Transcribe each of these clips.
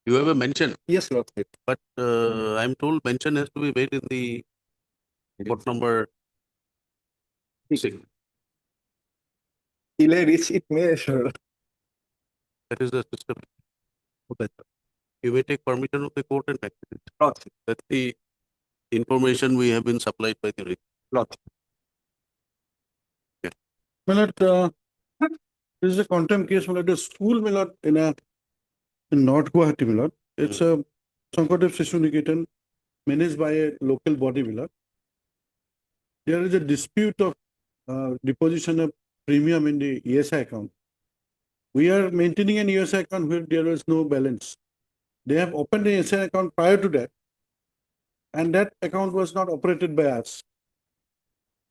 You have a mention, Yes, Lordship. but I'm told mention has to be made in the court number 6. Till I reach it may, sure. That is the system. Okay. You may take permission of the court and act. Lordship. That's the information we have been supplied by the Lordship. My lord, this is a contempt case, my lord, a school, my lord, in North Guwahati, my lord. It's a Contempt Session Niketan managed by a local body, my lord. There is a dispute of deposition of premium in the ESI account. We are maintaining an ESI account where there is no balance. They have opened an ESI account prior to that, and that account was not operated by us.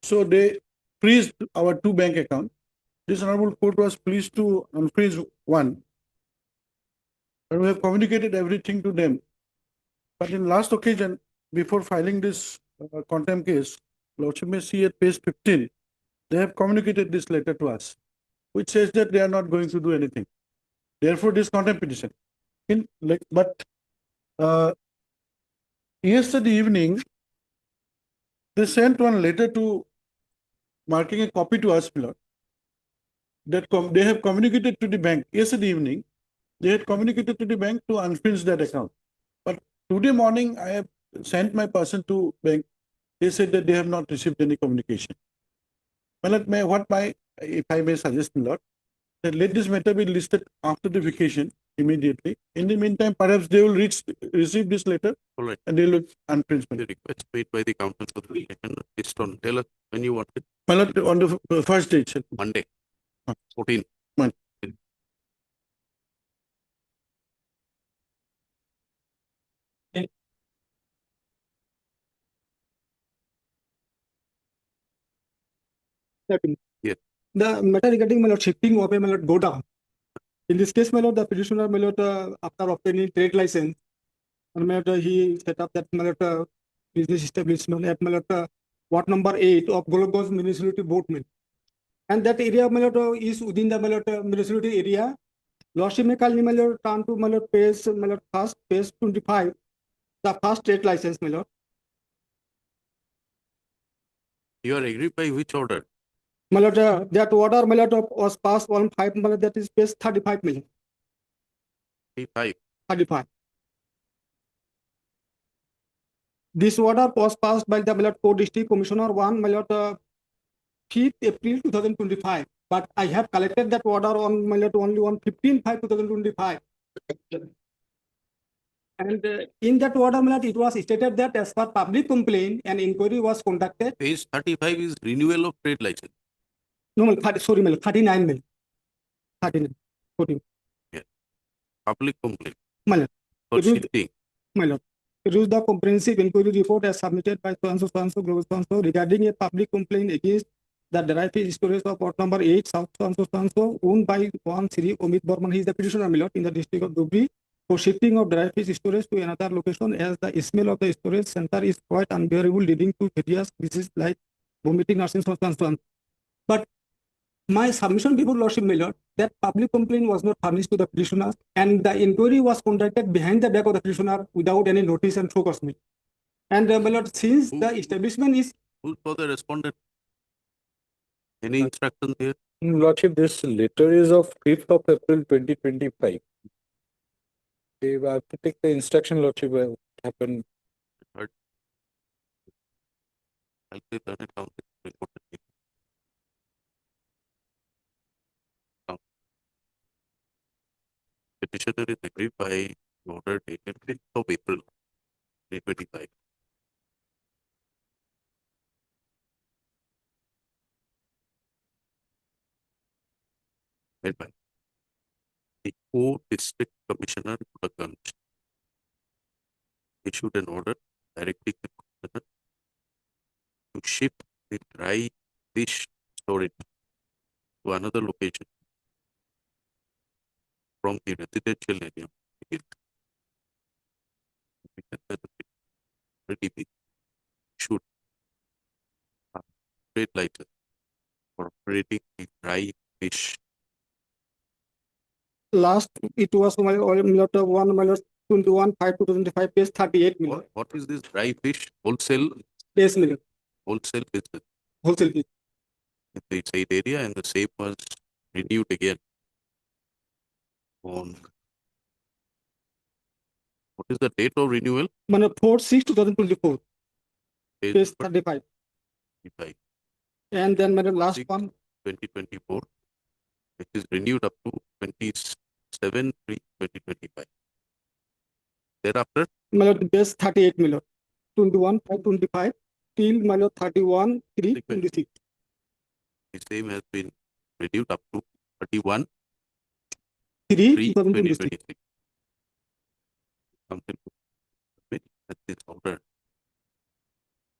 So they freezed our 2 bank accounts. This honorable court was pleased to unfreeze one, and we have communicated everything to them. But in last occasion, before filing this contempt case, Lordship may see at page 15, they have communicated this letter to us, which says that they are not going to do anything. Therefore, this contempt petition. Yesterday evening, they sent one letter to marking a copy to us, Lord. That they have communicated to the bank yesterday evening. They had communicated to the bank to unfreeze that account. But today morning, I have sent my person to bank. They said that they have not received any communication. Well, if I may suggest, Lord, that let this matter be listed after the vacation immediately. In the meantime, perhaps they will receive this letter. All right. And they will unfreeze. The request made by the council for the weekend based on, tell us when you want it. My lord, on the first day itself. Monday, 14. Monday. Yes. The matter regarding my lord shifting of a my lord go down. In this case, my lord, the petitioner my lord after obtaining trade license, and my lord he set up that my lord business establishment at my lord ward number 8 of Golgos Municipality Boat Mill. And that area my lord is within the my lord municipality area. Lordship may call my lord turn to my lord page my lord first page 25, the first trade license my lord. You are agreed by which order? My lord, that order my lord was passed on 5, my lord, that is page 35 million. 35. 35. This order was passed by the my lord Co-District Commissioner 1, my lord 5th April 2025. But I have collected that order on my lord only on 15/5/2025. And in that order, my lord, it was stated that as per public complaint, an inquiry was conducted. Page 35 is renewal of trade license. No, my lord, sorry, my lord, 39 million. 39. 14. Public complaint. My lord. For It is- shifting. My lord, it is the comprehensive inquiry report as submitted by so-and-so Global so regarding a public complaint against the dry fish storage of port number 8, South so-and-so, owned by one Sri Omit Burman. He is the petitioner, my lord, in the district of Dhubri for shifting of dry fish storage to another location, as the smell of the storage center is quite unbearable, leading to various diseases like vomiting, nursing, so-and-so. But my submission before Lordship, my lord, that public complaint was not furnished to the petitioner, and the inquiry was conducted behind the back of the petitioner without any notice and focus me. And my lord, since the establishment is Who for the respondent? Any instruction there? Lordship, this letter is of 5th of April 2025. They have to take the instruction, Lordship, what happened. I'll say that it counts. Petitioner is agreed by order dated 5th of April 2025. Made by the Co-District Commissioner Detention issued an order directing the commissioner to shift the dry fish storage to another location from the residential area. Should trade license for operating the dry fish. last, it was my lord, one my lord 21/5/2025, page 38 million. What is this dry fish wholesale Yes, million. business Wholesale fee. in the same area, and the same was renewed again on what is the date of renewal? Mana 4/6/2024, Page page number 35. 25, And then my last 6, one, 2024, which is renewed up to 27/3/2025. Thereafter, my base 38 million. 21/5/25 till my 31/3/26. the same has been renewed up to 31/3/2026. 3/2026. Council to submit that this order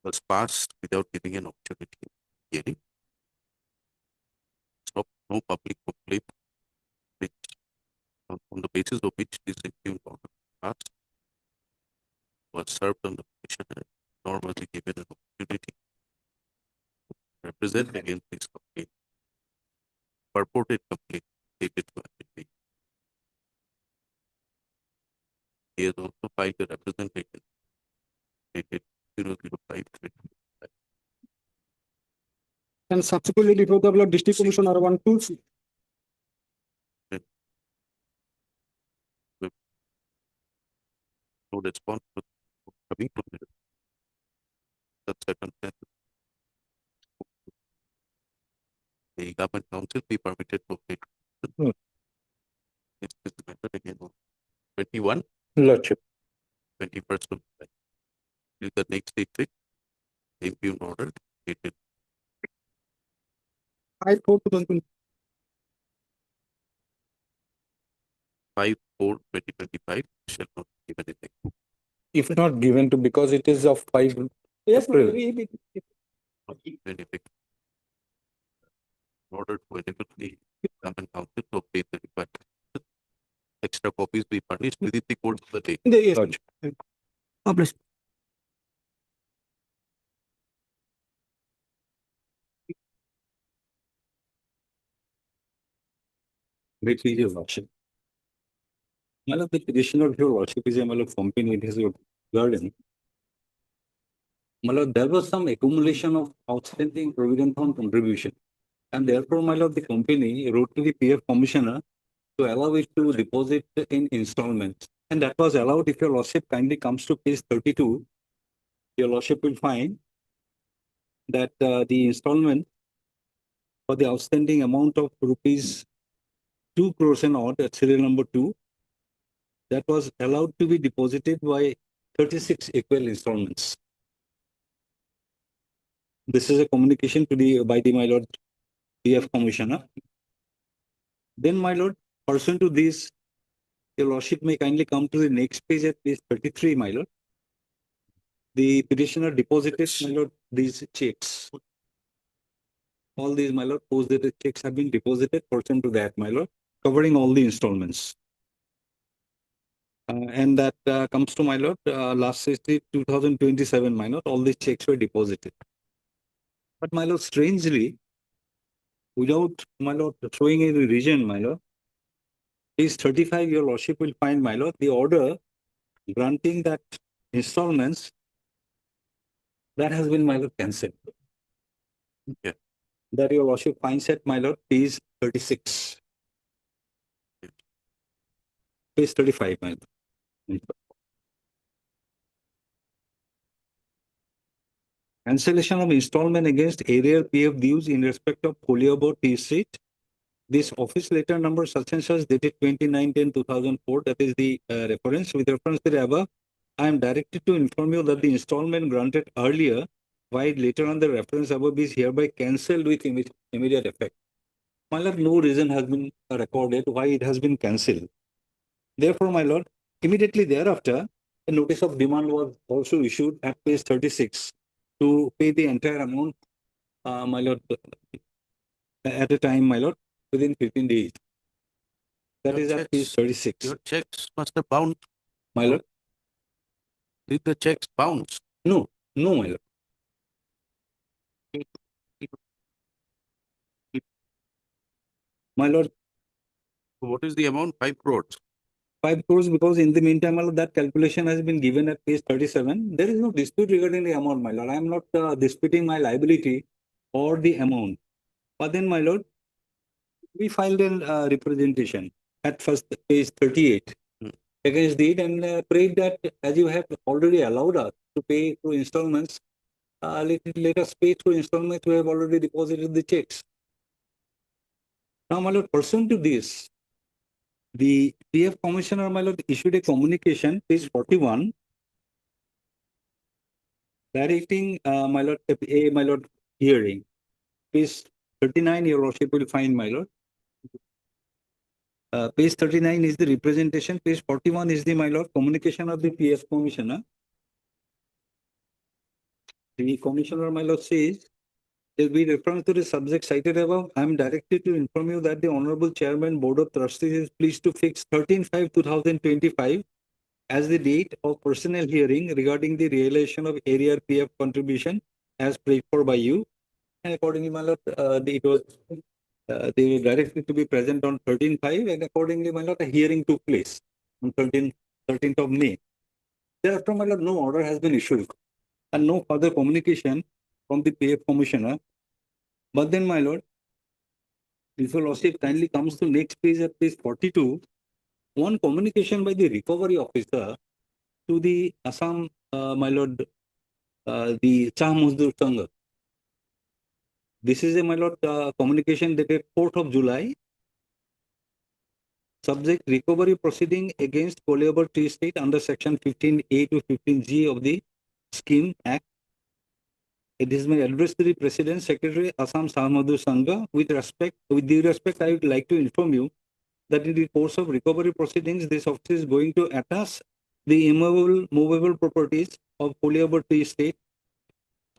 was passed without giving an opportunity of hearing. So no public complaint, which on the basis of which this impugned order passed was served on the petitioner, nor was he given an opportunity to represent against this complaint. Purported complaint stated to have been made. He has also filed a representation dated 005/2025. And subsequently before the district commissioner 126. No response was coming from the circumstances. The government council be permitted to take this matter again on 21, Lordship. 21st of July. Till the next date, the impugned order dated 5/4/2020. 5/4/2025 shall not give anything. If not given to, because it is of 5 Yes, April. we- Anything. In order to enable the government council to obtain the required extra copies be furnished within the course of the day. yes. Lordship. Published. May please your lordship. My lord, the petitioner of your lordship is a my lord company, it is your garden. My lord, there was some accumulation of outstanding provident fund contribution. And therefore, my lord, the company wrote to the PF commissioner to allow it to deposit in installments. And that was allowed. If your lordship kindly comes to page 32, your lordship will find that the installment for the outstanding amount of rupees 2 crores and odd at serial number 2, that was allowed to be deposited by 36 equal installments. This is a communication to the by the my lord PF commissioner. Then my lord, pursuant to this, your lordship may kindly come to the next page at page 33, my lord. The petitioner deposited, my lord, these checks. All these, my lord, post-dated checks have been deposited pursuant to that, my lord, covering all the installments. And that comes to my lord, last is 2027, my lord, all these checks were deposited. But my lord, strangely, without my lord showing any reason, my lord, page 35, your lordship will find, my lord, the order granting that installments that has been, my lord, cancelled. Yeah. That your lordship finds at, my lord, page 36. Page 35, my lord. Cancellation of installment against area PF dues in respect of Poliabo T Street. This office letter number such and such dated 29/10/2004, that is the reference. With reference to the above, I am directed to inform you that the installment granted earlier, while later on the reference above is hereby cancelled with immediate effect. My lord, no reason has been recorded why it has been cancelled. Therefore, my lord, immediately thereafter, a notice of demand was also issued at page 36 to pay the entire amount, my lord, at a time, my lord, within 15 days. That Your is at page checks- 36. Your checks must have bounced. My lord, Did the checks bounce? no, no, my lord. My lord, What is the amount? 5 crores. 5 crores because in the meantime, my lord, that calculation has been given at page 37. There is no dispute regarding the amount, my lord. I am not disputing my liability or the amount. But then, my lord, we filed a representation at first page 38 Hmm. against it and prayed that as you have already allowed us to pay through installments, let us pay through installments. We have already deposited the checks. Now, my lord, pursuant to this, the PF Commissioner, my lord, issued a communication, page 41, directing, my lord, my lord, hearing. Page 39, your lordship will find, my lord. Page 39 is the representation. Page 41 is the, my lord, communication of the PF Commissioner. The Commissioner, my lord, says, with reference to the subject cited above, I am directed to inform you that the Honorable Chairman Board of Trustees is pleased to fix 13/5/2025 as the date of personnel hearing regarding the realization of area PF contribution as prayed for by you. And accordingly, my lord, it was they were directed to be present on 13/5, and accordingly, my lord, a hearing took place on 13th of May. Thereafter, my lord, no order has been issued and no further communication from the PF Commissioner. But then, my lord, if your lordship kindly comes to next page at page 42, one communication by the recovery officer to the Assam, my lord, the Chah Mazdoor Sangh. This is a, my lord, communication dated 4th of July. Subject recovery proceeding against Koleabar Tea Estate under section 15A to 15G of the Scheme Act. It is my address to the President Secretary Assam Chah Mazdoor Sangh. With due respect, I would like to inform you that in the course of recovery proceedings, this office is going to attach the movable properties of Koleabar Tea Estate,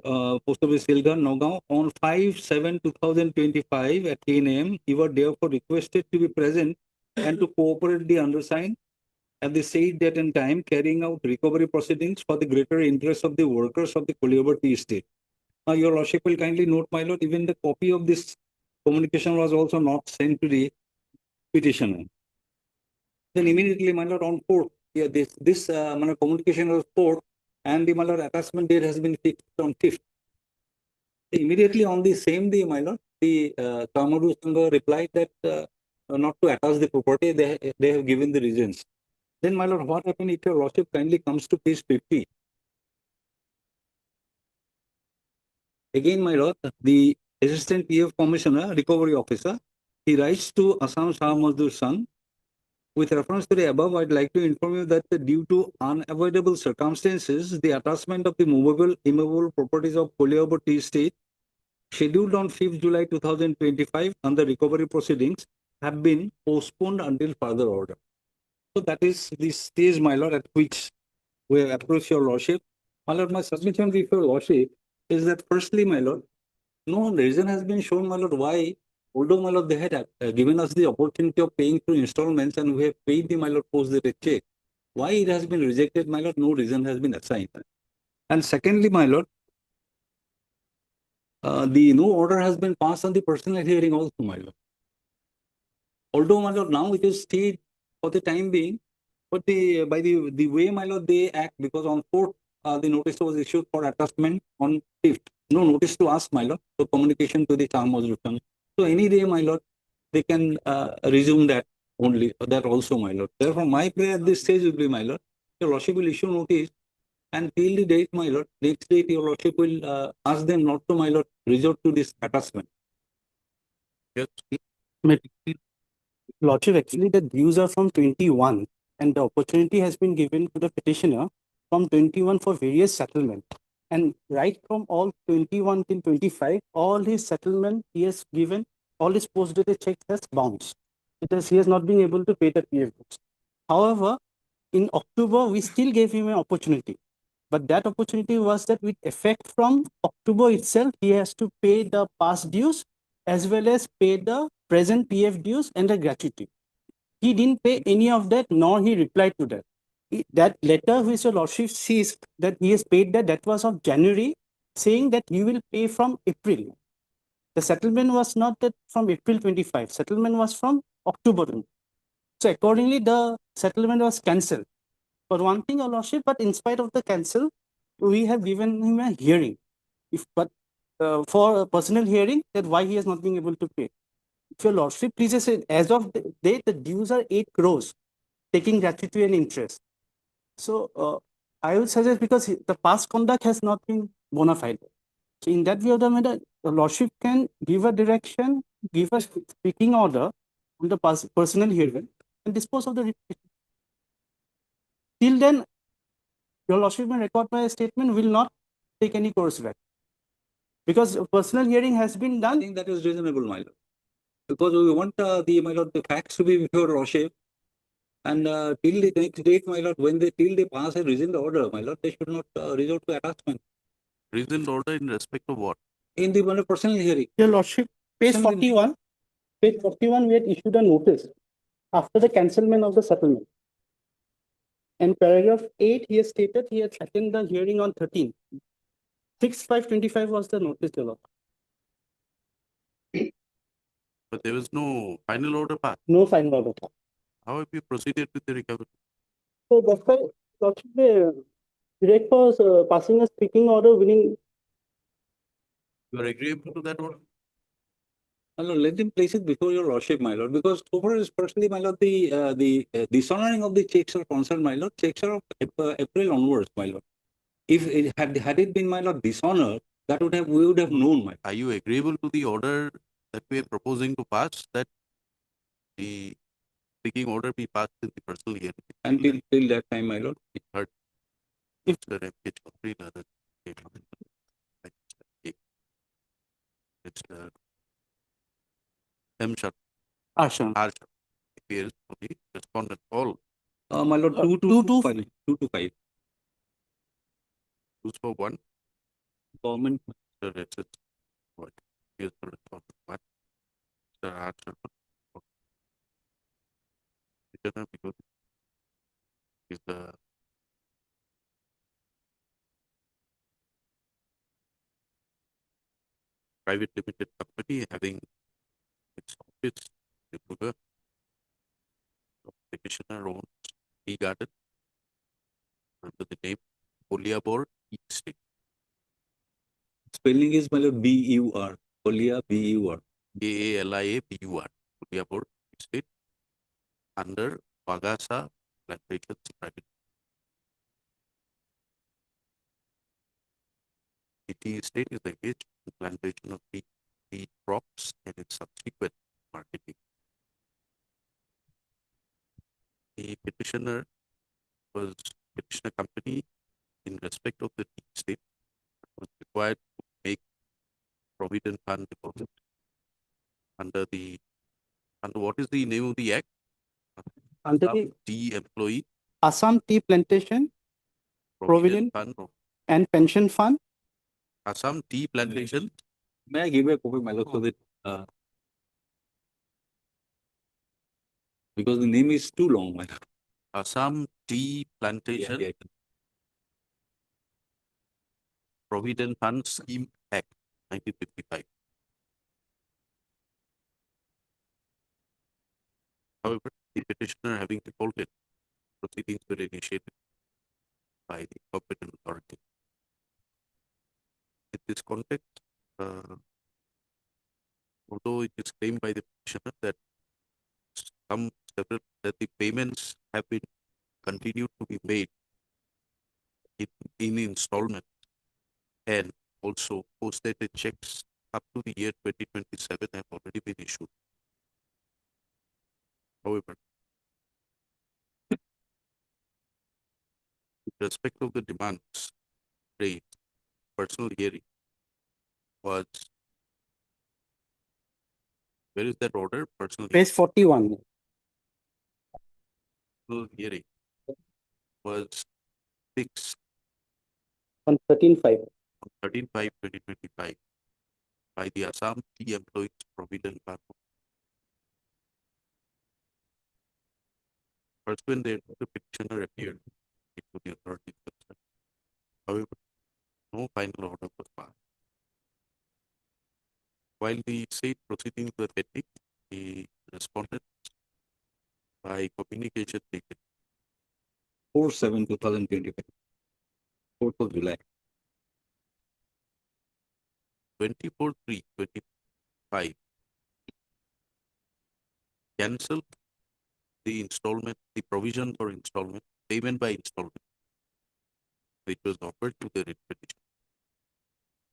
Post Office Silgar, Nagaon, on 5/7/2025 at 10 a.m. You are therefore requested to be present and to cooperate the undersigned at the said date and time, carrying out recovery proceedings for the greater interest of the workers of the Koleabar Tea Estate. Your lordship will kindly note, my lord, even the copy of this communication was also not sent to the petitioner. Then immediately, my lord, on 4th, yeah, this my lord, communication was 4th, and the, my lord, attachment date has been fixed on 5th. Immediately on the same day, my lord, the Chah Mazdoor Sangh replied that not to attach the property. They have given the reasons. Then, my lord, what happened if your lordship kindly comes to page 50? Again, my lord, the Assistant PF Commissioner, Recovery Officer, he writes to Assam Chah Mazdoor Sangh, with reference to the above, I'd like to inform you that due to unavoidable circumstances, the attachment of the movable, immovable properties of Koleabar Tea Estate, scheduled on 5th July 2025 under recovery proceedings, have been postponed until further order. So that is the stage, my lord, at which we have approached your lordship. My lord, my submission with your lordship is that firstly, my lord, no reason has been shown, my lord, why, although, my lord, they had given us the opportunity of paying through installments and we have paid the, my lord, post-dated check. Why it has been rejected, my lord, no reason has been assigned. And secondly, my lord, the no order has been passed on the personal hearing also, my lord. Although, my lord, now it is stayed for the time being, but by the way, my lord, they act, because on 4th, the notice was issued for attachment on 5th. No notice to us, my lord, so communication to the Chah Mazdoor Sangh. So any day, my lord, they can resume that only, that also, my lord. Therefore, my prayer at this stage will be, my lord, your lordship will issue notice, and till the date, my lord, next date, your lordship will ask them not to, my lord, resort to this attachment. Yes. Lordship, actually, the dues are from 21, and the opportunity has been given to the petitioner from 21 for various settlement. And right from all 21 till 25, all his settlement he has given, all his post-dated checks has bounced because he has not been able to pay the PF dues. However, in October, we still gave him an opportunity. But that opportunity was that with effect from October itself, he has to pay the past dues as well as pay the present PF dues and the gratuity. He didn't pay any of that, nor he replied to that. That letter which your lordship sees that he has paid that was of January, saying that you will pay from April. The settlement was not that from April 25, settlement was from October. So accordingly, the settlement was cancelled. For one thing, Your Lordship, but in spite of the cancel, we have given him a hearing. For a personal hearing, that why he has not been able to pay. If Your Lordship pleases, as of the date, the dues are 8 crores, taking gratuity and interest. So I would suggest, because the past conduct has not been bona fide. So in that view of the matter, the Lordship can give a direction, give a speaking order on the personal hearing and dispose of the writ petition. Till then, Your Lordship may record my statement will not take any course back. Because a personal hearing has been I done. think that is reasonable, my lord. Because we want the facts to be before Lordship. And till the next date, my lord, till they pass a rescind order, my lord, they should not resort to attachment. Rescind order in respect of what? In the personal hearing. Your Lordship, page Personal 41, we had issued a notice after the cancelment of the settlement. And paragraph 8, he has stated he had attended the hearing on 13. 6/5/25 was the notice, Your Lord. But there was no final order passed. No final order. How have you proceeded with the recovery? So that's why Lordship, direct was passing a speaking order, winning. You are agreeable to that order? My lord, let him place it before your lordship, my lord, because so far as personally, my lord, the dishonoring of the checks are concerned, my lord, checks are of April onwards, my lord. If it had it been, my lord, dishonor, we would have known, my lord. Are you agreeable to the order that we are proposing to pass, that the speaking order be passed in the personal hearing? Till that time, my lord. If the MH Company doesn't take it's the M shut Ashram. R shut appears for the respondent all My lord, 2 to 5. use for one, Government. the rest is what is the respondent one. The R shut because is the private limited company having its office in Buga. Petitioner owns tea garden under the name Poliabor Estate. Spelling is, my lord, B-U-R. Polia, B-U-R. Kaliabur Poliabor Estate under Pagasa Plantations Private. The tea estate is engaged in plantation of tea crops and its subsequent marketing. The petitioner company in respect of the tea estate was required to make provident fund deposit under what is the name of the act? Under the Tea employee Assam Tea Plantation provident fund. and Pension Fund. Assam Tea Plantation. May I give a copy, my lord, so that because the name is too long, my lord. Assam Tea Plantation Yeah. Provident Fund Scheme Act 1955. However, the petitioner having defaulted, proceedings were initiated by the competent authority. In this context, although it is claimed by the petitioner that the payments have been continued to be made in installment and also post-dated checks up to the year 2027 have already been issued. However, with respect of the demands raised, personal hearing was, where is that order? Personal Page 41. hearing was fixed On 13/5. on 13/5/2025 by the Assam Tea Employees Provident Fund. First, when the petitioner appeared before the authorities concerned. However, no final order was passed. While the state proceedings were pending, the respondent by communication dated 4/7/2025, 4th of July. 24/3/25 cancelled the installment, the provision for installment, payment by installment, which was offered to the writ petition.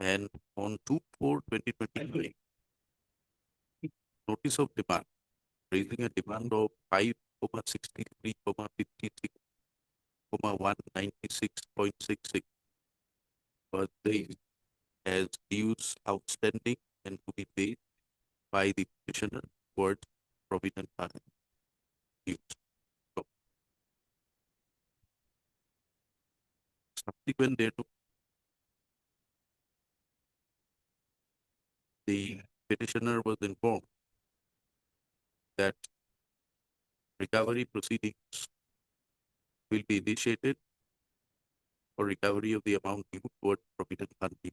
And on 2/4/2025, notice of demand, raising a demand of 5,63,56,196.66 was raised as dues outstanding and to be paid by the petitioner towards provident fund dues. So, subsequent thereto, the petitioner was informed that recovery proceedings will be initiated for recovery of the amount due towards provident fund due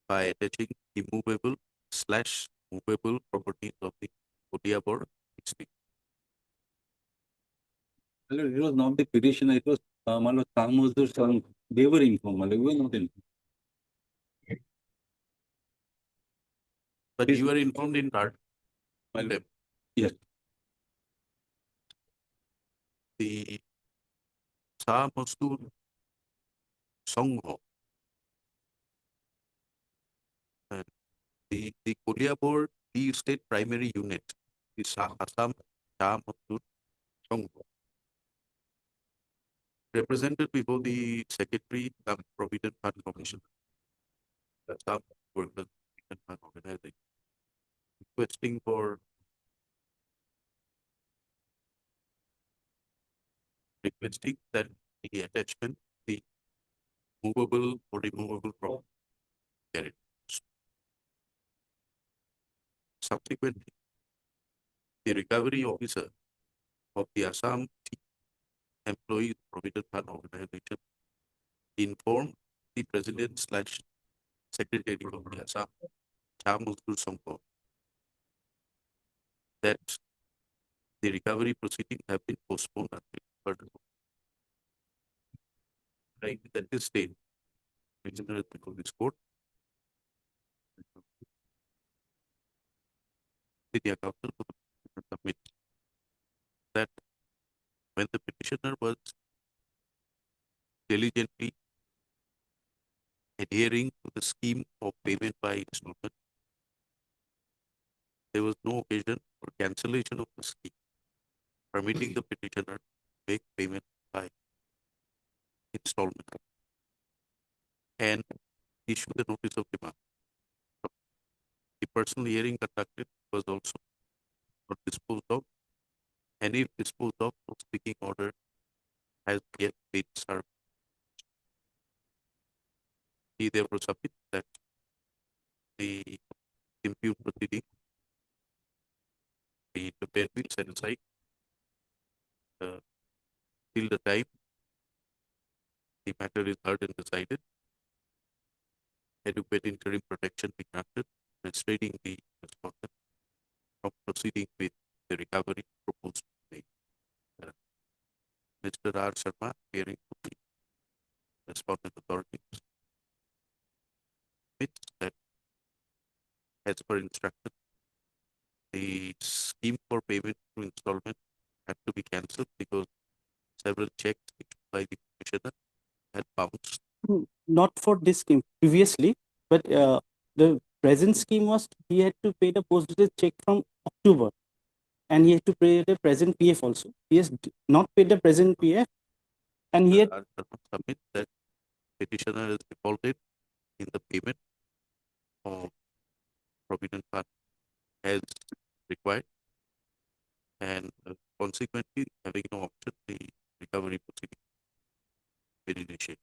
by attaching immovable/movable properties of the Kodiapur estate. It was not the petitioner, it was Kamuzdur son. They were informed, we were not informed. But Yes. you were informed in part by them. Yes. The Samustur Songho and the Kodiapur Tea Estate Primary Unit, the Assam Samustur Songho, represented before the Secretary of Provident Fund Commission, the Assam Workers Provident Fund Organization, requesting for requesting that the attachment, the movable or removable property carried. Subsequently, the recovery officer of the Assam Employees Provident Fund Organization informed the President/Secretary of the Assam, Chamuzdur Songho, that the recovery proceedings have been postponed until further. Right, at this stage, prisoner is before this court. Senior counsel for the petitioner submit that when the petitioner was diligently adhering to the scheme of payment by installment, there was no occasion for cancellation of the scheme, permitting the petitioner to make payment by installment and issue the notice of demand. The personal hearing conducted was also not disposed of, and if disposed of, no speaking order has yet been served. He therefore submits that the impute proceeding be prepared, will set aside till the time the matter is heard and decided. Adequate interim protection be granted, restraining the respondent from proceeding with the recovery proposed to make. Mr. R. Sharma, hearing from the respondent authorities, admits that as per instruction, the scheme for payment through installment had to be cancelled because several checks issued by the commissioner had bounced. Not for this scheme previously, but the present scheme was he had to pay the post-dated check from October, and he had to pay the present PF also. He has not paid the present PF, and he had R. Sharma submits that petitioner is defaulted in the payment of provident fund as required, and consequently, having no option, the recovery proceeding will initiate.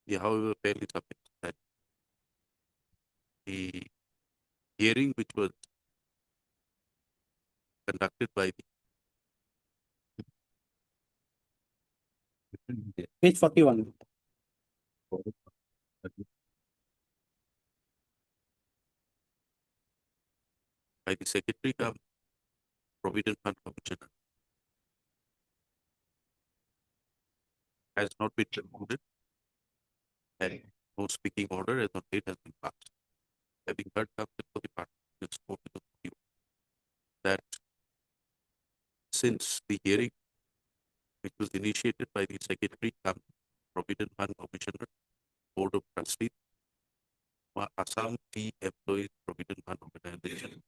He, however, fairly submits that the hearing which was conducted by page 41. the Secretary of Provident Fund Commissioner has not been concluded, and no speaking order as on date has been passed. Having heard counsel for the party, it's to the view that since the hearing, which was initiated by the Secretary, Provident Fund Commissioner, Board of Trustees, Assam Tea Employees Provident Fund Organization,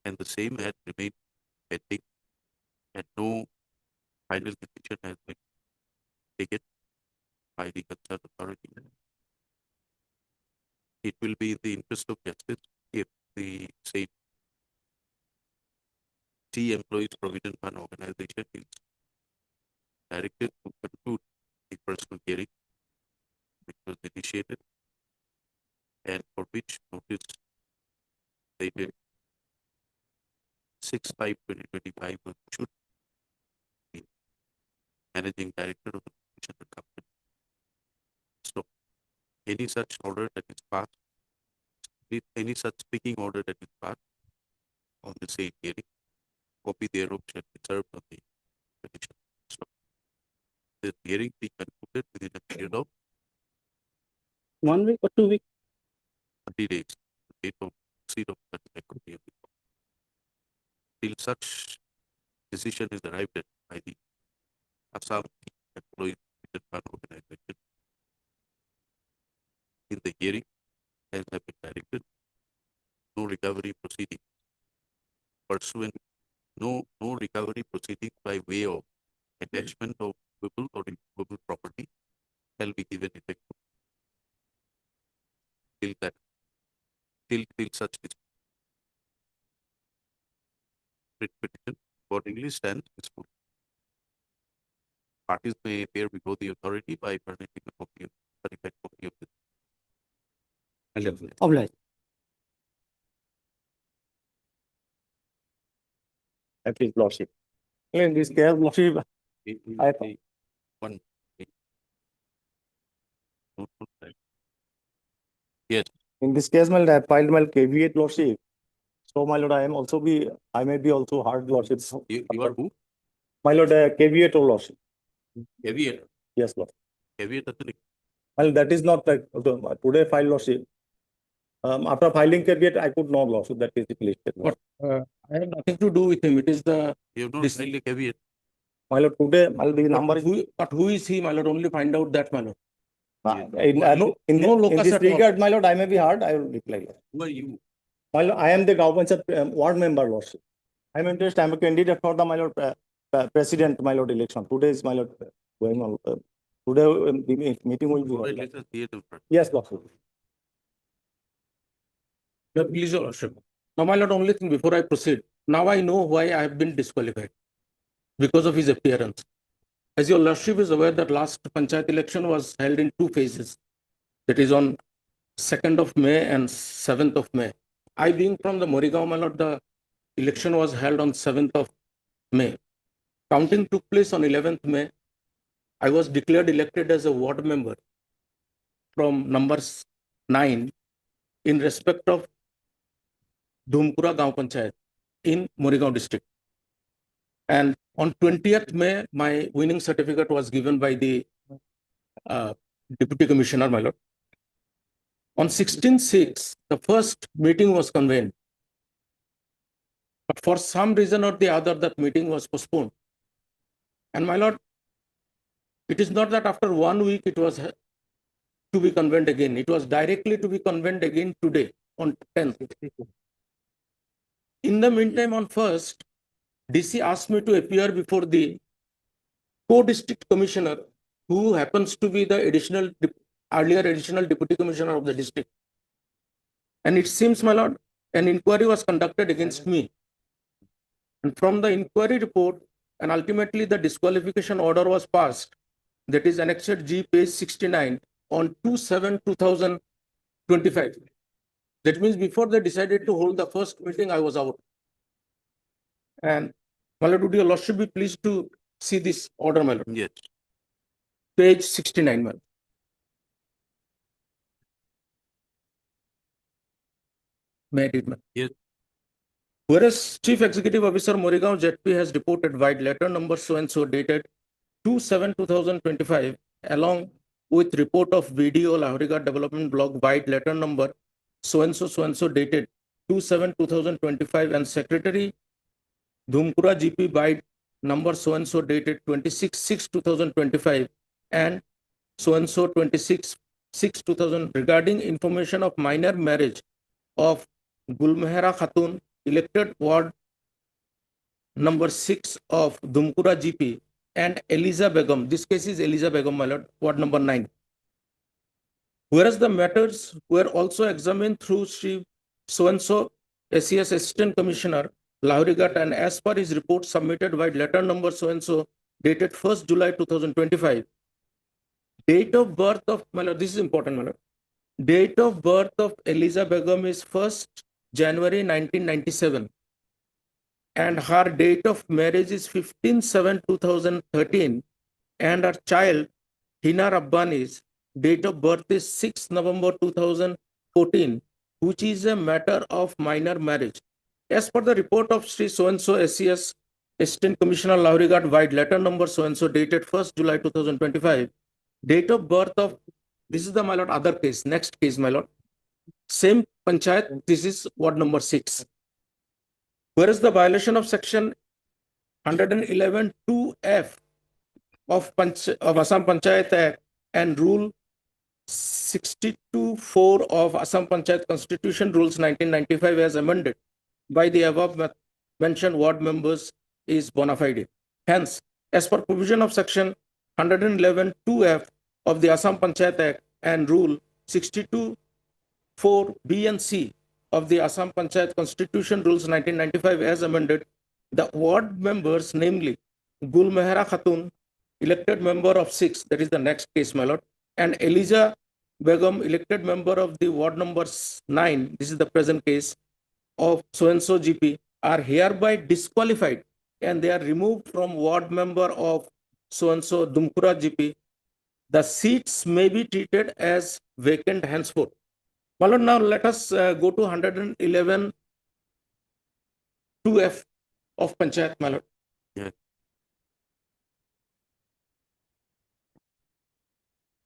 and the same had remained pending, and no final decision has been taken by the concerned authority. It will be in the interest of justice if the same Tea Employees Provident Fund Organization is directed to conclude the personal hearing, which was initiated, and for which notice dated 6/5/2025 was issued the Managing Director of the Commissioner Company. So, any such order that is passed, if any such speaking order that is passed on the same hearing, copy thereof shall be served on the petition. So, this hearing be concluded within a period of 1 week or 2 weeks? 30 days, the date of receipt of certificate of the report. Till such decision is arrived at by the Assam Employees Provident Fund Organization in the hearing, as have been directed, no recovery proceeding pursuant, no recovery proceedings by way of attachment of movable or immovable property shall be given effect till that, till such petition accordingly stands peaceful. Parties may appear before the authority by furnishing a copy of certified copy of this. Obliged. At his lordship. In this case, lordship, I- One. No, no, right. Yes, in this case, my lord, I filed my caveat lordship. So my lord, I may be also hard lordship. you are who? My lord, caveat or lordship. Caveat. Yes, lord. Caveat doesn't Well, that is not like, today file lordship. After filing caveat, I could not lordship, that is the place. But I have nothing to do with him. It is the, You have not This- filed a caveat. My lord, today, the number is. but who is he, my lord? Only find out that, my lord. In locus this at all. regard, my lord, I may be hard, I will reply. Who are you? My lord, I am the government ward member lordship. I am interested, I am a candidate for the, my lord, president, my lord, election. Today is, my lord, going on. Today, the meeting will be. Right, held. let us hear them first. Yes, lordship. Please, your lordship. Now, my lord, only thing before I proceed. Now I know why I have been disqualified. Because of his appearance. As your lordship is aware that last Panchayat election was held in 2 phases. That is on 2nd of May and 7th of May. I being from the Morigaon, my lord, the election was held on 7th of May. Counting took place on 11th May. I was declared elected as a ward member from numbers 9 in respect of Dhumkura Gaon Panchayat in Morigaon district. And on 20th May, my winning certificate was given by the Deputy Commissioner, my lord. On 16/6, the first meeting was convened. But for some reason or the other, that meeting was postponed. And my lord, it is not that after 1 week it was to be convened again. It was directly to be convened again today on 10th. In the meantime, on 1st, DC asked me to appear before the co-district commissioner, who happens to be the earlier additional deputy commissioner of the district. And it seems, my lord, an inquiry was conducted against me. And from the inquiry report, and ultimately the disqualification order was passed. That is annexed G, page 69, on 2/7/2025. That means before they decided to hold the first meeting, I was out. And my lord, would your lordship be pleased to see this order, my lord? Yes. Page 69, my lord. May I read, my lord? Yes. Whereas Chief Executive Officer Morigaon ZP has reported wide letter number so and so dated 2/7/2025 along with report of video Lahorigarh Development Block wide letter number so and so dated 2/7/2025 and Secretary Dhumkura GP wide number so and so dated 26/6/2025 and so and so 26/6/2000 regarding information of minor marriage of Gulmehra Khatun, elected ward number 6 of Dhumkura GP, and Eliza Begum. This case is Eliza Begum, my lord, ward number 9. Whereas the matters were also examined through Sri so-and-so SES Assistant Commissioner Lahorigarh, and as per his report submitted by letter number so-and-so dated 1st July 2025, date of birth of, my lord, this is important, my lord. Date of birth of Eliza Begum is 1st January 1997. And her date of marriage is 15/7/2013, and her child Hina Rabbani's date of birth is 6 November 2014, which is a matter of minor marriage. As per the report of Sri so-and-so SES Assistant Commissioner Lahorigarh wide letter number so-and-so dated 1st July 2025, date of birth of, this is the, my lord, other case, next case, my lord. Same Panchayat, this is ward number 6. Whereas the violation of section 111(2)(f) of Assam Panchayat Act and rule 62(4) of Assam Panchayat Constitution rules 1995 as amended by the above mentioned ward members is bona fide. Hence, as per provision of section 111(2)(f) of the Assam Panchayat Act and rule 62(4)(b) and C of the Assam Panchayat Constitution rules 1995 as amended, the ward members, namely Gul Mehra Khatun, elected member of 6, that is the next case, my lord, and Eliza Begum, elected member of the ward number 9, this is the present case, of so-and-so GP, are hereby disqualified and they are removed from ward member of so-and-so Dhumkura GP. The seats may be treated as vacant henceforth. My lord, now let us go to 111(2)(f) of Panchayat, my lord. Yeah.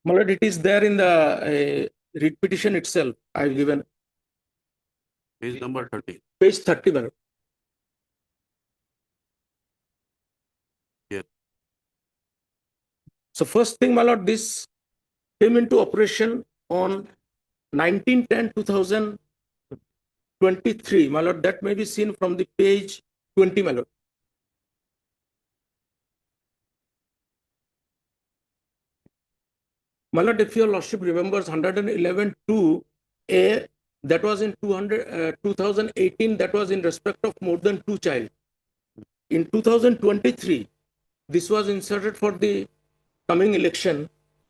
My lord, it is there in the writ petition itself. I've given Page number 30. page 30, my lord. Yeah. So first thing, my lord, this came into operation on 19/10/2023, my lord. That may be seen from the page 20, my lord. My lord, if your lordship remembers 111(2)(a), that was in 2018, that was in respect of more than 2 child. In 2023, this was inserted for the coming election,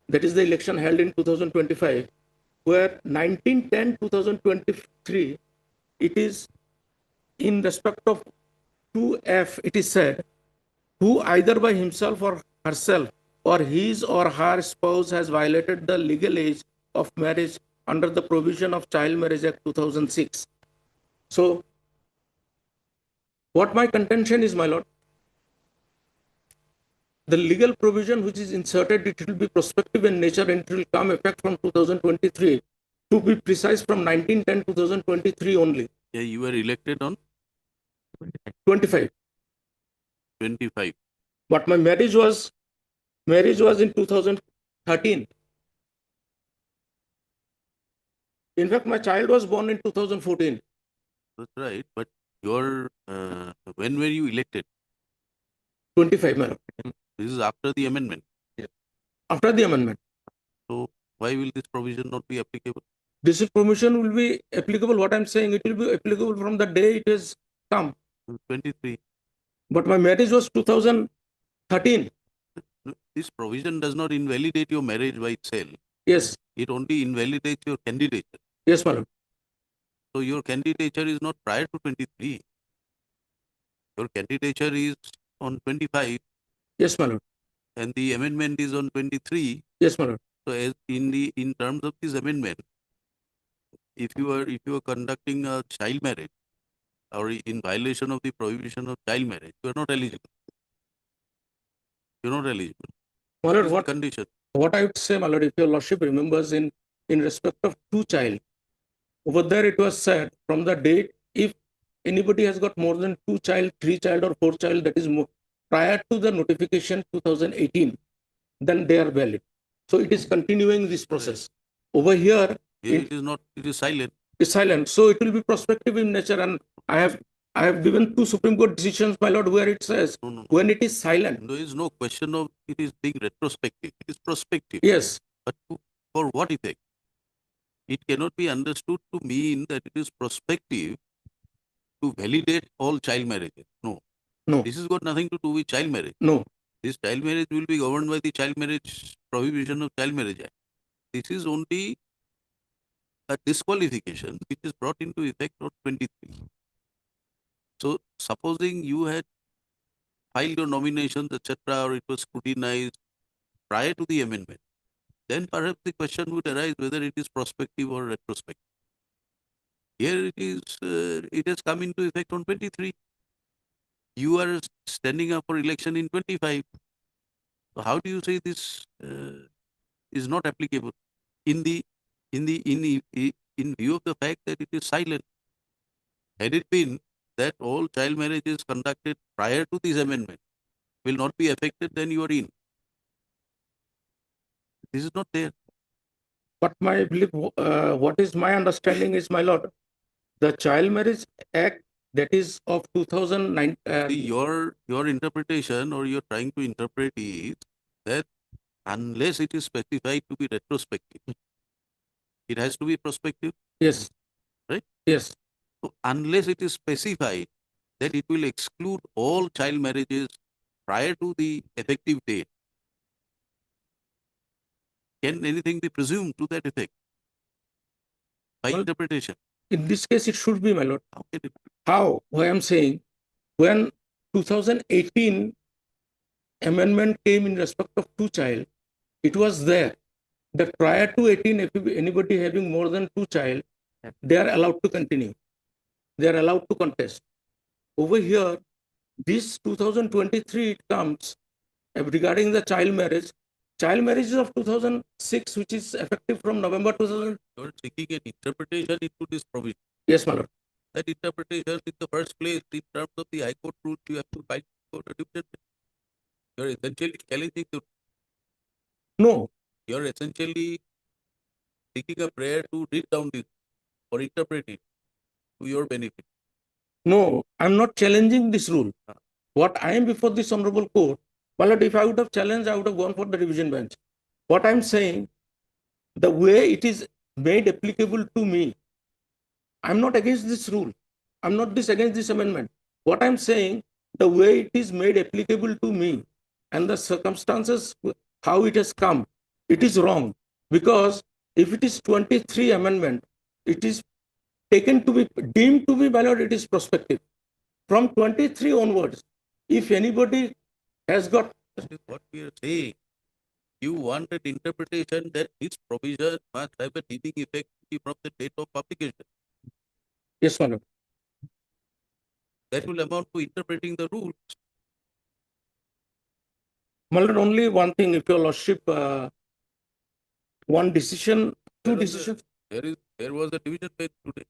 that is the election held in 2025, where 19/10/2023, it is in respect of 2F, it is said, who either by himself or herself or his or her spouse has violated the legal age of marriage under the provision of Child Marriage Act 2006. So, what my contention is, my lord, the legal provision which is inserted, it will be prospective in nature and it will come effect from 2023. To be precise, from 19/10/2023 only. Yeah, you were elected on 25. 25. But my marriage was in 2013. In fact, my child was born in 2014. That's right. But your when were you elected? 25, madam. This is after the amendment. After the amendment. So why will this provision not be applicable? This provision will be applicable. What I'm saying, it will be applicable from the day it has come. 23. But my marriage was 2013. This provision does not invalidate your marriage by itself. Yes. It only invalidates your candidature. Yes, madam. So your candidature is not prior to 23. Your candidature is on 25 Yes, madam. and the amendment is on 23. Yes, madam. So as in terms of this amendment, if you are conducting a child marriage, or in violation of the prohibition of child marriage, you are not eligible. You're not eligible. My What lord, is the condition? what I would say, my lord, if your lordship remembers in respect of two child, over there it was said from the date, if anybody has got more than two child, three child or four child, that is more, prior to the notification 2018, then they are valid. So it is continuing this process. Over here, Here it is not, it is silent. is silent. So it will be prospective in nature. And I have given two Supreme Court decisions, my lord, where it says No, no, no. when it is silent. There is no question of it is being retrospective. It is prospective. Yes. But for what effect? It cannot be understood to mean that it is prospective to validate all child marriages. No. No. This has got nothing to do with child marriage. No. This child marriage will be governed by the Child Marriage Prohibition of Child Marriage Act. This is only a disqualification which is brought into effect on 23. So, supposing you had filed your nominations, etc., or it was scrutinized prior to the amendment, then perhaps the question would arise whether it is prospective or retrospective. Here it has come into effect on 23. You are standing up for election in 25. So how do you say this is not applicable in view of the fact that it is silent? Had it been that all child marriages conducted prior to this amendment will not be affected, then you are in. This is not there. But my belief, what is my understanding is, my lord, the Child Marriage Act that is of 2009. Your interpretation or you're trying to interpret is that unless it is specified to be retrospective, it has to be prospective. Yes. Right? Yes. So unless it is specified that it will exclude all child marriages prior to the effective date, can anything be presumed to that effect by Well, interpretation? in this case, it should be, my lord. How can it be? How? Why I'm saying, when 2018 amendment came in respect of two child, it was there that prior to 18, if anybody having more than two child, they are allowed to continue. They are allowed to contest. Over here, this 2023 it comes regarding the child marriage. Child marriage is of 2006, which is effective from November 2000. You're seeking an interpretation into this provision. Yes, my lord. That interpretation in the first place, in terms of the High Court rule, you have to fight for a different. You're essentially challenging the. No. You're essentially seeking a prayer to read down this or interpret it to your benefit. No, I'm not challenging this rule. What I am before this honorable court, my lord, if I would have challenged, I would have gone for the revision bench. What I'm saying, the way it is made applicable to me, I'm not against this rule. I'm not against this amendment. What I'm saying, the way it is made applicable to me and the circumstances, how it has come, it is wrong. Because if it is 23 amendment, it is taken to be, deemed to be valid, it is prospective. From 23 onwards, if anybody has got. That is what we are saying. You want an interpretation that this provision must have a leading effect from the date of publication. Yes, my lord. That will amount to interpreting the rules. My lord, only one thing, if your lordship, one decision, two decisions. There was a division bench today.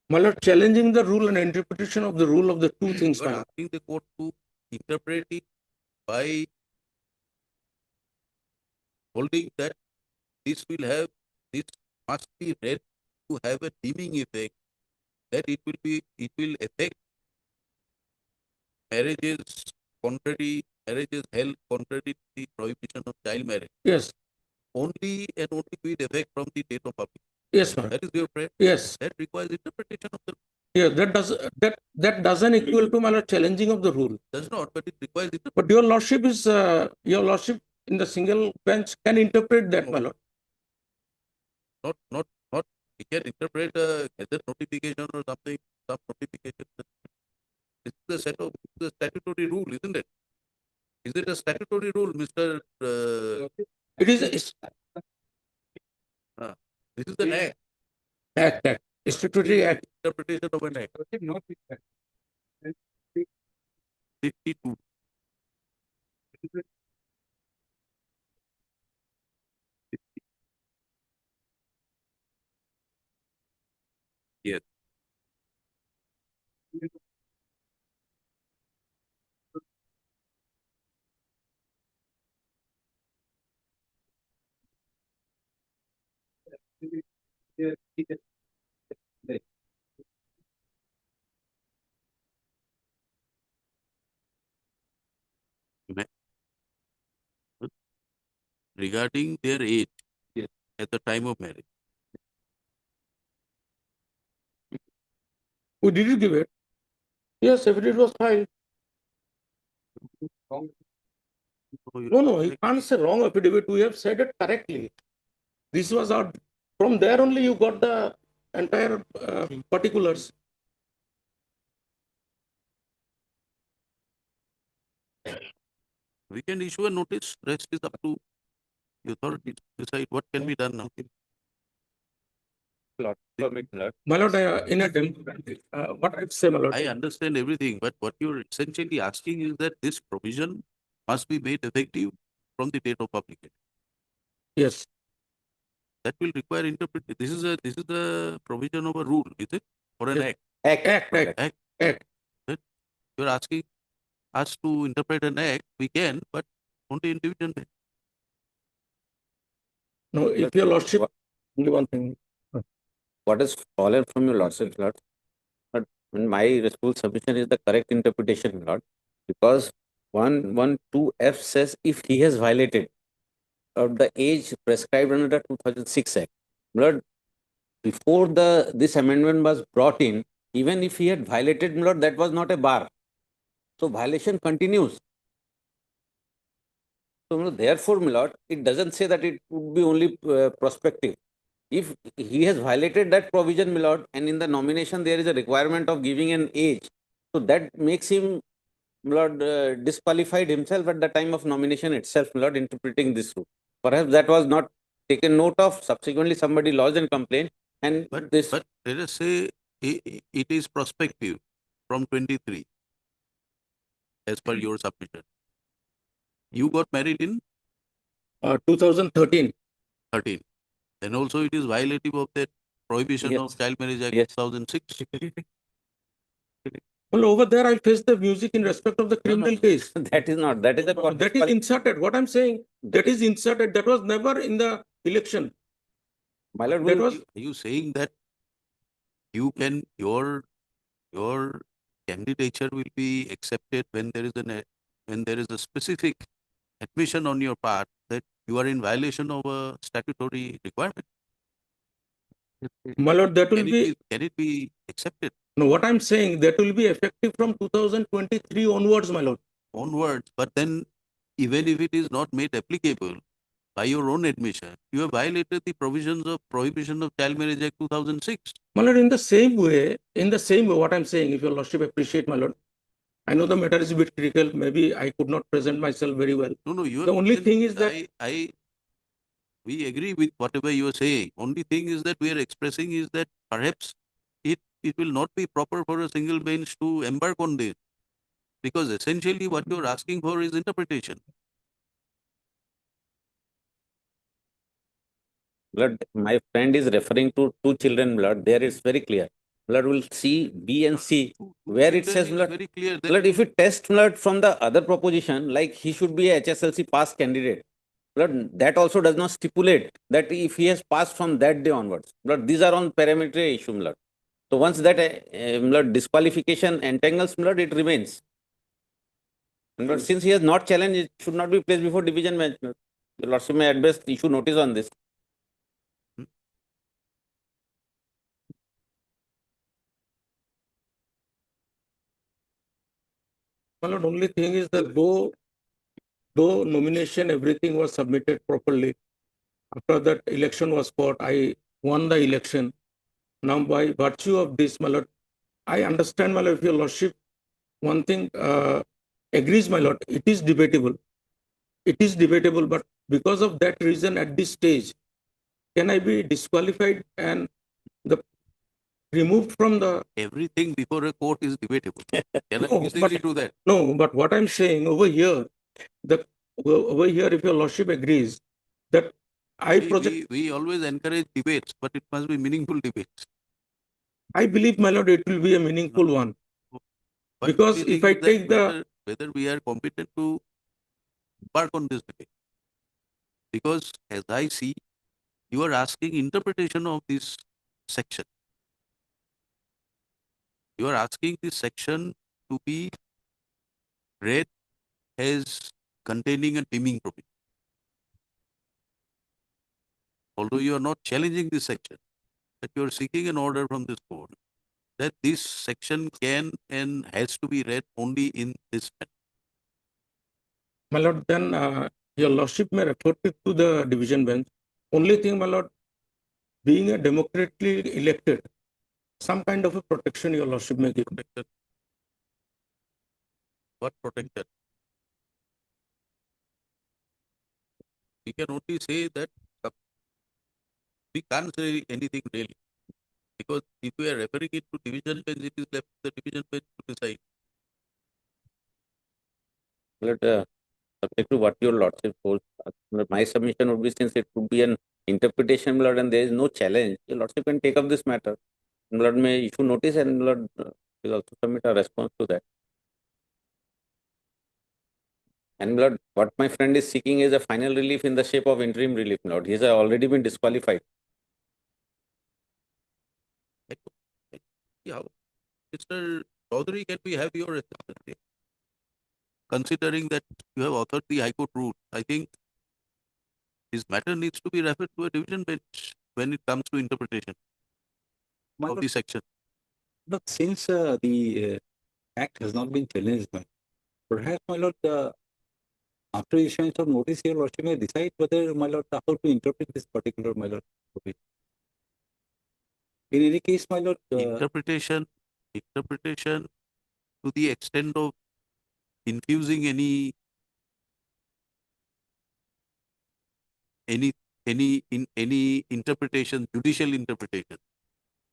My lord, challenging the rule and interpretation of the rule of the two things, You my are lord. asking the court to interpret it by holding that this must be read to have a deeming effect, that it will affect marriages held contrary to the prohibition of child marriage. Yes. Only and only with effect from the date of publication. Yes, my lord. That is your prayer. Yes. That requires interpretation of the rule. Yeah, that doesn't equal to, my lord, challenging of the rule. Does not, but it requires interpretation. But your lordship in the single bench can interpret that, my lord. Not. We can interpret a gazette notification or something, some notification. This is the statutory rule, isn't it? Is it a statutory rule, Mr. It is. This is the an act. Act. Statutory act. Interpretation of an act. 52. Yes. Ma- Regarding their age at the time of marriage. Who did you give it? Yes, affidavit was filed. So you- No, he can't say wrong affidavit. We have said it correctly. This was our, from there only you got the entire particulars. We can issue a notice. Rest is up to the authority to decide what can be done now. My lord, in a what I've said, my lord. I understand everything, but what you're essentially asking is that this provision must be made effective from the date of publication. Yes, That will require interpretation. This is a provision of a rule, is it? Or an Yes. act? act. That you're asking us to interpret an act, we can, but only in division bench. No, if your lordship, only one thing. What has fallen from your lordship, Lord. But my full submission is the correct interpretation, Lord, because 112F says if he has violated the age prescribed under the 2006 Act, Lord, before this amendment was brought in, even if he had violated, Lord, that was not a bar. So violation continues. So therefore, my lord, it doesn't say that it would be only prospective. If he has violated that provision, my lord, and in the nomination there is a requirement of giving an age, so that makes him, my lord, disqualified himself at the time of nomination itself, my lord, interpreting this rule. Perhaps that was not taken note of. Subsequently, somebody lodged a complaint, and But this. but let us say it is prospective from 23 as per your submission. You got married in 2013. 13. Then also it is violative of that prohibition Yes. of Child Marriage Act Yes. 2006. Well, over there I face the music in respect of the criminal case. That is not. That is a. That is inserted. What I'm saying, that is inserted. That was never in the election. My lord, That will was Are you saying that you can your candidature will be accepted when there is when there is a specific admission on your part that you are in violation of a statutory requirement? my lord. That will Can it be accepted no. What I'm saying, that will be effective from 2023 onwards, my lord. onwards? But then, even if it is not made applicable by your own admission, you have violated the provisions of Prohibition of Child Marriage Act 2006. My lord, in the same way, what I'm saying, if your lordship appreciate, my lord, I know the matter is a bit critical. Maybe I could not present myself very well. No, you The only thing is that we agree with whatever you are saying. Only thing is that we are expressing is that perhaps it will not be proper for a single bench to embark on this, because essentially what you are asking for is interpretation. blood, my friend is referring to two children, blood. There it's very clear. Blood will see B and C, where it Children says is blood. very clear that Blood, if you test blood from the other proposition, like he should be a HSLC pass candidate, blood, that also does not stipulate that if he has passed from that day onwards. Blood, these are on parameter issue, blood. So once that blood disqualification entangles, blood, it remains. But since he has not challenged, it should not be placed before division bench. Blood. The lordship may at best issue notice on this. my lord, only thing is that though nomination, everything was submitted properly. After that election was fought, I won the election. Now, by virtue of this, my lord, I understand, my lord, if your lordship, one thing agrees, my lord, it is debatable. It is debatable, but because of that reason, at this stage, can I be disqualified and the removed from the? Everything before a court is debatable. Can I No, disagree but- to that? No, but what I'm saying over here, over here, if your lordship agrees that I project, We always encourage debates, but it must be meaningful debates. I believe, my lord, it will be a meaningful one. But Because the if thing I is that take the, whether we are competent to work on this debate, because as I see, you are asking interpretation of this section. You are asking this section to be read as containing a deeming provision. Although you are not challenging this section, but you are seeking an order from this court that this section can and has to be read only in this manner. my lord, then your lordship may refer it to the division bench. Only thing, my lord, being a democratically elected, some kind of a protection your lordship may give. Protected. What protected? We can only say that we can't say anything really. Because if we are referring it to division bench, it is left to the division bench to decide. But subject to what your lordship holds, my submission would be, since it would be an interpretation, my lord, and there is no challenge, your lordship can take up this matter. My lord may issue notice, and my lord will also submit a response to that. And my lord, what my friend is seeking is a final relief in the shape of interim relief, my lord. He has already been disqualified. Yeah, Mr. Chaudhary, can we have your assistance here? Considering that you have authored the High Court rule, I think this matter needs to be referred to a division bench when it comes to interpretation My of lord, the section. but since the act has not been challenged, perhaps, my lord, after issuance of notice, your lordship may decide whether, my lord, how to interpret this particular, my lord, provision. In any case, my lord, Interpretation to the extent of infusing any interpretation, judicial interpretation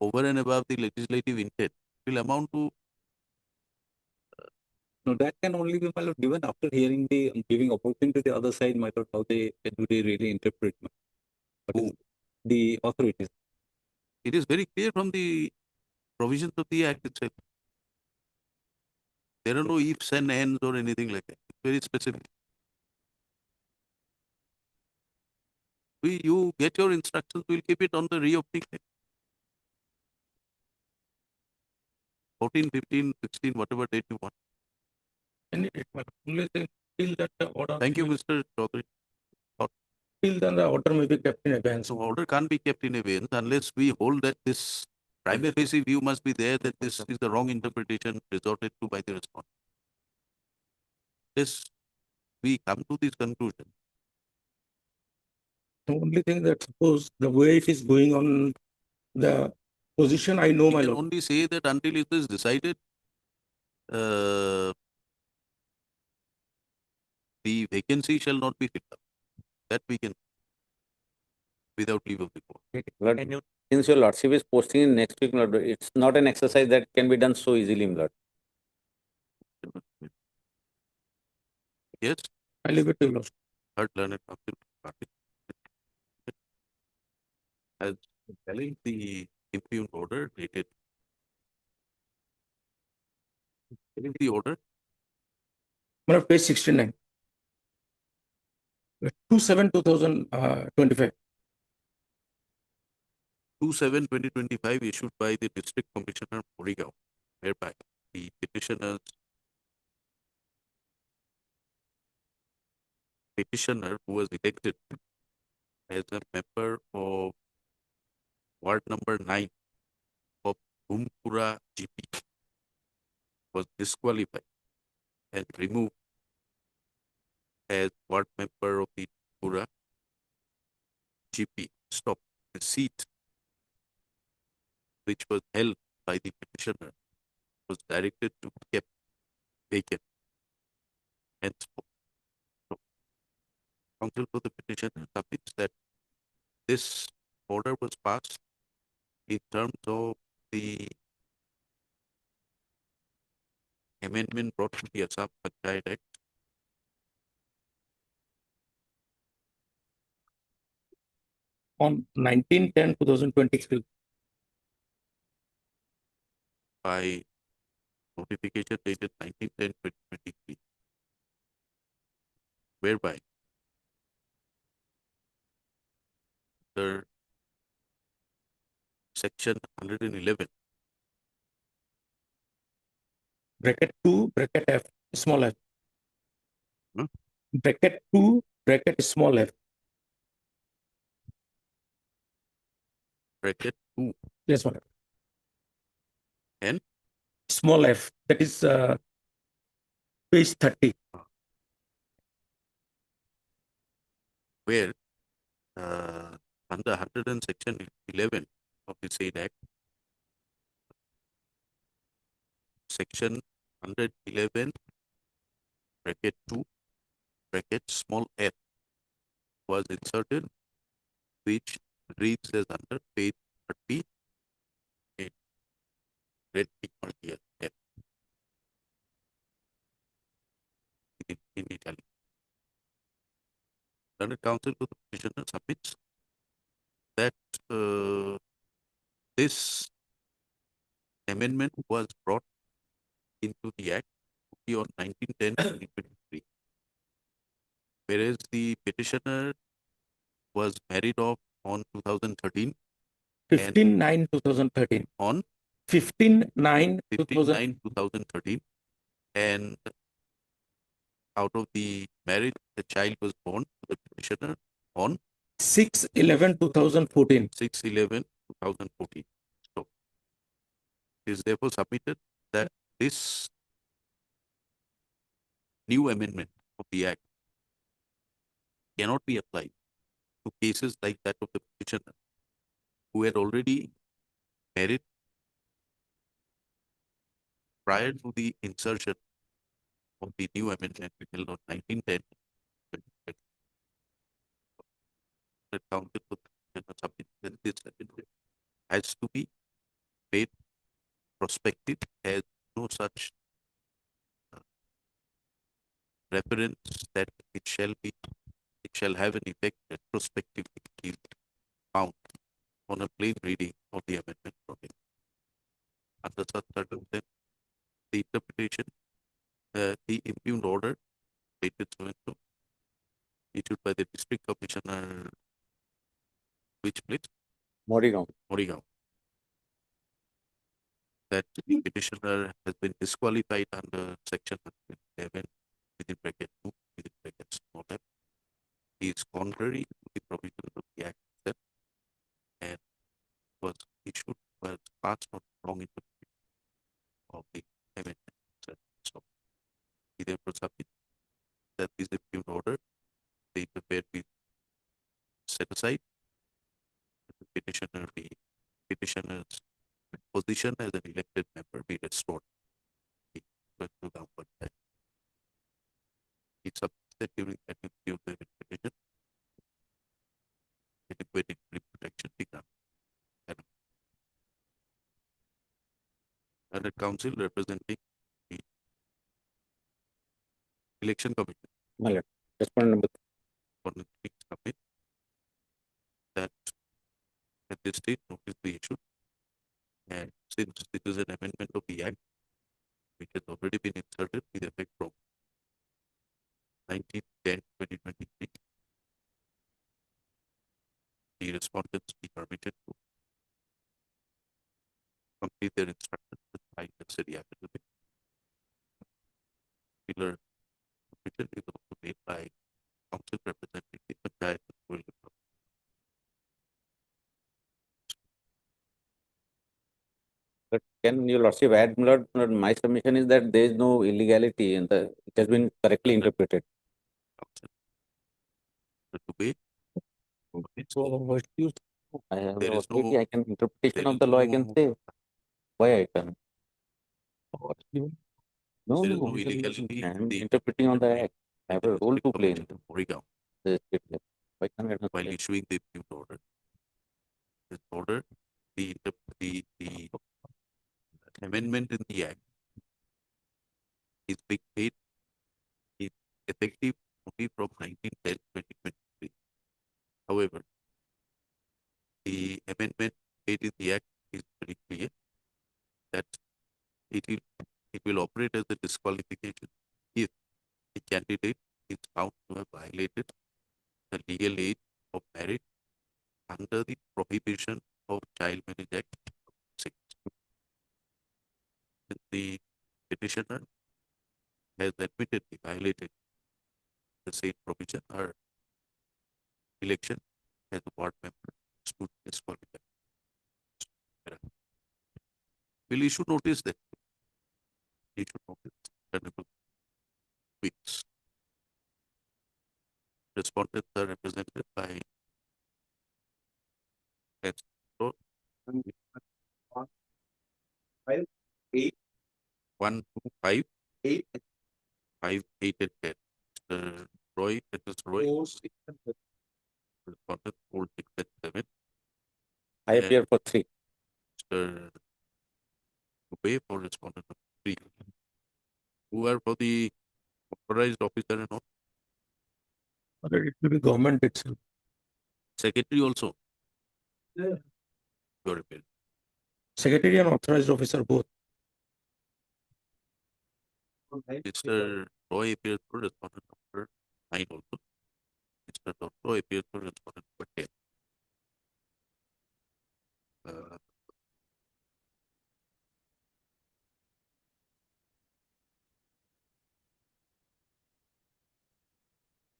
over and above the legislative intent will amount to no, that can only be, my lord, given after hearing giving opportunity to the other side, my lord, how do they really interpret what is the authorities. it is very clear from the provisions of the act itself. There are no ifs and ands or anything like that. It's very specific. You get your instructions, we'll keep it on the reopening date. 14, 15, 16, whatever date you want. Any date, my lord. Only thing, till that the order. Thank you, Mr. Chaudhary. Till then the order may be kept in abeyance. So order can't be kept in abeyance unless we hold that this prima facie view must be there that this is the wrong interpretation resorted to by the respondent. Yes, we come to this conclusion. The only thing that suppose the way it is going on, the position I know, We my can lord. only say that until it is decided, the vacancy shall not be filled up. That we can, without leave of the court. Lord, since your lordship is posting in next week, my lord, it's not an exercise that can be done so easily, my lord. Yes, I leave it to you, lord. third learned counsel party has challenged the impugned order dated. Challenge the order My lord, page 69. 27/2025. 27/2025 issued by the District Commissioner Morigaon, whereby the petitioner who was elected as a member of Ward number 9 of Bhumpura GP was disqualified and removed as ward member of the Bhumpura GP. Stop. The seat which was held by the petitioner was directed to be kept vacant. Henceforth, so, counsel for the petitioner submits that this order was passed in terms of the amendment brought to the Assam Panchayat Act On 19/10/2023. by notification dated 19/10/2023, whereby the section 111 Bracket 2, bracket F, small f. Hmm? Bracket 2, bracket small f. bracket 2 Yes, small f. and Small f, that is page 30. where under 100 and section 11 of the said act, section 111 bracket 2 bracket small f was inserted, which reads as under page 30 in red tick mark here F in italic. Learned counsel to the petitioner submits that this amendment was brought into the act only on 19/10/2023, whereas the petitioner was married off on 2013 15/9/2013. on 15/9/2013. 15/9/2013, and out of the marriage, the child was born to the petitioner on 6/11/2014. 6/11/2014. So, it is therefore submitted that this new amendment of the Act cannot be applied to cases like that of the petitioner who had already married prior to the insertion of the new amendment held on 1910. The counsel for the petitioner submitted that this amendment has to be made prospective, as no such reference that it shall have an effect retrospectively is found on a plain reading of the amendment project. Under such circumstances, the interpretation, the impugned order dated so and so, issued by the district commissioner, which place? Morigaon. Morigaon, that the petitioner has been disqualified under section 111 within bracket 2 within bracket small f is contrary to the provisions of the act itself and was issued was passed on wrong interpretation of the amendment itself. So he therefore submits that this impugned order the interfered be set aside, the petitioner's position as an elected member be restored. He went to the upward side. He submits that during the activity of the petition, adequate interim protection be granted. And a council representing the election commission My lord, respondent number on the things submit that at this stage notice be issued. And since this is an amendment of the act, which has already been inserted with effect from 19/10/2023, the respondents be permitted to complete their instructions with by necessary affidavit. Particular submission is also made by council representing the Panchayat. But can your lordship add, my lord, my submission is that there is no illegality and it has been correctly interpreted. Council. To be, So what you I have there no is authority, no, I can interpretation there of is the law, I can no, say. Why I can? No, there is no, no illegality I in am the interpreting on the interpretation act. I have made a by the role district to play in commissioner of Morigaon the state level. Why can't I not while say? issuing the impugned order. this order, the amendment in the act is being made is effective only from 1910-2023. However, the amendment made in the act is very clear that it will, it will operate as a disqualification if the candidate is found to have violated the legal age of marriage under the prohibition of Child Marriage Act 6. Since the petitioner has admittedly violated the same provision, her election as a ward member stood disqualified. Will issue notice that issue notice Honorable weeks. Respondents are represented by Councilor 1, 2, 5, 8, 5, 8, and 10. Mr. Roy, Mrs. Roy. Respondent 4, 6, and 7. I appear for 3. Mr. Dubey for respondent number 3. Who are for the authorized officer and all? It will be government itself. Secretary also. Yeah. Your appeal. Secretary and authorized officer both. Mr. Roy appears for respondent number 9 also. Mr. Dr. appears for respondent number 10.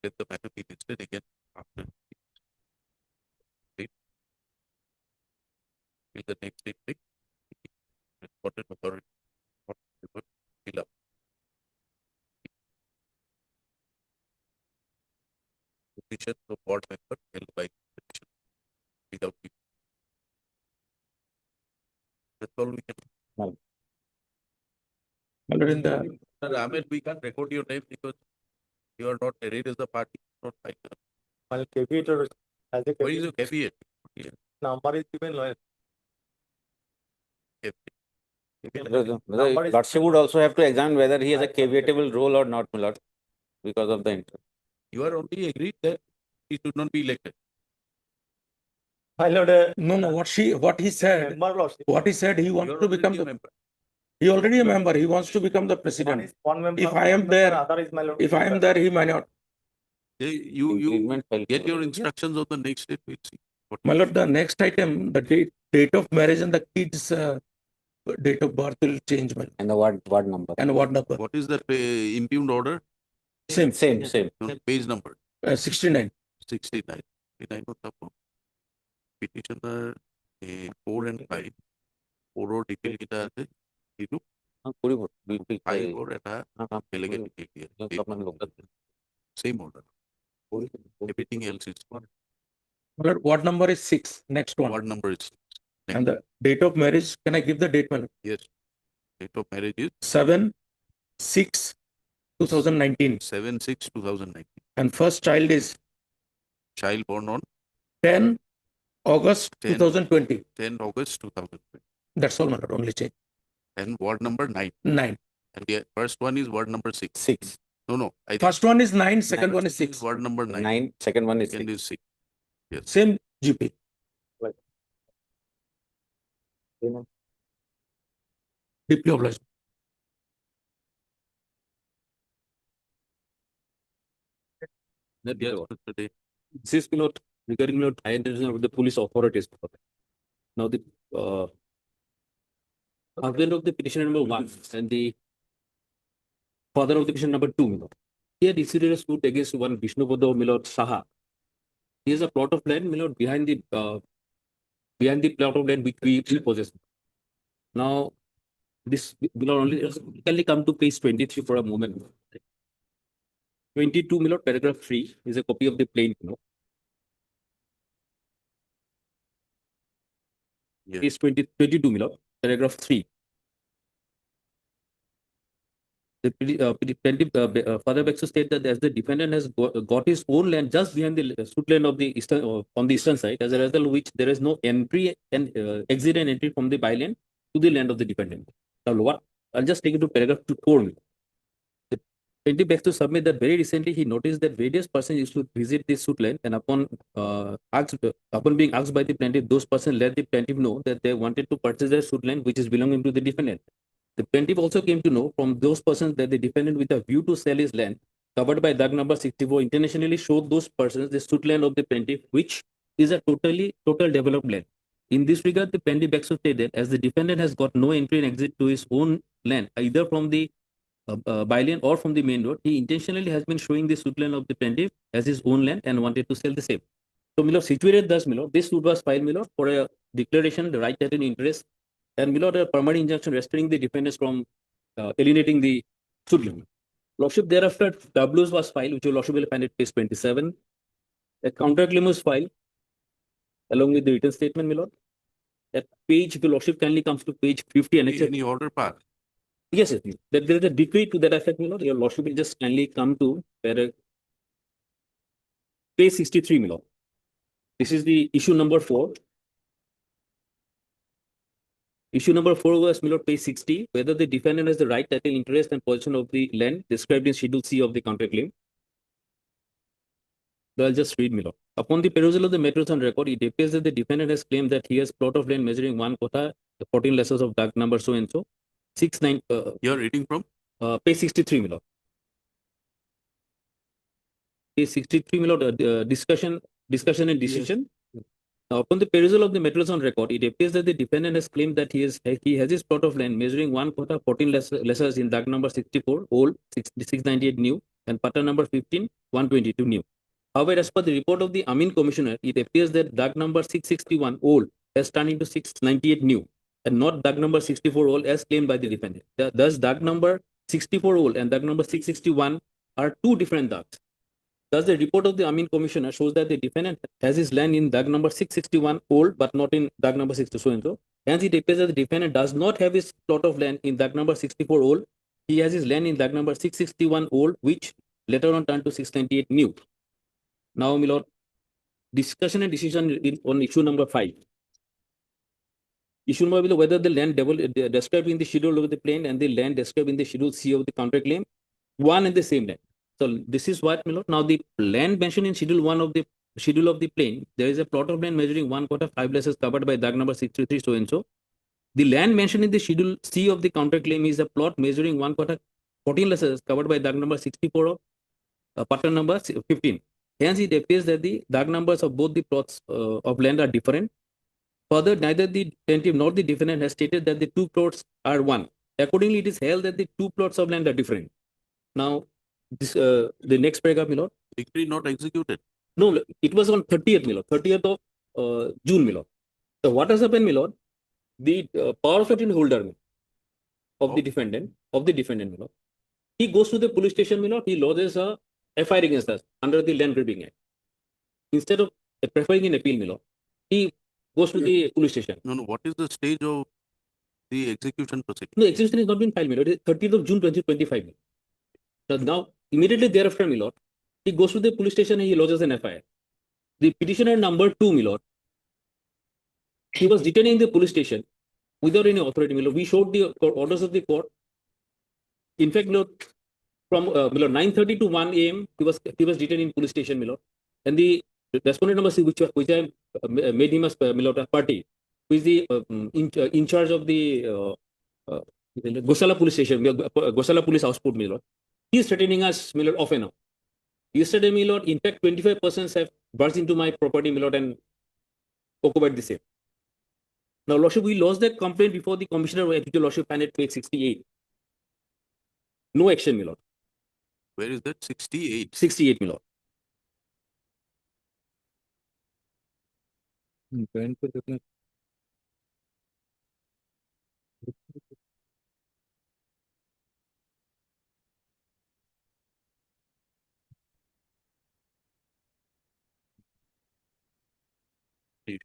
Let the matter be listed again after till the next date. Respondent authority fill up. Position of board member held by petition without the. That's all we can. In the Sir, Ahmed, we can record your name because you are not married as a party, not like that. Well, caveat or as a Where is your caveat? number is given lawyer. Lordship would also have to examine whether he has a caveatable role or not, my lord, because of the interest. You are only agreed that he should not be elected. My lord, no, what he said, member lordship. what he said, he You wants are to become already a the, member. he already a member, he wants to become the One president. is one member. If I am one member, there, other is my lord. If I am there, he may not. You Increment fell get for- your instructions on the next date. We'll see. What My lord, the next item, the date of marriage and the kids' date of birth will change, my lord. And the ward number. And what number? What is that impugned order? Same, Same. No, page number 69. 69. 69 of the book. Petitioner 4 and 5. 4 or detail kita আছে itu 5 or এটা delegate detail here. Same order. Everything else is My lord, what number is 6? Next one. ward number is And the date of marriage, can I give the date, my lord? yes. Date of marriage is 7/6/2019. 7/6/2019. And first child is Child born on 10 August 10. 2020. 10 August 2020. That's all, my lord, only change. And ward number 9. 9. And the first one is ward number 6. 6. No. I think First one is 9, second one is first 6. ward number 9. 9. Second one is Second 6. is 6. Yes. Same GP. Deeply obliged. Yes, Mr. Day. This is not regarding not high intention of the police authorities. Now the husband of the petitioner number 1 and the father of the petitioner number 2. Here decided a suit against one Vishnupada Milord Saha. He has a plot of land, Milord, behind the plot of land which we possess. Now this will only come to page 23 for a moment. 22 Milord, paragraph 3 is a copy of the plain. Yes. Page 22 Milord, paragraph 3. plaintiff further begs to state that as the defendant has got his own land just behind the suit land of the eastern on the eastern side, as a result of which there is no entry and exit and entry from the byland to the land of the defendant. Now, what I'll just take it to paragraph 4. The plaintiff begs to submit that very recently he noticed that various persons used to visit this suit land, and upon being asked by the plaintiff, those persons let the plaintiff know that they wanted to purchase their suit land, which is belonging to the defendant. The plaintiff also came to know from those persons that the defendant, with a view to sell his land covered by DAG number 64, intentionally showed those persons the suit land of the plaintiff, which is a total developed land. In this regard, the plaintiff begs to state that as the defendant has got no entry and exit to his own land, either from the byland or from the main road, he intentionally has been showing the suit land of the plaintiff as his own land and wanted to sell the same. So, situated thus, this suit was filed, for a declaration, the right title interest, and a permanent injunction restraining the defendants from alienating the suit land. Lordship, thereafter, W's was filed, which your Lordship will find at page 27. A counterclaim was filed along with the written statement, my lord. That page, if your Lordship kindly comes to page 50 and Any order passed? yes, yes, there is a decree to that effect, my lord. Your Lordship will just kindly come to page 63, my lord. This is the issue number 4. Issue number 4 was, my lord, page 60, whether the defendant has the right, title, interest, and possession of the land described in Schedule C of the counterclaim. So I'll just read, my lord. Upon the perusal of the matters on record, it appears that the defendant has claimed that he has plot of land measuring 1 kotha, 14 lessons of DAG number so and so, 69. You're reading from? Page 63, my lord. Page 63, my lord, discussion and decision. Now, upon the perusal of the matters on record, it appears that the defendant has claimed that he has his plot of land measuring 1 kotha, 14 lessons in DAG number 64, old, 698 new, and pata number 15, 122 new. However, as per the report of the Amin Commissioner, it appears that DAG number 661 old has turned into 698 new, and not DAG number 64 old as claimed by the defendant. Thus, DAG number 64 old and DAG number 661 are two different DAGs. Thus, the report of the Amin Commissioner shows that the defendant has his land in DAG number 661 old, but not in DAG number 60 so and so. Hence, it appears that the defendant does not have his plot of land in DAG number 64 old. He has his land in DAG number 661 old, which later on turned to 698 new. Now, my lord, discussion and decision on issue number 5. Issue number whether the land described in the schedule of the plain and the land described in the schedule C of the counterclaim, one and the same land. So this is what, my lord. Now the land mentioned in schedule 1 of the plain, there is a plot of land measuring 1 kotha 5 lessons covered by DAG number 633 so and so. The land mentioned in the schedule C of the counterclaim is a plot measuring 1 kotha 14 lessons covered by DAG number 64 of pattern number 15. Hence, it appears that the DAG numbers of both the plots of land are different. Further, neither the plaintiff nor the defendant has stated that the two plots are one. Accordingly, it is held that the two plots of land are different. Now, this the next paragraph, my lord. Decree not executed. No, it was on 30th, my lord, 30th of June, my lord. So what has happened, my lord? The power of attorney holder of the defendant, my lord, he goes to the police station, my lord, he lodges a FIR against us under the Land Grabbing Act. Instead of preferring an appeal, my lord, he goes to the police station. No, what is the stage of the execution proceeding? No, execution has not been filed, my lord. It is 30th of June 2025. So now, immediately thereafter, my lord, he goes to the police station and he lodges an FIR. The petitioner number 2, my lord, he was detained in the police station without any authority, my lord. We showed the orders of the court. In fact, my lord, from 9:30 to 1 a.m., he was detained in police station, my lord. And the respondent number 6, which I made him as my lord, a party, who is the in charge of the Gosala police station, Gosala police houseport, my lord. He is threatening us, my lord, off and on. Yesterday, my lord, in fact, 25 persons have burst into my property, my lord, and occupied the same. Now, lordship, we lost that complaint before the commissioner, which your lordship found at page 68. No action, my lord. Where is that? 68. 68, my lord. You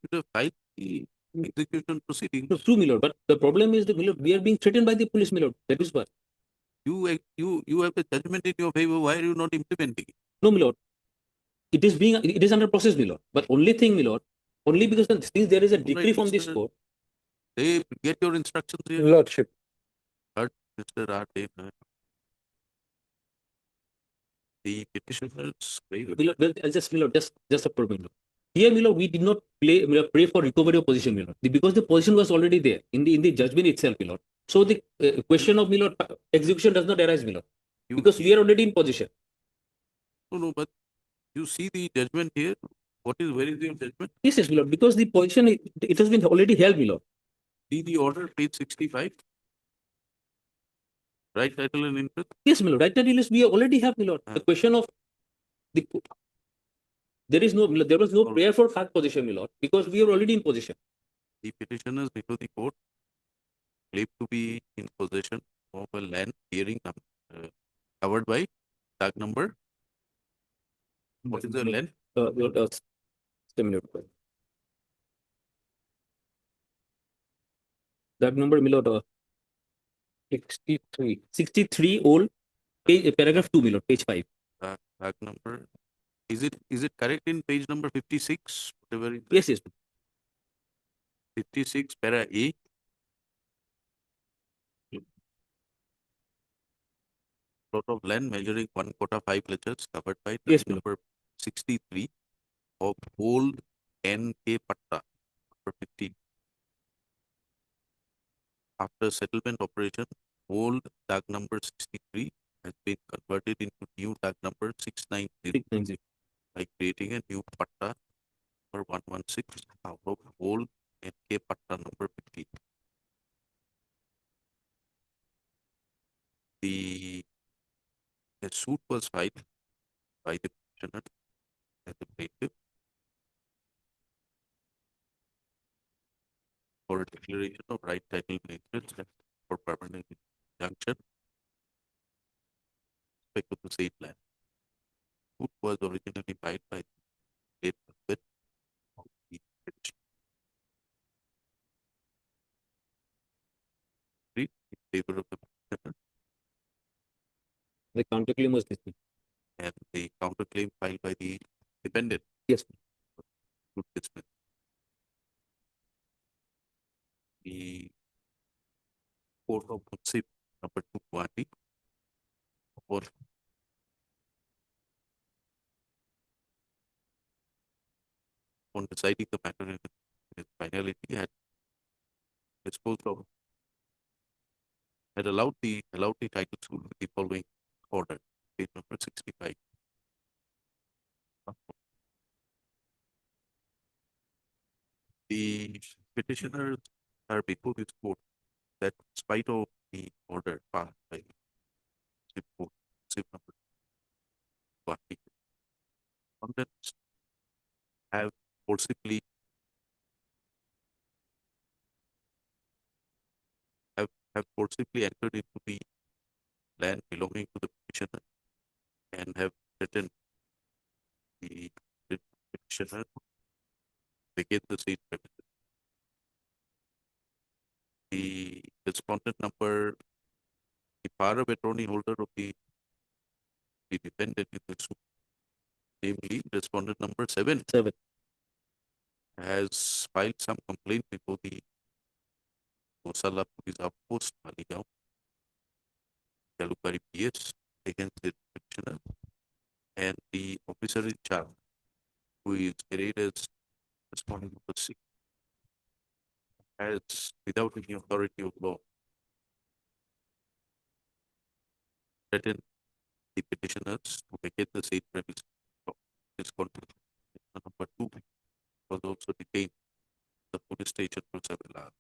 should have filed the execution proceeding. No, true, my lord. But the problem is that, my lord, we are being threatened by the police, my lord. That is what. You have the judgment in your favor. Why are you not implementing it? No, my lord. It is under process, my lord. But only thing, my lord, only because since there is a decree from this Mr. court, They get your instructions here. Lordship, But Mr. R. The petitioners. my lord, well, I'll just, my lord, just a problem, my lord. Here, my lord, we did not pray for recovery of position, my lord, because the position was already there in the judgment itself, my lord. So the question of, my lord, execution does not arise, my lord, because we are already in position. No, but you see the judgment here. Where is your judgment? Yes, yes, my lord, because the position, it has been already held, my lord. See the order, page 65. Right title and interest. Yes, my lord, right title is we already have, my lord. The question of the there was no prayer for fact position, my lord, because we are already in position. The petitioners before the court claim to be in possession of a land hearing covered by tag number. What is the land? My lord, just a minute. That number, my lord, 63 old, paragraph 2, my lord, page 5. Tag number. Is it correct in page number 56? Whatever it is. Yes, yes. 56 para A. Plot of land measuring 1 quota 5 acres covered by Yes, tag number 63 of old NK Patta number 15. After settlement operation, old tag number 63 has been converted into new tag number 690 690. by creating a new Patta number 116 out of old NK Patta number 15. The suit was filed by the petitioner as the plaintiff for a declaration of right title and interest and for permanent injunction with respect to the said land. Suit was originally filed by the state husband of the petitioner in favor of the petitioner, The counterclaim was this. and the counterclaim filed by the defendant Yes. to dismiss. The court of Contempt number 2 Guwahati for on deciding the matter in its finality had disposed of had allowed the title suit with the following order, page number 65. The petitioners are before this court that in spite of the order passed by the Supreme Court, Supreme number Guwahati, contents have forcibly entered into the land belonging to the petitioner and have threatened the petitioner to vacate the said premises. The respondent number, the power of attorney holder of the defendant in the suit, namely respondent number 7, has filed some complaint before the Gosala Police Outpost, Maligaon, Jalukari PS against the petitioner and the officer in charge, who is arrayed as respondent number 6, has, without any authority of law, threatened the petitioners to vacate the said premises. This contempt. Number 2 was also detained at the police station for several hours.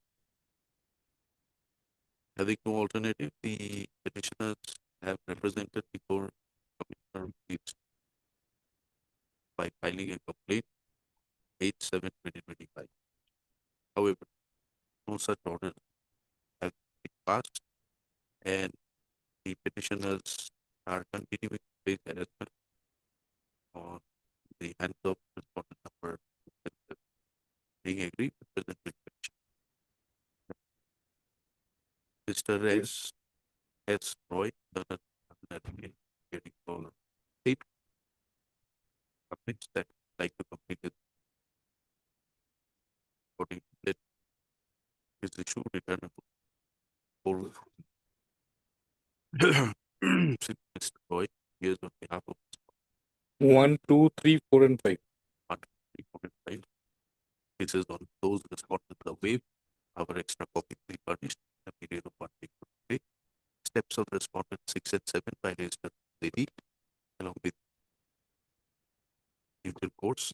Having no alternative, the petitioners have represented before Commissioner of Police by filing a complaint 8/7/2025. However, no such order has been passed, and the petitioners are continuing to face harassment on the hands of respondent number being agreed with present petition. Mr. S. Roy, nothing getting for state companies that like to complete it. According to that, is issue returnable for Mr. Roy, here's on behalf of 1, 2, 3, 4, and 5. 1, 3, 4, and 5. This is on those responded to the waive our extra copy be furnished in a period of 1 week from today. Steps of respondent 6 and 7 by registered lady along with usual course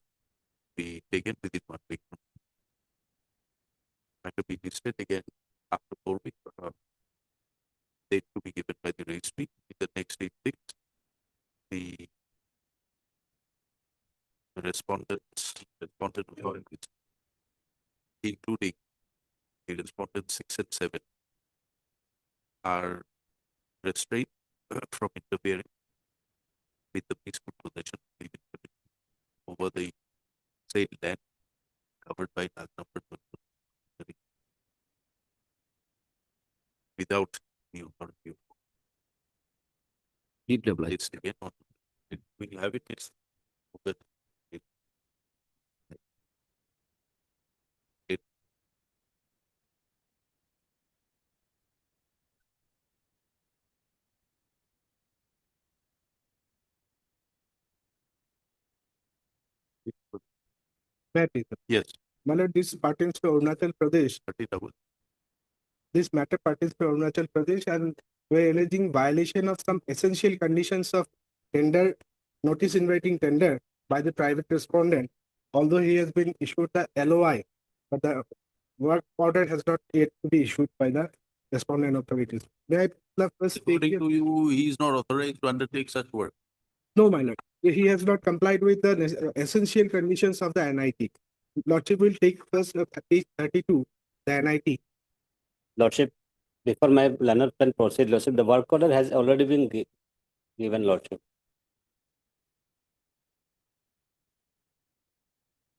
be taken within 1 week from matter be listed again after 4 weeks. Date to be given by the registry in the next 8 weeks. The respondent authorities, including the respondent 6 and 7, are restrained from interfering with the peaceful possession of living community over the said land covered by Act number 20 without the authority of court. Deeply obliged. It's again on. We'll have it next. But May I please, sir? yes, My lord, this pertains to Arunachal Pradesh. 30 double. This matter pertains to Arunachal Pradesh, and we're alleging violation of some essential conditions of tender, notice inviting tender by the private respondent, although he has been issued the LOI, but the work order has not yet to be issued by the respondent authorities. May I first take According your- to you, he is not authorized to undertake such work. No, my lord. He has not complied with the essential conditions of the NIT. Lordship will take first page 32, the NIT. Lordship, before my learner can proceed, Lordship, the work order has already been given, Lordship.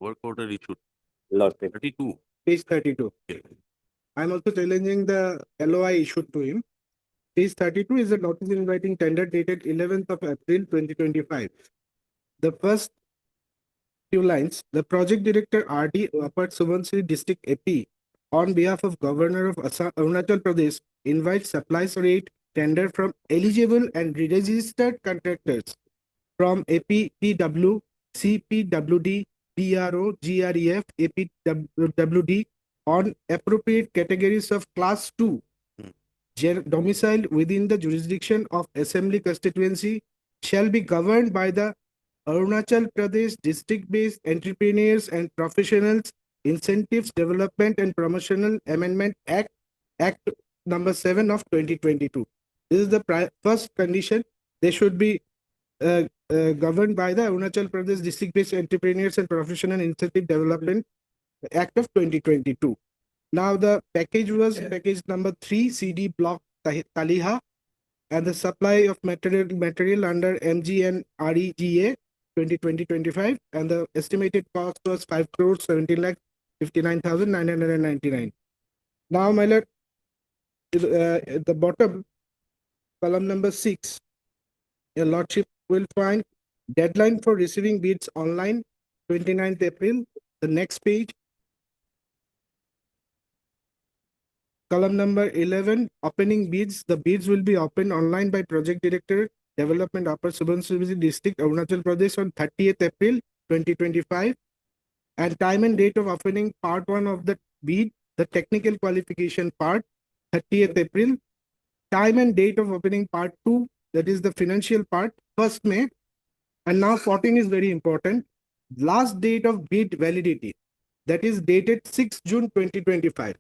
Work order issued Lordship. 32. Page 32. Okay. I'm also challenging the LOI issued to him. Page 32 is a notice inviting tender dated 11th of April 2025. The first few lines, the project director RD Upper Subansiri District AP on behalf of Governor of Arunachal Pradesh invites supplies rate tender from eligible and registered contractors from APPW, CPWD, PRO, GREF, APWD on appropriate categories of class 2 domiciled within the jurisdiction of assembly constituency shall be governed by the Arunachal Pradesh district-based entrepreneurs and professionals incentives development and promotional amendment act number 7 of 2022. This is the first condition. They should be governed by the Arunachal Pradesh district-based entrepreneurs and professional incentive development act of 2022. Now the package was package number 3 CD block Taliha, and the supply of material under MGN REGA 2020-25, and the estimated cost was 5 crores 17 lakh 59,999. Now, my lord, at the bottom, column number 6, your lordship will find deadline for receiving bids online 29th April. The next page, column number 11, opening bids. The bids will be opened online by Project Director, Development Upper Subansiri District, Arunachal Pradesh on 30th April 2025. And time and date of opening part 1 of the bid, the technical qualification part, 30th April. Time and date of opening part 2, that is the financial part, 1st May. And now 14 is very important. Last date of bid validity, that is dated 6 June 2025.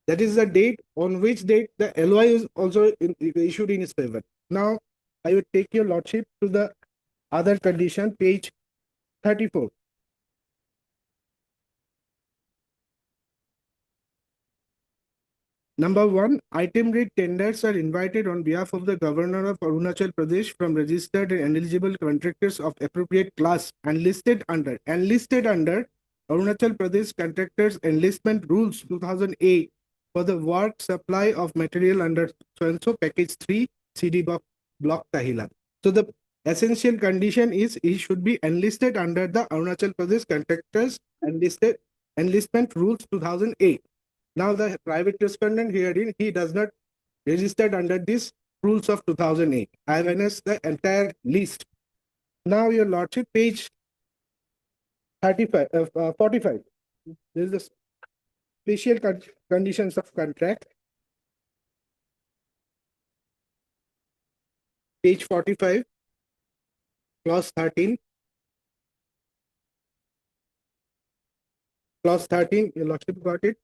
That is the date on which date the LOI is also issued in his favor. Now, I will take your lordship to the other condition, page 34. Number 1, item rate tenders are invited on behalf of the Governor of Arunachal Pradesh from registered and eligible contractors of appropriate class and listed under Arunachal Pradesh Contractors Enlistment Rules 2008 for the work supply of material under so-and-so package 3 CD box Block Tahila. So the essential condition is he should be enlisted under the Arunachal Pradesh Contractors Enlistment Rules 2008. Now the private respondent herein, he does not registered under this rules of 2008. I have annexed the entire list. Now your lordship, page 45. This is the special conditions of contract. Page 45, clause 13. Clause 13, your lordship got it.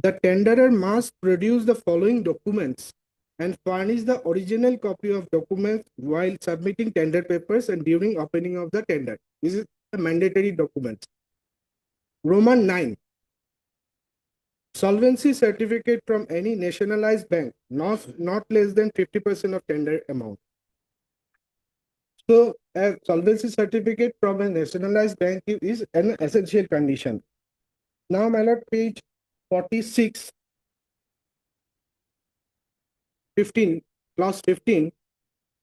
The tenderer must produce the following documents and furnish the original copy of documents while submitting tender papers and during opening of the tender. This is the mandatory documents. Roman 9. Solvency certificate from any nationalized bank, not less than 50% of tender amount. So a solvency certificate from a nationalized bank is an essential condition. Now, my lord, page 46, 15, clause 15,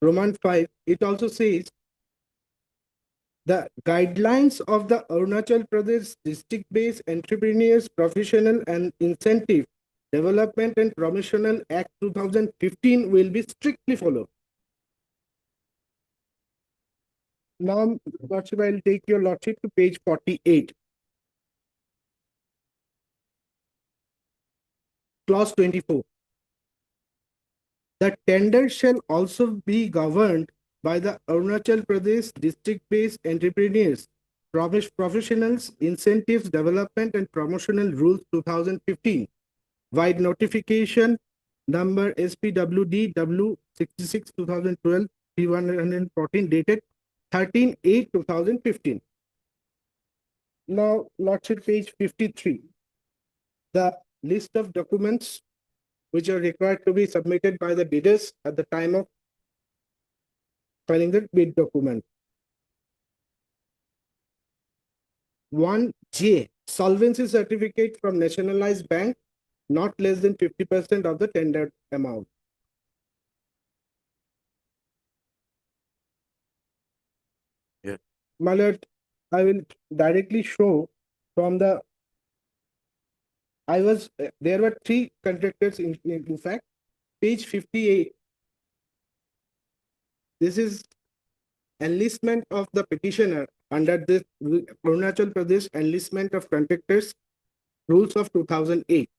Roman 5, it also says the guidelines of the Arunachal Pradesh District-Based Entrepreneurs Professional and Incentive Development and Promotional Act 2015 will be strictly followed. Now, lordship, I will take your lordship to page 48. Clause 24. The tender shall also be governed by the Arunachal Pradesh District-Based Entrepreneurs, Professionals, Incentives, Development and Promotional Rules 2015, wide notification number SPWD W66 2012 P114 dated 13/8/2015. Now, lordship, page 53. The list of documents which are required to be submitted by the bidders at the time of filing the bid document. 1J, solvency certificate from nationalized bank, not less than 50% of the tendered amount. Yeah. My lord, I will directly show from the, there were three contractors in fact, page 58. This is enlistment of the petitioner under the Arunachal Pradesh Enlistment of Contractors Rules of 2008.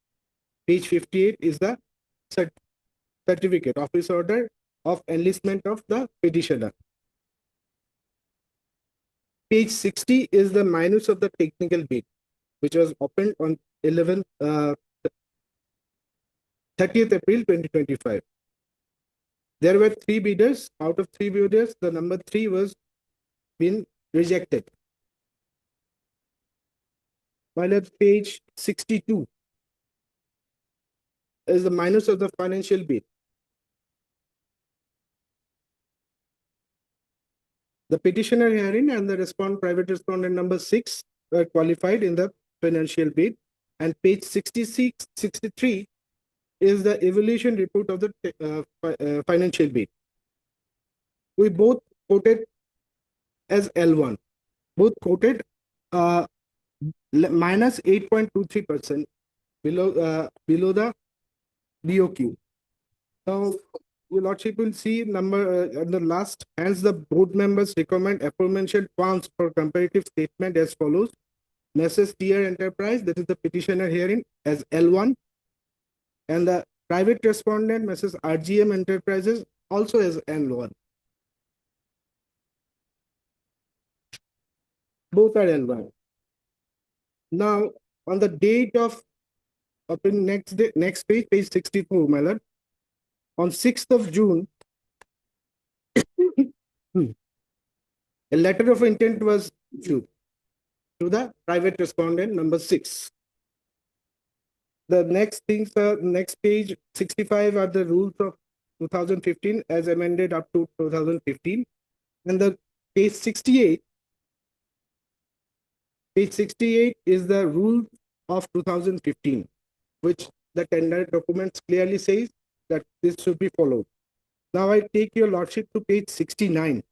Page 58 is the certificate, office order of enlistment of the petitioner. Page 60 is the minus of the technical bid, which was opened on 30th April 2025. There were three bidders. Out of three bidders, the number 3 was been rejected. While at page 62 is the minus of the financial bid. The petitioner herein and the private respondent number 6 were qualified in the financial bid, and page 66, 63 is the evaluation report of the financial bid. We both quoted as L1, both quoted minus 8.23% below the BOQ. Now, your lordship will see number on the last. Hence, the board members recommend aforementioned funds for comparative statement as follows: Messrs. Tier Enterprise, that is the petitioner herein, as L1, and the private respondent, Messrs. RGM Enterprises, also as L1. Both are L1. Now, on the date of next page, page 64, my lord, on 6th of June, a letter of intent was issued to the private respondent number 6. The next things, next page 65 are the rules of 2015 as amended up to 2015, and the page 68. Page 68 is the rule of 2015, which the tender documents clearly says that this should be followed. Now I take your lordship to page 69.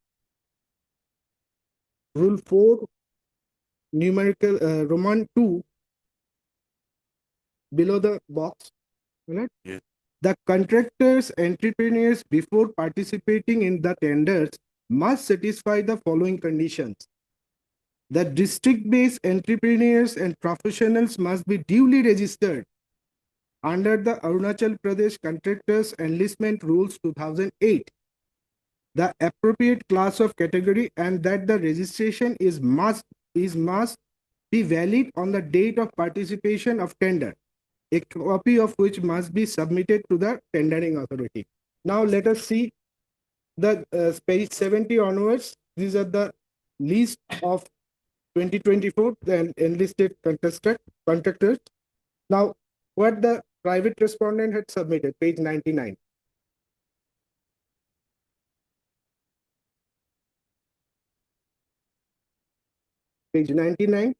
Rule 4, numerical Roman 2, below the box. Right? Yeah. The contractors, entrepreneurs, before participating in the tenders, must satisfy the following conditions. The district-based entrepreneurs and professionals must be duly registered under the Arunachal Pradesh Contractors Enlistment Rules 2008, the appropriate class of category, and that the registration must be valid on the date of participation of tender, a copy of which must be submitted to the tendering authority. Now let us see the page 70 onwards. These are the list of 2024 the enlisted contractors. Now, what the private respondent had submitted, page 99. Page 99.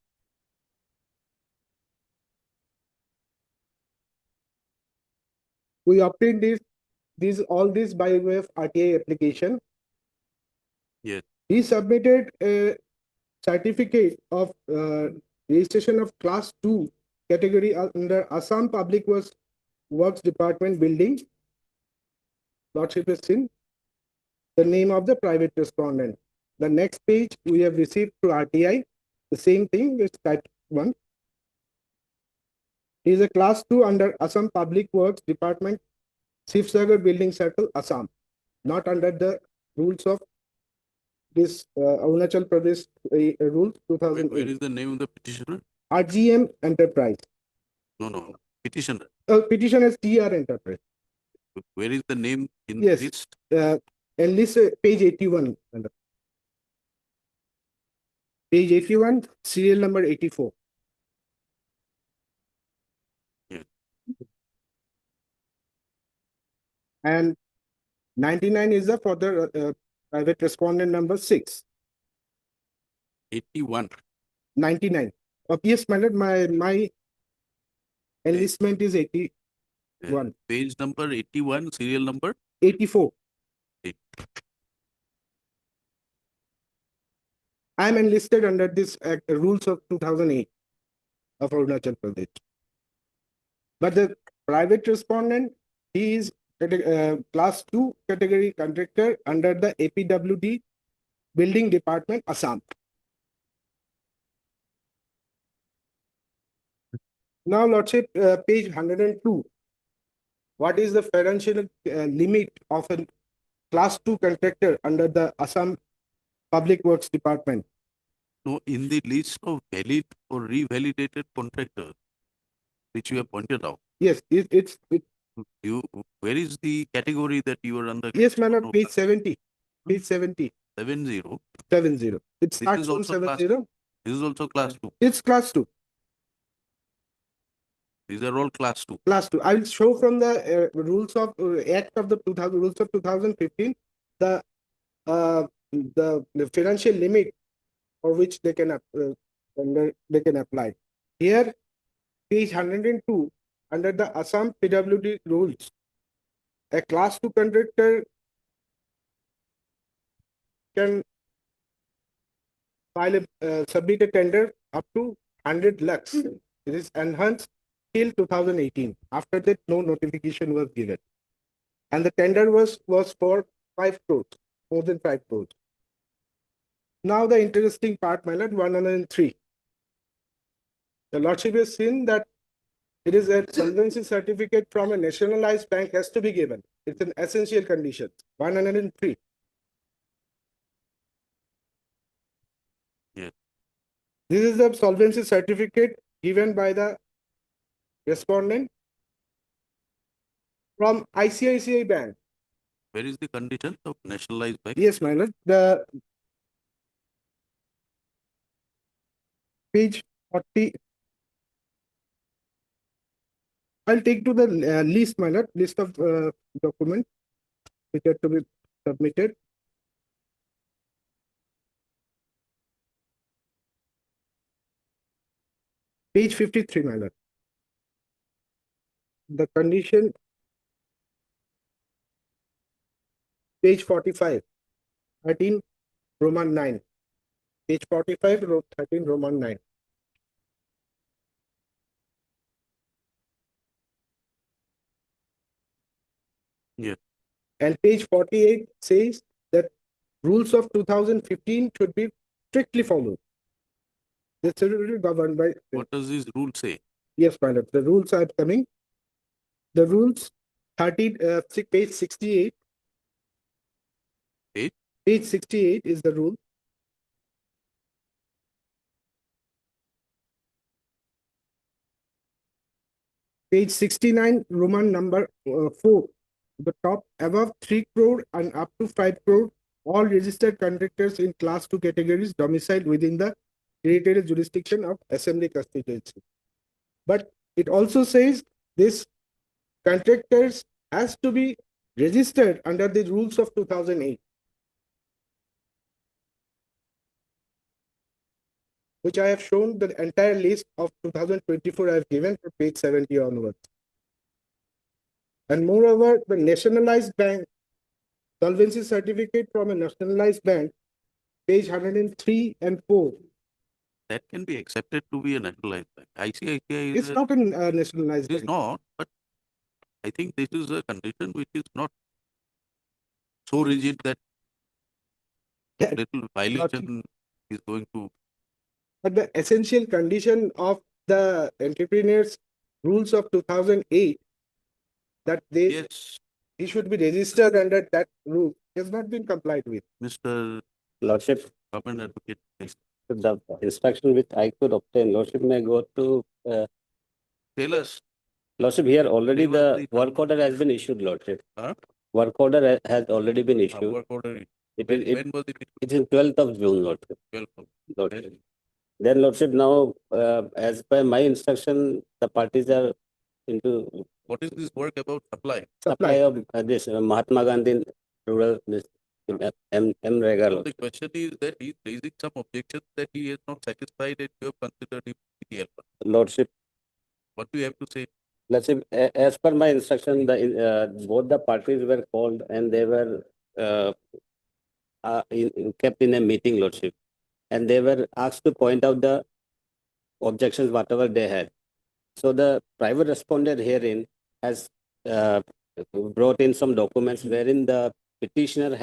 We obtained all this by way of RTI application. Yes. He submitted a certificate of registration of class 2 category under Assam Public Works Department building. Lordship has seen the name of the private respondent. The next page we have received through RTI. The same thing is type 1. He is a class 2 under Assam Public Works Department, Sifsagar Building Circle, Assam, not under the rules of this Arunachal Pradesh rules Where 2008. is the name of the petitioner? RGM Enterprise. No. Petitioner. Petition is TR Enterprise. Where is the name in Yes. the list? Enlist page 81. Page 81, serial number 84. Yeah. And 99 is the for the private respondent number 6. 81. 99. Yes, my lord, my enlistment is 81. Page number 81, serial number 84. 8. I am enlisted under this rules of 2008 of Arunachal Pradesh. But the private respondent, he is class 2 category contractor under the APWD Building Department, Assam. Now, Lordship, page 102. What is the financial limit of a class 2 contractor under the Assam Public Works Department? No, in the list of valid or revalidated contractors, which you have pointed out, Yes, it's where is the category that you are under? yes, my lord, page 70. Page 70. 70. 70. It This starts is from also class 70. This is also class 2. It's class 2. These are all class 2. Class 2. I will show from the rules of Act of the 2000 rules of 2015 the financial limit for which they can apply. Here, page 102 under the Assam PWD rules, a class 2 contractor can submit a tender up to 100 lakhs. It is enhanced till 2018. After that, no notification was given. And the tender was for 5 crores, more than 5 crores. Now the interesting part, my lord, 103. The lordship has seen that it is a solvency certificate from a nationalized bank has to be given. It's an essential condition. 103. Yes. This is the solvency certificate given by the respondent from ICICI Bank. Where is the condition of nationalized bank? Yes, my lord. The page 40. I'll take to the list, my lord, list of documents which are to be submitted. Page 53, my lord. The condition page 45, 13, Roman 9. Page 45, 13, Roman 9. Yeah. And page 48 says that rules of 2015 should be strictly followed. This is governed by. What does this rule say? Yes, my lord. The rules are coming. The rules 13, page 68. Page? Page 68 is the rule. Page 69, Roman number 4. The top above 3 crore and up to 5 crore, all registered contractors in class 2 categories domiciled within the territorial jurisdiction of assembly constituency. But it also says this contractors has to be registered under the rules of 2008, which I have shown the entire list of 2024 I have given for page 70 onwards. And moreover, the nationalized bank solvency certificate from a nationalized bank, page 103 and 4. That can be accepted to be a nationalized bank. ICICI It's not a nationalized It is bank. not, but I think this is a condition which is not so rigid that Yeah. little violation is going to. But the essential condition of the entrepreneurs rules of 2008 that Yes, he should be registered under that rule has not been complied with. Mr. Lordship, Government Advocate, please the instruction which I could obtain, Lordship may go to, tell us. Lordship, here already Give us the the work order has been issued, Lordship. Huh? Work order has already been Our issued. work order. It When, is, it, when was it? it's in 12th of June, Lordship. 12. Lordship. Then, Lordship, now, as per my instruction, the parties are into What is this work about supply? supply of this Mahatma Gandhi rural this Rega. So the question is that he is raising some objections that he is not satisfied and you have considered him PTL. Lordship, What do you have to say? Lordship, as per my instruction, both the parties were called and they were kept in a meeting, Lordship, and they were asked to point out the objections whatever they had. So the private respondent herein has brought in some documents wherein the petitioner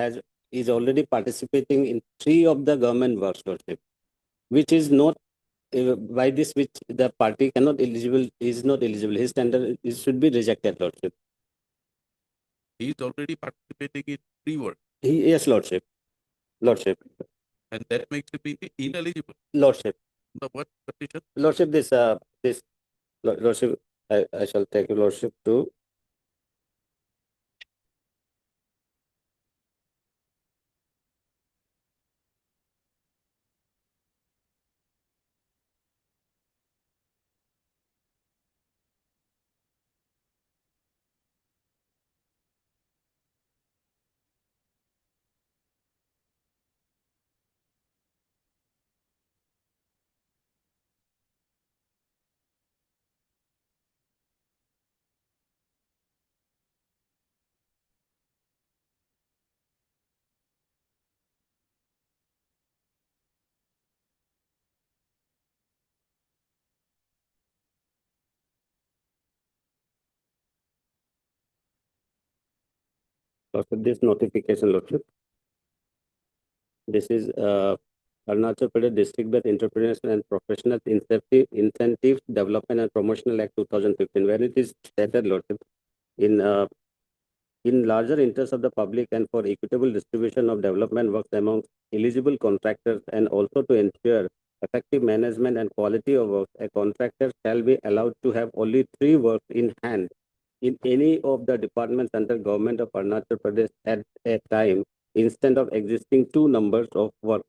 is already participating in 3 of the government works, Lordship, which is not by this which the party cannot eligible is not eligible. His tender should be rejected, Lordship. He is already participating in free work Yes, Lordship. Lordship. and that makes him ineligible. Lordship. The what petition? Lordship, Lordship, I shall take your Lordship to Lordship, this notification, Lordship. This is Arunachal Pradesh District-based Entrepreneurship and Professional Incentive Development and Promotional Act 2015, where it is stated, Lordship, in larger interest of the public and for equitable distribution of development works among eligible contractors and also to ensure effective management and quality of work, a contractor shall be allowed to have only 3 works in hand in any of the departments under government of Arunachal Pradesh at a time instead of existing 2 numbers of work.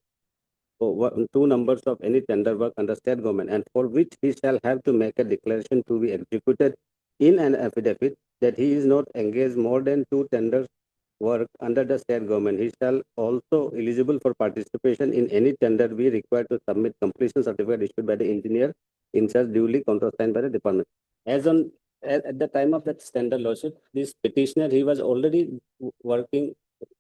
2 numbers of any tender work under state government, and for which he shall have to make a declaration to be executed in an affidavit that he is not engaged more than 2 tenders work under the state government. He shall also eligible for participation in any tender be required to submit completion certificate issued by the engineer in charge duly countersigned by the department. As on at the time of that tender, Lordship, this petitioner, he was already working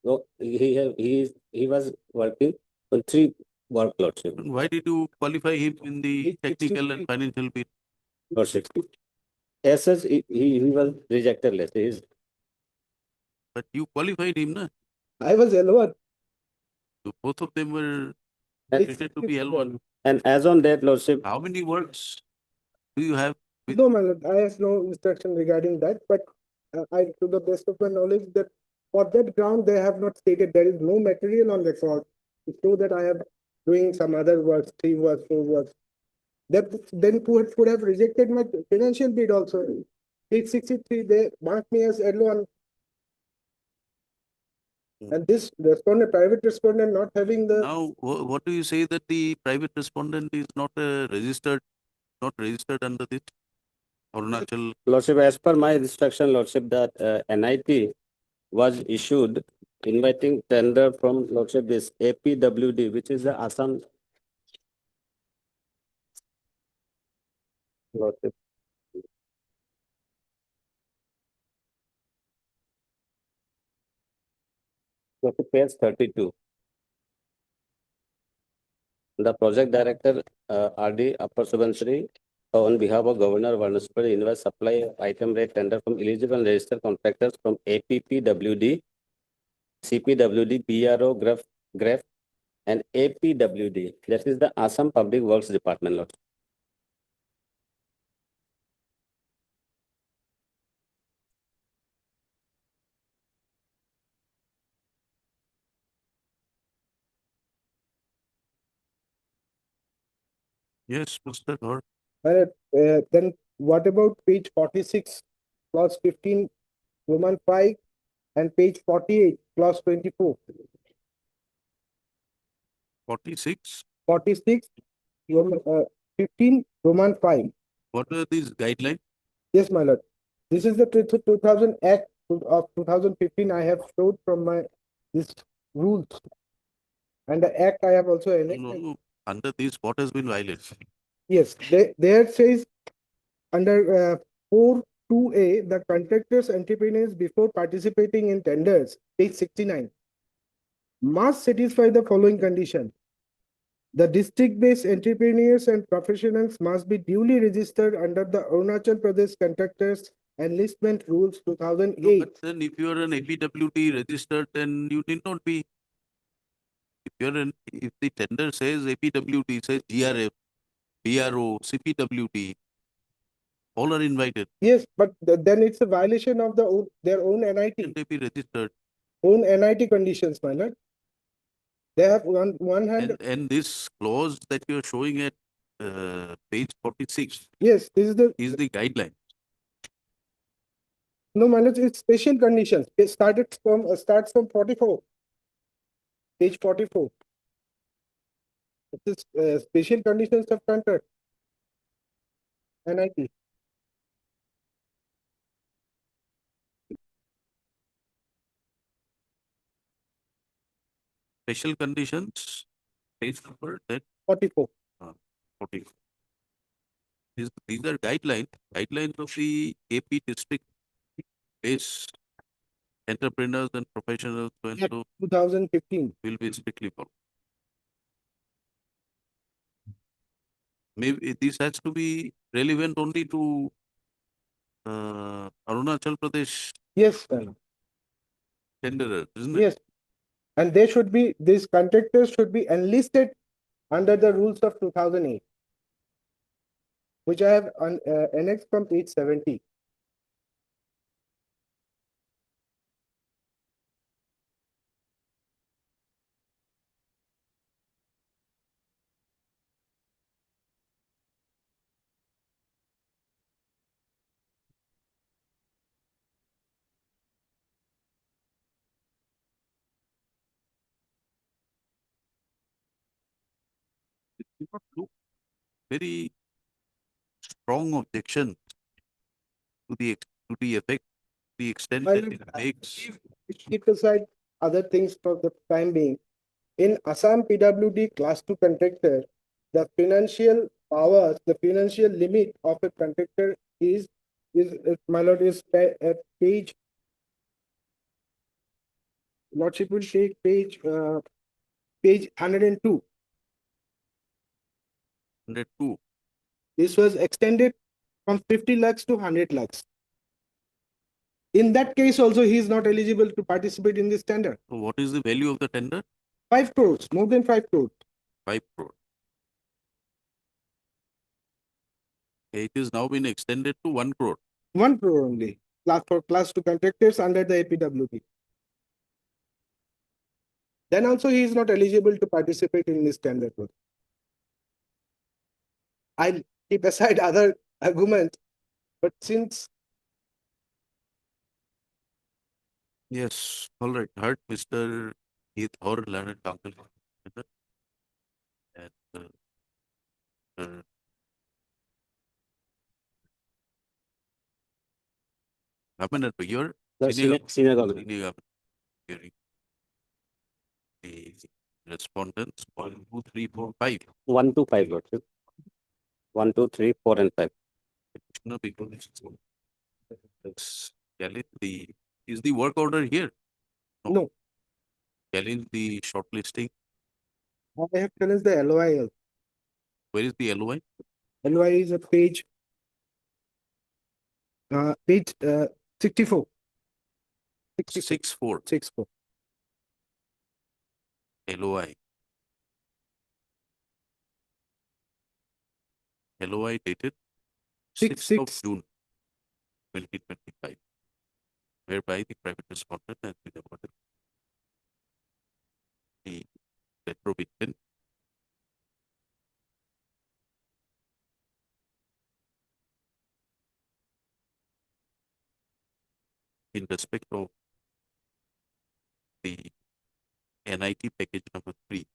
No, he was working on 3 work, Lordship. Why did you qualify him in the Page technical 63. and financial bit? Lordship. As such, he was rejected list. But you qualified him, na? I was L1. So both of them were And, treated to be L1. and as on that, Lordship, How many works do you have? With No, my lord, I have no instruction regarding that, but to the best of my knowledge, that for that ground, they have not stated there is no material on record to show that I am doing some other works, 3 works, 4 works. That then could have rejected my financial bid also. Page 63, they marked me as L1. And this respondent, private respondent not having the, Now, what do you say that the private respondent is not registered under this Arunachal? Lordship, as per my instruction, Lordship, that NIT was issued inviting tender from Lordship this APWD, which is the Assam. Lordship. Lordship, page 32. The project director, RD Upper Subansiri, on behalf of Governor Varnaspur, invite supply item rate tender from eligible and registered contractors from APPWD, CPWD, PRO, GREF, and APWD. That is the Assam Public Works Department, Lord. Yes, Mr. Gaur. then what about page 46, clause 15, Roman 5, and page 48, clause 24? 46. 46, 15, Roman 5. What are these guidelines? Yes, my lord. This is the 2000 Act of 2015 I have showed from my this rules. And the Act I have also No, annexed. no. Under this, what has been violated? Yes, there says under 4.2a, the contractors, entrepreneurs before participating in tenders, page 69, must satisfy the following condition. The district-based entrepreneurs and professionals must be duly registered under the Arunachal Pradesh Contractors Enlistment Rules No, 2008. but then if you are an APWD registered, then you need not be. If the tender says APWD, says GRF, BRO, CPWD, all are invited. Yes, but then it's a violation of their own Can NIT, they be registered? own NIT conditions, my lord. They have one hand. And this clause that you are showing at page 46 Yes, this is the guideline. no, my lord, it's special conditions. It starts from 44, page 44. It is special conditions of contract, NIT. Special conditions, page number that 44. 40. These are guidelines of the AP district based entrepreneurs and professionals so and Act so 2015. will be strictly followed. Maybe this has to be relevant only to Arunachal Pradesh Yes, my lord. tenderers, isn't it? Yes. And they should be, these contractors should be enlisted under the rules of 2008, which I have annexed from page 70. It do not look very strong objection to the effect, the extent My that lord, it makes. keep aside other things for the time being. In Assam PWD class 2 contractor, the financial powers, the financial limit of a contractor is my lord, is at page Lordship will take page 102. 102. This was extended from 50 lakhs to 100 lakhs. In that case also, he is not eligible to participate in this tender. So what is the value of the tender? 5 crores, more than 5 crores. 5 crore. It is now been extended to 1 crore. 1 crore only. For class 2 contractors under the APWP. Then also he is not eligible to participate in this tender. I'll keep aside other arguments, but since Yes, all right. Heard Mr. Heath or Learned Counsel. And Governor, your The senior senior government. senior government hearing the respondents 1, 2, 3, 4, 5. 1 to 5, Lordship. 1, 2, 3, 4, and 5. Petitioner people. Let's challenge is the work order here? no, Challenge the shortlisting. I have challenged the LOI. Where is the LOI? LOI is a page 64. 64 64. LOI. LOI dated 6th of 6. June 2025, whereby the private respondent has been awarded the letter of intent in respect of the NIT package number 3,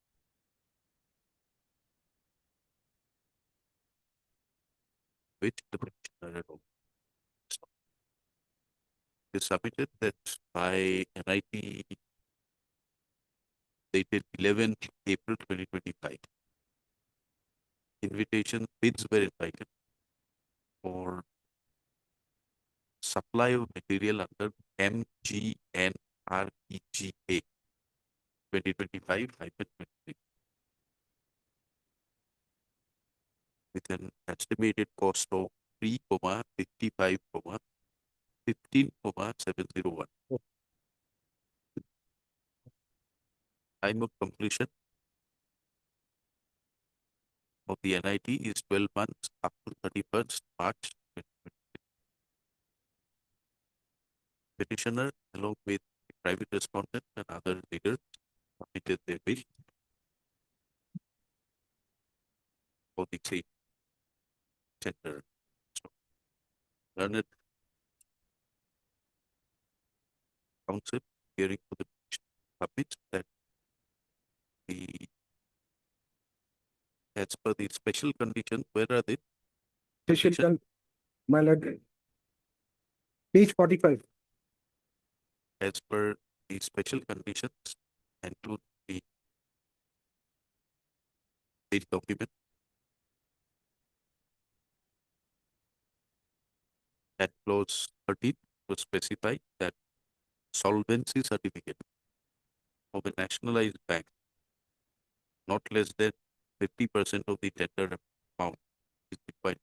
which the petitioner had also is submitted that by NIT dated 11th April 2025. Invitation bids were invited for supply of material under MGNREGA 2025-26 with an estimated cost of 3,55, 15,701. Time of completion of the NIT is 12 months up to 31st March 2026. Petitioner, along with the private respondent and other leaders, submitted their bid for the same tender. So, learned counsel hearing for the petition submits that the as per the special conditions, where are they? Special Petition my lord. Page 45. as per the special conditions include the document at clause 13 to specify that solvency certificate of a nationalized bank not less than 50% of the tender amount is required.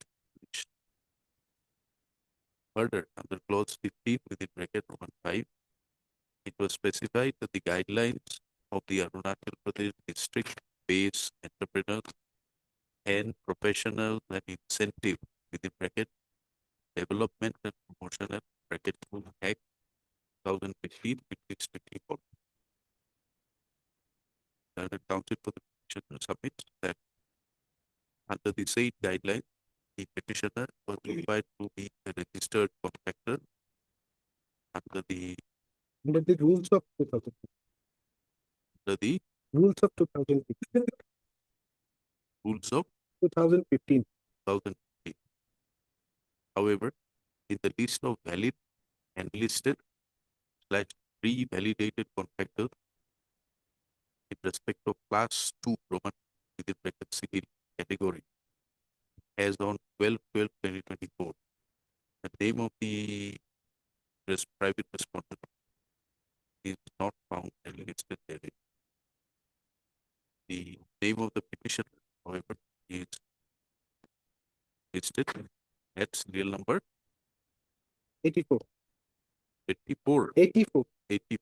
Further, under clause 15 within bracket Roman 5, it was specified that the guidelines of the Arunachal Pradesh district based entrepreneurs and professional and incentive within bracket development and promotion and bracket Act 2015 24. The council for the petitioner submits that under the said guideline, the petitioner was required to be a registered contractor under the Under the rules of 2000. under the Rules of 2015. rules of 2015. 2015. However, in the list of valid and listed slash pre-validated contractors in respect of class 2 Roman within bracket civil category as on 12/12/2024, the name of the private respondent is not found clearly listed therein. The name of the petitioner, however, is listed at serial number 84. 84. 84. 80.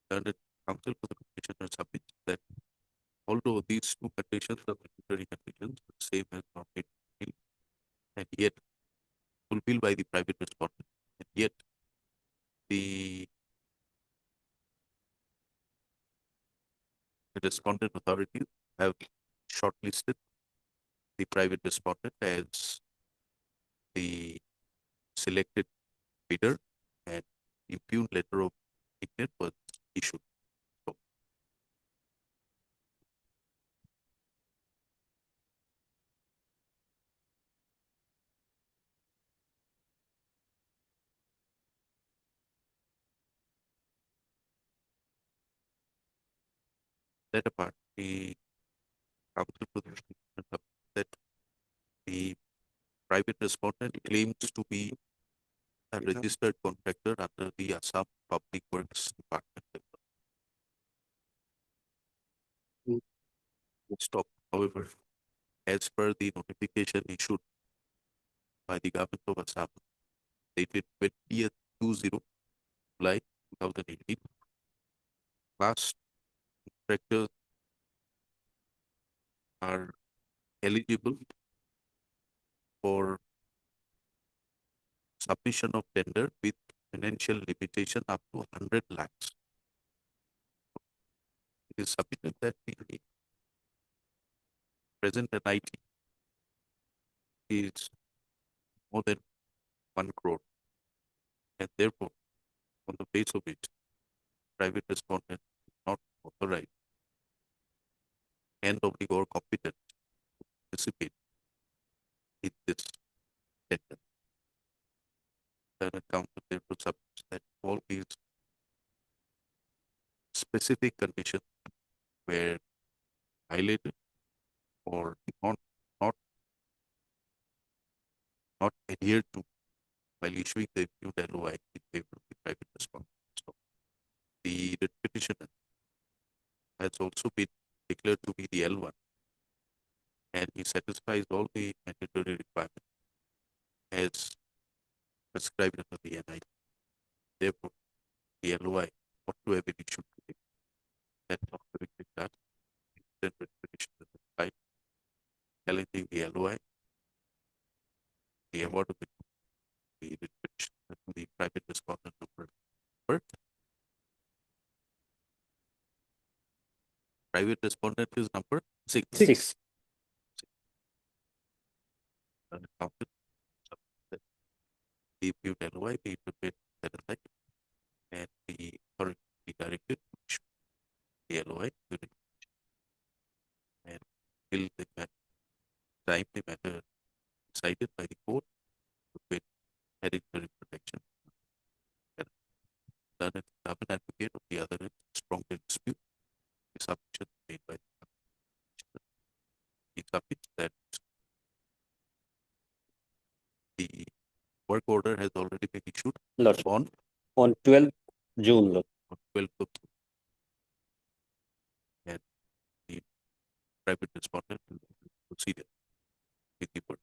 Learned counsel for the petitioner submits that although these two conditions are mandatory conditions, the same has not been fulfilled, and yet fulfilled by the private respondent, and yet the respondent authorities have shortlisted the private respondent as the selected bidder, and impugned letter of intent was issued. So, that apart, the counsel for the petitioner submits that the private respondent claims to be a registered contractor under the Assam Public Works Department. Stop. However, as per the notification issued by the government of Assam, dated 20th 20 July 2018, class contractors are eligible for submission of tender with financial limitation up to 100 lakhs. It is submitted that the present NIT is more than 1 crore, and therefore, on the basis of it, private respondent is not authorized and oblique or competent to participate in this tender. Then council therefore submits that all these specific conditions were violated or not not adhered to while issuing the impugned LOI in favor of the private respondent. So the petitioner has also been declared to be the L1, and he satisfies all the mandatory requirements as prescribed under the NIT. Therefore, the LOI ought to have been issued to him. That not having been done, the petitioner has filed challenging the LOI, the award of the petitioner to the private respondent number. Private respondent is number 6. 6. And counsel submits the impugned LOI be prepared at the time, and the authority be directed to issue the LOI during and till the time the matter decided by the court with hereditary protection. And done at the double advocate of the other end strongly dispute the submission made by the petitioner. He submits that the work order has already been issued Lordship, on on 12th June, Lord. 12th of June. And the private respondent will proceed with the word.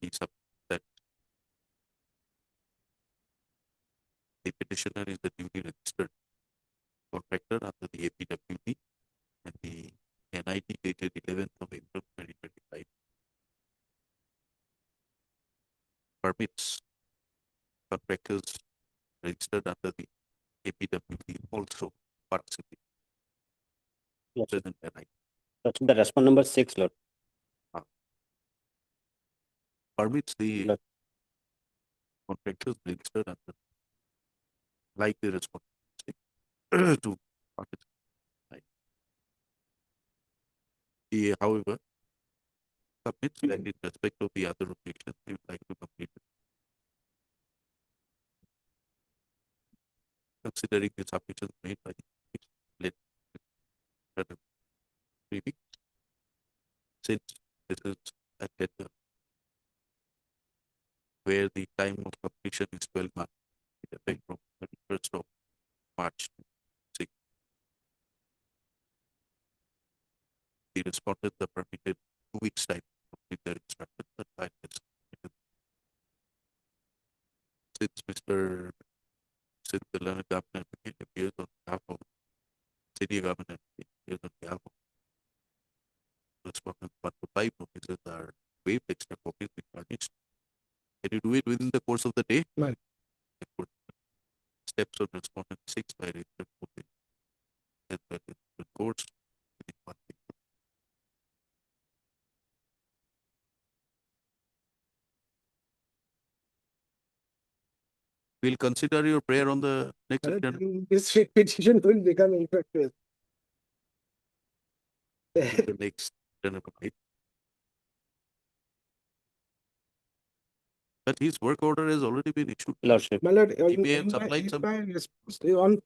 He submits that the petitioner is the duly registered contractor under the APWD, and the NIT dated 11th of April 2025 permits contractors registered under the APWD also participate in Lordship, present NIT. Lordship, the respond number 6, Lord. Permits the Lord. contractors registered under like the responsibility to participate. Right. He, however, submits that in respect of the other objections, he would like to complete it. Considering the submissions made by the late 3 weeks, since this is a letter where the time of completion is 12 months, with effect from 31st of March 6. The respondent the permitted 2 weeks time to complete their instruction, but by this, since the learned government appears on behalf of city government, appears on behalf of respondent, but the 5 notices are waived, extra copies be furnished. Can you do it within the course of the day? Right. Steps on respondent 6 by registered copy. And by the course within 1 week. We'll consider your prayer on the next agenda. This petition will become effective. The next agenda point. But his work order has already been issued. Lordship. My lord, He may have supplied in some. my response on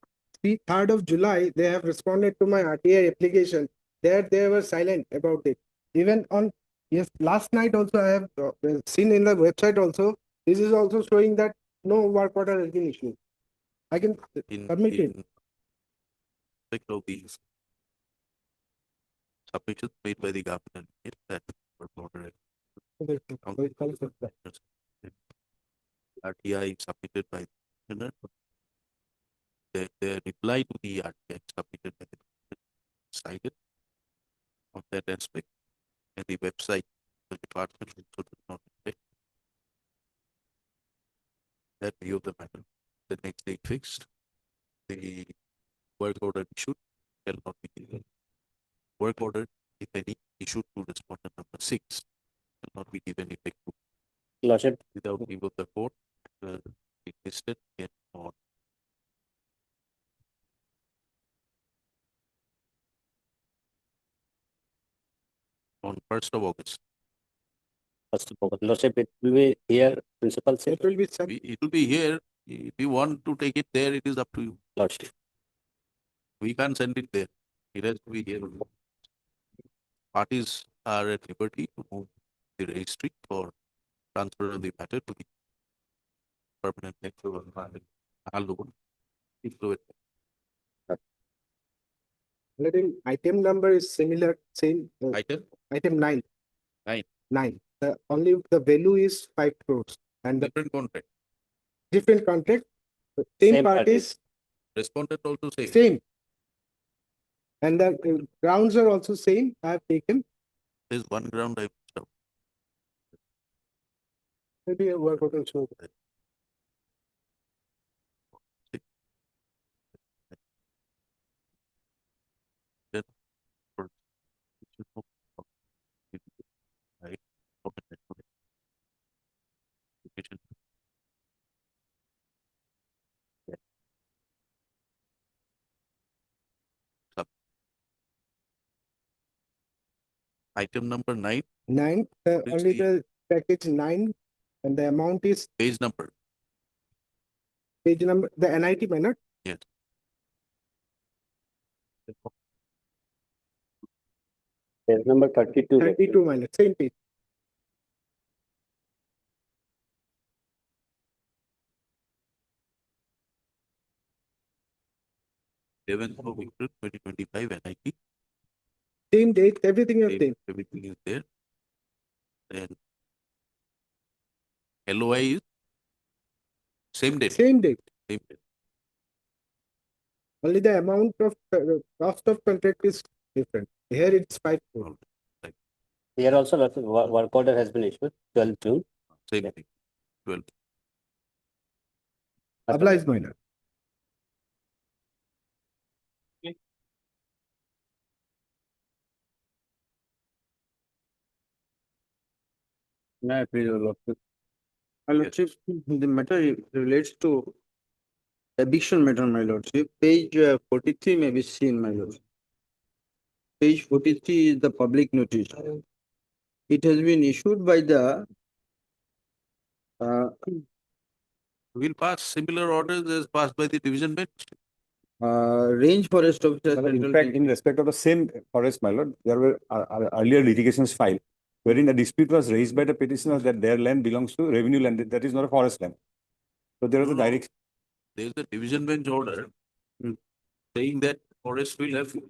3rd of July, they have responded to my RTI application. There they were silent about it. Even on last night also I have seen in the website also. This is also showing that no work order has been issued. I can submit it. In respect of these submissions made by the government, that work order RTI submitted by the commissioner. The reply to the RTI submitted by the commissioner cited on that aspect, and the website the department also does not reflect that view of the matter. The next date fixed, the work order issued shall not be delayed. Work order, if any, issued to respondent number 6 shall not be given effect to Lordship, without leave of the court. It listed in on 1st of August. first of all, Lordship, it will be here, principal said, It will be sent. It will be here. If you want to take it there, it is up to you. Lordship. We can't send it there. It has to be here. Parties are at liberty to move the registry for transfer of the matter to the permanent lecturer. Letting item number is similar, same Item item 9. Nine. 9. Only the value is 5 crores and the different contract. different contract, same Same parties, Respondent also say same. And the grounds are also same. I have taken. there's one ground I missed out. Maybe a work out also. Then for right, application. Sub- Item number 9, 9, Which only the- the package 9 and the amount is page number. page number, the NIT minor. Yes. Page number 32. 32 minor, same page. Eleventh of April 2025 NIT. Same date, everything is Same, same. everything is there. And LOI is same date. Same date. Same date. Only the amount of cost of contract is different. Here it's 5 crores. Here also, Lordship, work order has been issued, 12 June. Same Yeah. thing. 12. Applies minor. May I please, Your Lordship? My Lordship, the matter relates to eviction matter, my Lordship. Page 43 may be seen, my Lordship. Page 43 is the public notice. It has been issued by the We'll pass similar orders as passed by the division bench. Range forest officer. In Central fact, Range. in respect of the same forest, my lord, there were earlier litigations filed wherein a dispute was raised by the petitioners that their land belongs to revenue land, that is not a forest land. So there was a No, no. direct. There is a division bench order saying that forest will have to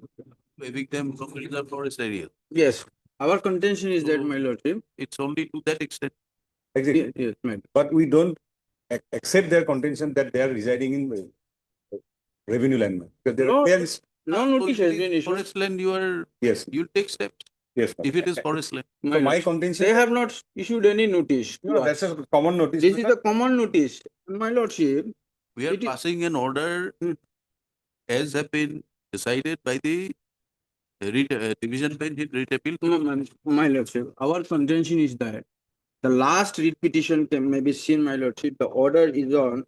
evict them from reserve forest area. Yes, our contention is that, So- my lordship. It's only to that extent. Exactly. Yes, my. But we don't accept their contention that they are residing in revenue land. Because there No, there is, no So notice if has it been is issued. forest land, yes, you'll take steps yes. if it is forest land. So my lord. contention. They have not issued any notice. No, that's a common notice. This is the common notice, my lordship. We are It is- passing an order as have been decided by the division bench in writ appeal. My lordship, our contention is that the last writ petition can may be seen, my lordship. The order is on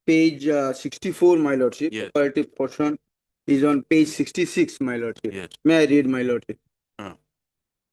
page 64, my lordship. Yes. Operative portion is on page 66, my lordship. Yes. May I read, my lordship?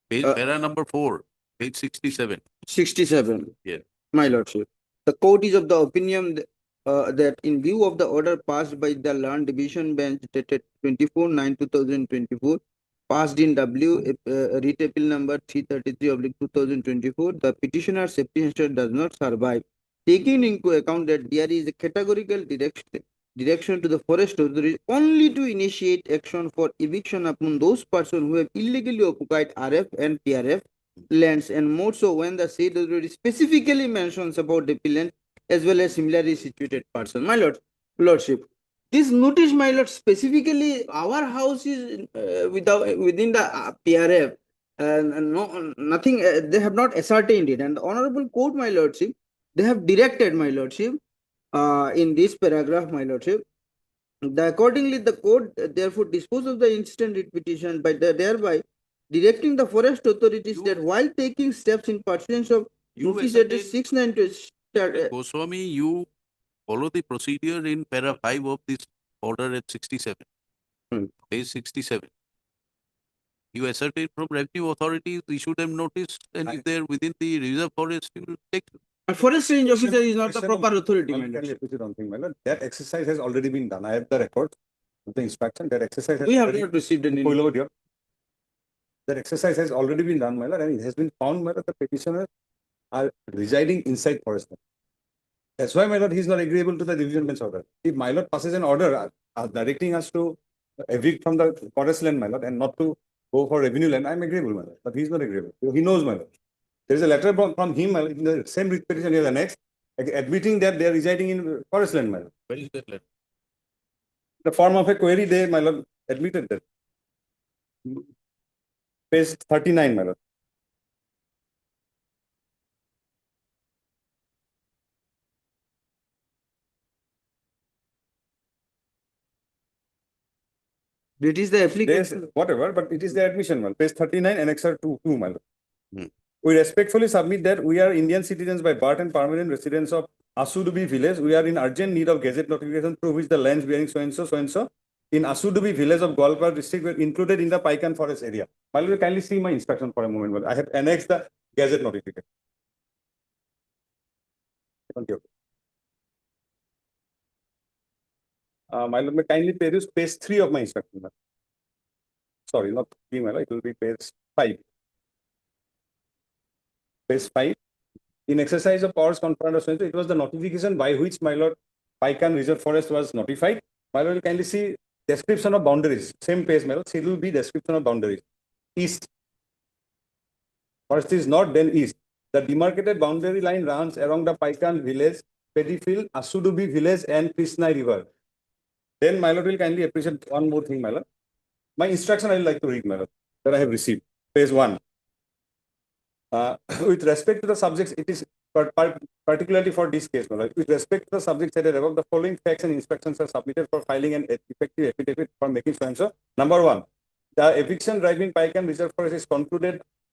Page Uh, para number 4, page 67. 67. Yes. My lordship. The court is of the opinion that in view of the order passed by the Land Division Bench dated 24/9/2024, passed in writ appeal number 333/2024, the petitioner's apprehension does not survive. Taking into account that there is a categorical direction to the forest authorities only to initiate action for eviction upon those persons who have illegally occupied RF and PRF lands, and more so when the said authority specifically mentions about the land as well as similarly situated person. My lordship, this notice, my lord, specifically our house is within the PRF, and no nothing. They have not ascertained it, and the honorable court, my lordship, they have directed, my lordship, in this paragraph, my lordship. Accordingly, the court therefore disposed of the incident writ petition by thereby directing the forest authorities that while taking steps in pursuance of notice dated ascertain- 692 Goswami, you follow the procedure in para 5 of this order at 67. Page 67. You ascertain from revenue authorities, issue them notice, and if they're within the reserve forest, you will take. A forest range officer is not the Question of- proper authority, Well, my can lord. you repeat it one thing, my lord? That exercise has already been done. I have the record of the inspection. That exercise has We have already- not received any. Pull over here. That exercise has already been done, my lord, and it has been found, my lord, the petitioners are residing inside forest land. That's why, my lord, he is not agreeable to the division bench order. If my lord passes an order directing us to evict from the forest land, my lord, and not to go for revenue land, I'm agreeable, my lord. But he's not agreeable. He knows, my lord. There is a letter from him, my lord, in the same writ petition here, the next, admitting that they are residing in forest land, my lord. Where is that letter? The form of a query, they, my lord, admitted that. Page 39, my lord. It is the application. Whatever, but it is the admission, my lord. Page 39, annexure 2, my lord. Hmm. We respectfully submit that we are Indian citizens by birth and permanent residents of Asudubi village. We are in urgent need of gazette notification through which the lands bearing so and so in Asudubi village of Gwalpar district were included in the Paikan forest area. My lord, kindly see my instruction for a moment. My lord. I have annexed the gazette notification. Thank you. My lord, may kindly peruse page 3 of my instruction. My lord. Sorry, not 3, my lord. It will be page 5. Page 5. In exercise of powers conferred on so and so, it was the notification by which, my lord, Paikan Reserve Forest was notified. My lord, you kindly see description of boundaries. Same page, my lord. It will be description of boundaries. East. First is north, then east. The demarcated boundary line runs along the Paikan village, Pedifield, Asudubi village, and Krishna River. Then, my lord, will kindly appreciate one more thing, my lord. My instruction I would like to read, my lord, that I have received. Page 1. With respect to the subjects, it is particularly for this case, my lord. With respect to the subjects stated above, the following facts and inspections are submitted for filing an effective affidavit for making so and so. Number 1, the eviction drive in Paikan Reserve Forest is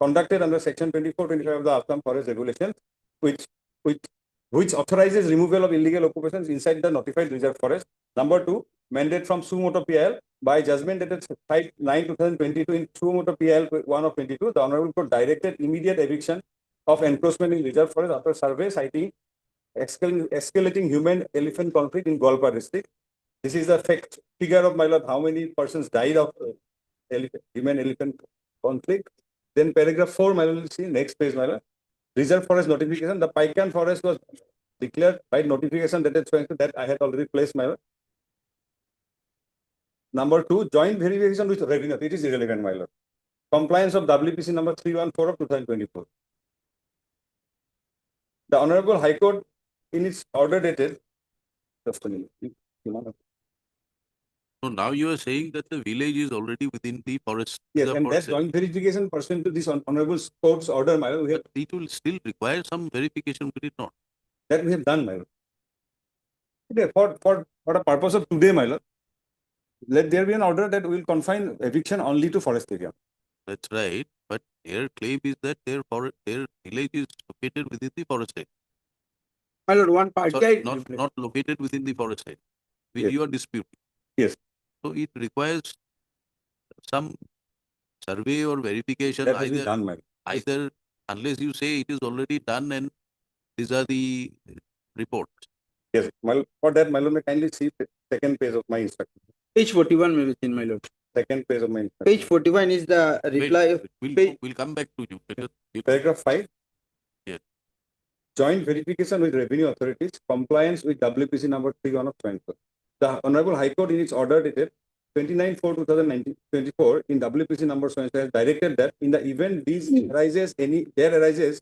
conducted under section 24-25 of the Assam Forest Regulations, which authorizes removal of illegal occupations inside the notified reserve forest. Number 2, mandate from Sumoto PL by judgment dated 5/9/2022 in Sumoto PL 1 of 22, the Honorable Court directed immediate eviction of encroachment in reserve forest after survey citing escalating human-elephant conflict in Gwalpar district. This is the fact figure of my lord, how many persons died of human elephant conflict. Then paragraph 4, my lord, will see next page, my lord. Reserve forest notification. The Paikan forest was declared by notification that I had already placed, my lord. Number 2, joint verification with revenue. It is irrelevant, my lord. Compliance of WPC number 314 of 2024. The Honorable High Court, in its order dated, just a minute. So now you are saying that the village is already within the forest. Yes, the and forest that joint verification pursuant to this Honorable Court's order, my lord, we have, area. It will still require some verification, will it not? that we have done, my lord. Okay, for the purpose of today, my lord, let there be an order that will confine eviction only to forest area. That's right. But their claim is that their village is located within the forest area. My lord, one Sorry, Panchayat. not located within the forest area, which Yes. you are disputing. Yes. So it requires some survey or verification, That has been done, my lord. either unless you say it is already done and these are the reports. Yes, my lord, for that, my lord, may kindly see the second page of my instruction. Page 41 may be seen, my lord. Second page of my instruction. Page 41 is the reply. We'll come back to you. Paragraph 5. Yes. Joint verification with revenue authorities, compliance with WPC number 31 of 24. The Honorable High Court in its order dated 29/4/2024 in WPC number 24 has directed that in the event there arises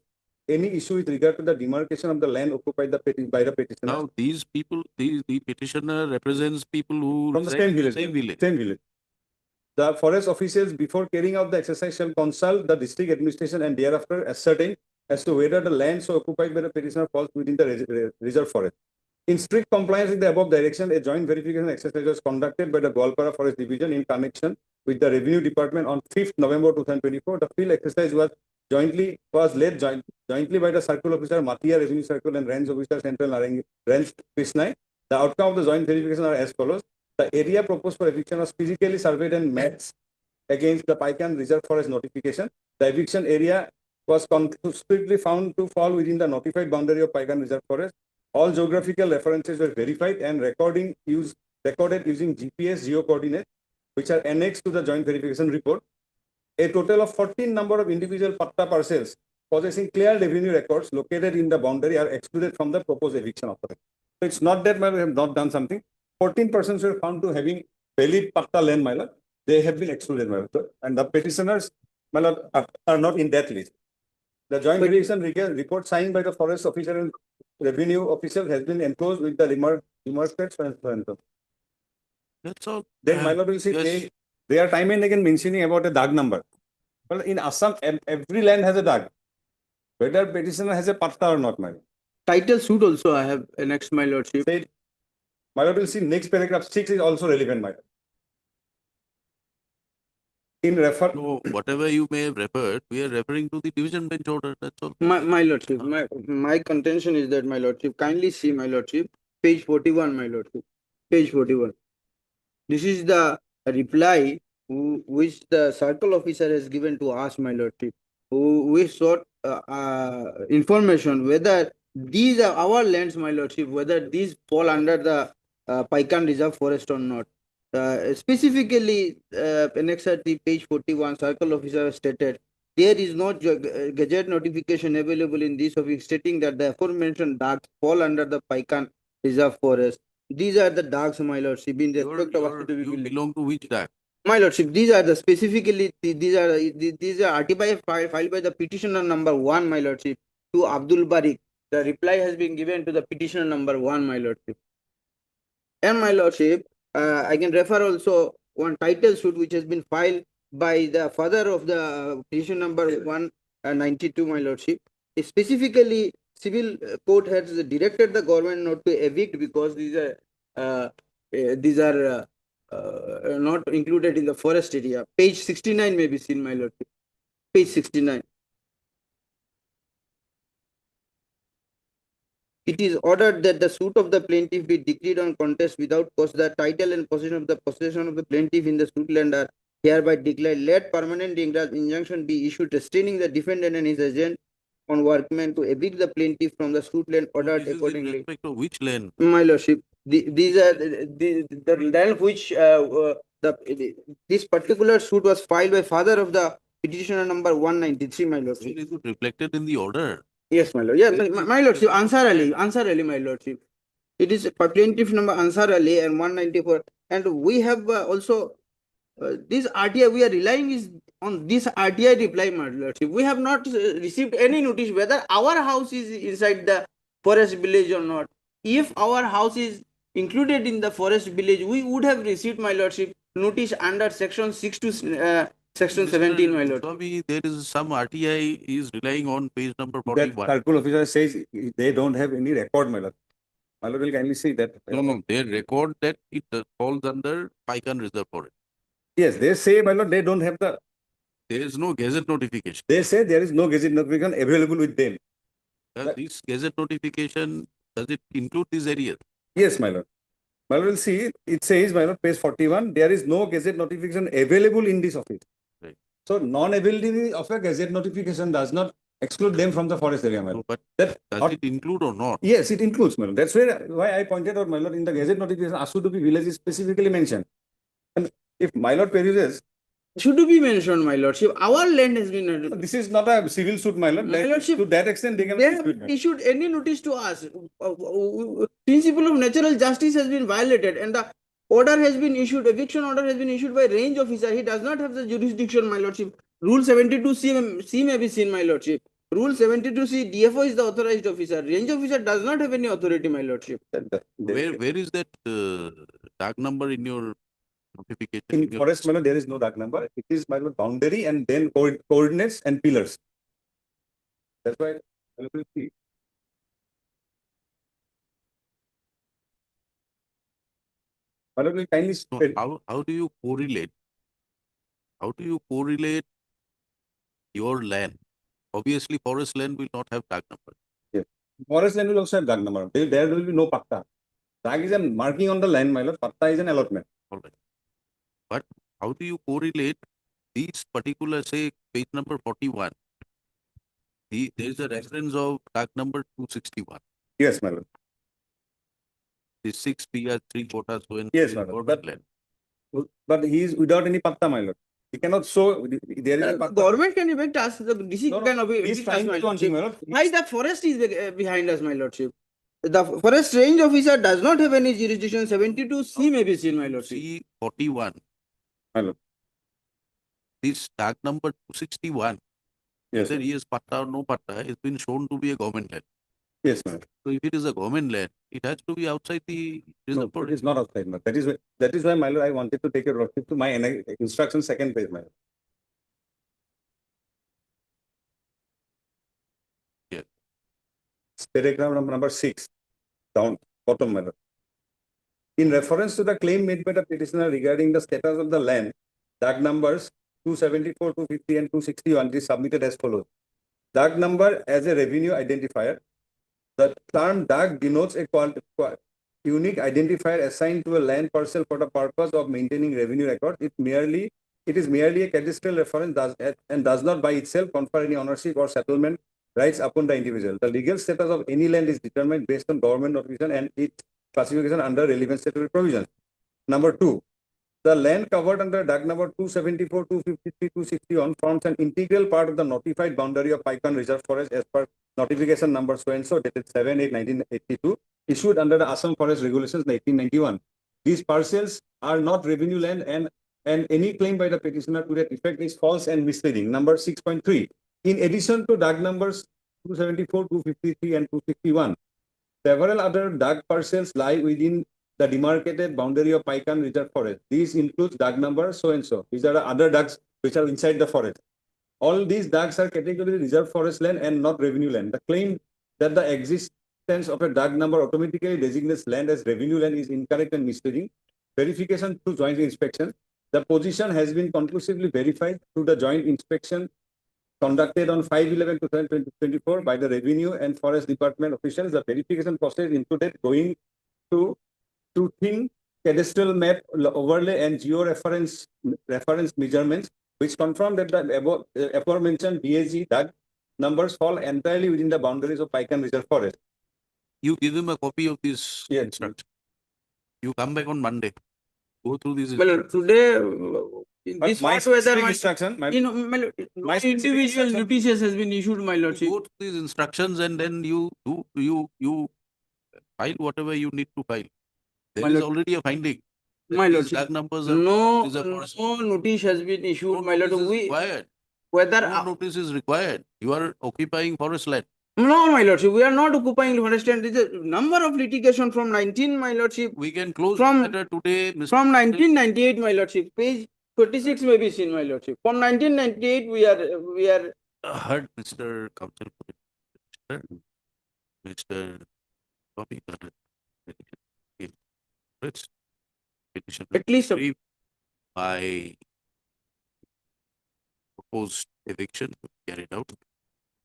any issue with regard to the demarcation of the land occupied by the petitioner. Now these people, the petitioner represents people who From the reside same in village. Same village. Same village. The forest officials, before carrying out the exercise, shall consult the district administration and thereafter ascertain as to whether the land so occupied by the petitioner falls within the reserve forest. In strict compliance with the above direction, a joint verification exercise was conducted by the Goalpara Forest Division in connection with the Revenue Department on 5th November 2024. The field exercise was led jointly by the Circle Officer, Matia Revenue Circle, and Range Officer, Central Range Krishnai. The outcome of the joint verification are as follows. The area proposed for eviction was physically surveyed and matched against the Paikan Reserve Forest notification. The eviction area was conclusively found to fall within the notified boundary of Paikan Reserve Forest. All geographical references were verified and recorded using GPS geo coordinates, which are annexed to the joint verification report. A total of 14 number of individual patta parcels possessing clear revenue records located in the boundary are excluded from the proposed eviction authority. So it's not that we have not done something. 14 persons were found to having valid patta land, my lord. They have been excluded, my lord. And the petitioners, my lord, are not in that list. The joint verification report signed by the forest officer and revenue official has been enclosed with the remarks. That's all. Then my lord will see Yes. they are time and again mentioning about a DAG number. Well, in Assam, every land has a DAG. Whether petitioner has a patta or not, my lord. Title suit also I have annexed, my lordship. My lord will see next paragraph 6 is also relevant, my lord. So whatever you may have referred, we are referring to the division bench order. That's all. My lordship, my contention is that, my lordship, kindly see, my lordship, page 41, my lordship, page 41. This is the reply which the circle officer has given to us, my lordship, we sought information whether these are our lands, my lordship, whether these fall under the Paikan Reserve Forest or not. Specifically, annexed at the page 41, circle officer stated, there is no gazette notification available in this office stating that the aforementioned dogs fall under the Paikan Reserve Forest. These are the dogs, my lordship, in respect of You belong to which DAG? my lordship, these are the specifically these are RTI filed by the petitioner number 1, my lordship, to Abdul Barik. The reply has been given to the petitioner number 1, my lordship. And my lordship, I can refer also one title suit which has been filed by the father of the petition number 192, my lordship. Specifically, civil court has directed the government not to evict because these are not included in the forest area. Page 69 may be seen, my lordship. Page 69. It is ordered that the suit of the plaintiff be decreed on contest without cause. The title and possession of the plaintiff in the suit land are hereby declared. Let permanent injunction be issued restraining the defendant and his agent on workmen to evict the plaintiff from the suit land ordered accordingly. In respect of which land? My lordship, these are the land which this particular suit was filed by father of the petitioner number 193, my lordship. It is reflected in the order. Yes, my lord. Yeah, my lordship, Ansar Ali, my lordship. It is plaintiff number Ansar Ali and 194. And we have also this RTI, we are relying is on this RTI reply, my lordship. We have not received any notice whether our house is inside the forest village or not. If our house is included in the forest village, we would have received, my lordship, notice under section 6 to section 17, my lord. Swami, there is some RTI is relying on page number That 41. circle officer says they don't have any record, my lord. My lord will kindly see that. No, they record that it falls under Paikan Reserve Forest. Yes, they say, my lord, they don't have the. There is no gazette notification. They say there is no gazette notification available with them. This gazette notification, does it include these areas? Yes, my lord. My lord will see, it says, my lord, page 41, there is no gazette notification available in this office. Right. So non-availability of a gazette notification does not exclude them from the forest area, my lord. No, but That, does it include or not? yes, it includes, my lord. That's why I pointed out, my lord, in the gazette notification, Asudupi village is specifically mentioned. And if my lord peruses, Should be mentioned, my lordship. Our land has been. this is not a civil suit, my lord. My lordship, to that extent, they can They have issued any notice to us. Principle of natural justice has been violated, and the order has been issued. Eviction order has been issued by range officer. He does not have the jurisdiction, my lordship. Rule 72C may be seen, my lordship. Rule 72C, DFO is the authorized officer. Range officer does not have any authority, my lordship. Where is that tag number in your notification? In forest, my lord, there is no dark number. It is, my lord, boundary and then coordinates and pillars. That's why I will see. My lord will kindly So spell. how do you correlate? How do you correlate your land? Obviously, forest land will not have tag number. Yes. Forest land will also have dark number. There will be no patta. Tag is a marking on the land, my lord. Patta is an allotment. All right. But how do you correlate these particular, say, page number 41? There is a reference of tag number 261. Yes, my lord. The 6 PR 3 quotas when Yes, my lord. government land. But he is without any patta, my lord. He cannot show there is a patta. Government can evict us. The DC No, no, can he is evict us, trying my to do one thing, lordship. my lord. Why the forest is behind us, my lordship? The forest range officer does not have any jurisdiction. 72C may be seen, my lordship. C41. My lord. This tag number 261, Yes, whether he is patta or no patta, has been shown to be a government land. yes, my lord. So if it is a government land, it has to be outside the reserve No, it forest. is not outside. My lord. That is why, my lord, I wanted to take a relative to my instruction second page, my lord. Yes. Paragraph number 6, down bottom, my lord. In reference to the claim made by the petitioner regarding the status of the land, DAG numbers 274, 250, and 261 is submitted as follows. DAG number as a revenue identifier. The term DAG denotes a unique identifier assigned to a land parcel for the purpose of maintaining revenue records. It is merely a cadastral reference and does not by itself confer any ownership or settlement rights upon the individual. The legal status of any land is determined based on government notification and its classification under relevant statutory provisions. Number 2, the land covered under DAG number 274, 253, 261 forms an integral part of the notified boundary of Paikan Reserve Forest as per notification number so-and-so dated 7/8/1982 issued under the Assam Forest Regulations 1891. These parcels are not revenue land and any claim by the petitioner to that effect is false and misleading. Number 6.3. In addition to DAG numbers 274, 253, and 261, several other DAG parcels lie within the demarcated boundary of Paikan Reserve Forest. These include DAG number so-and-so. These are the other DAGs which are inside the forest. All these DAGs are categorically reserved forest land and not revenue land. The claim that the existence of a DAG number automatically designates land as revenue land is incorrect and misleading. Verification through joint inspection. The position has been conclusively verified through the joint inspection conducted on 5/11/2024 by the Revenue and Forest Department officials. The verification process included going to thin cadastral map overlay and geo-reference measurements, which confirm that the aforementioned DAG DAG numbers fall entirely within the boundaries of Paikan Reserve Forest. You give him a copy of this instruction. You come back on Monday. Go through these. My lord, today, in But this my hot weather, specific my, instruction, my, you know, my lord, no my specific individual instruction- notices has been issued, my You lordship. go through these instructions and then you file whatever you need to file. There My is lord- already a finding. that My these lordship, tag numbers are no, is a forest. no notice has been issued, No my lord. notice is We, required. whether, No notice is required. You are occupying forest land. no, my lordship, we are not occupying forest land. There is a number of litigation from 19, my lordship. We can close From- the matter today, Mr. From 1998, my lordship, page 26 may be seen, my lordship. From 1998, we are, Heard Mr. Counsel for Mr. Bobby. Petition at least, brief by proposed eviction carried out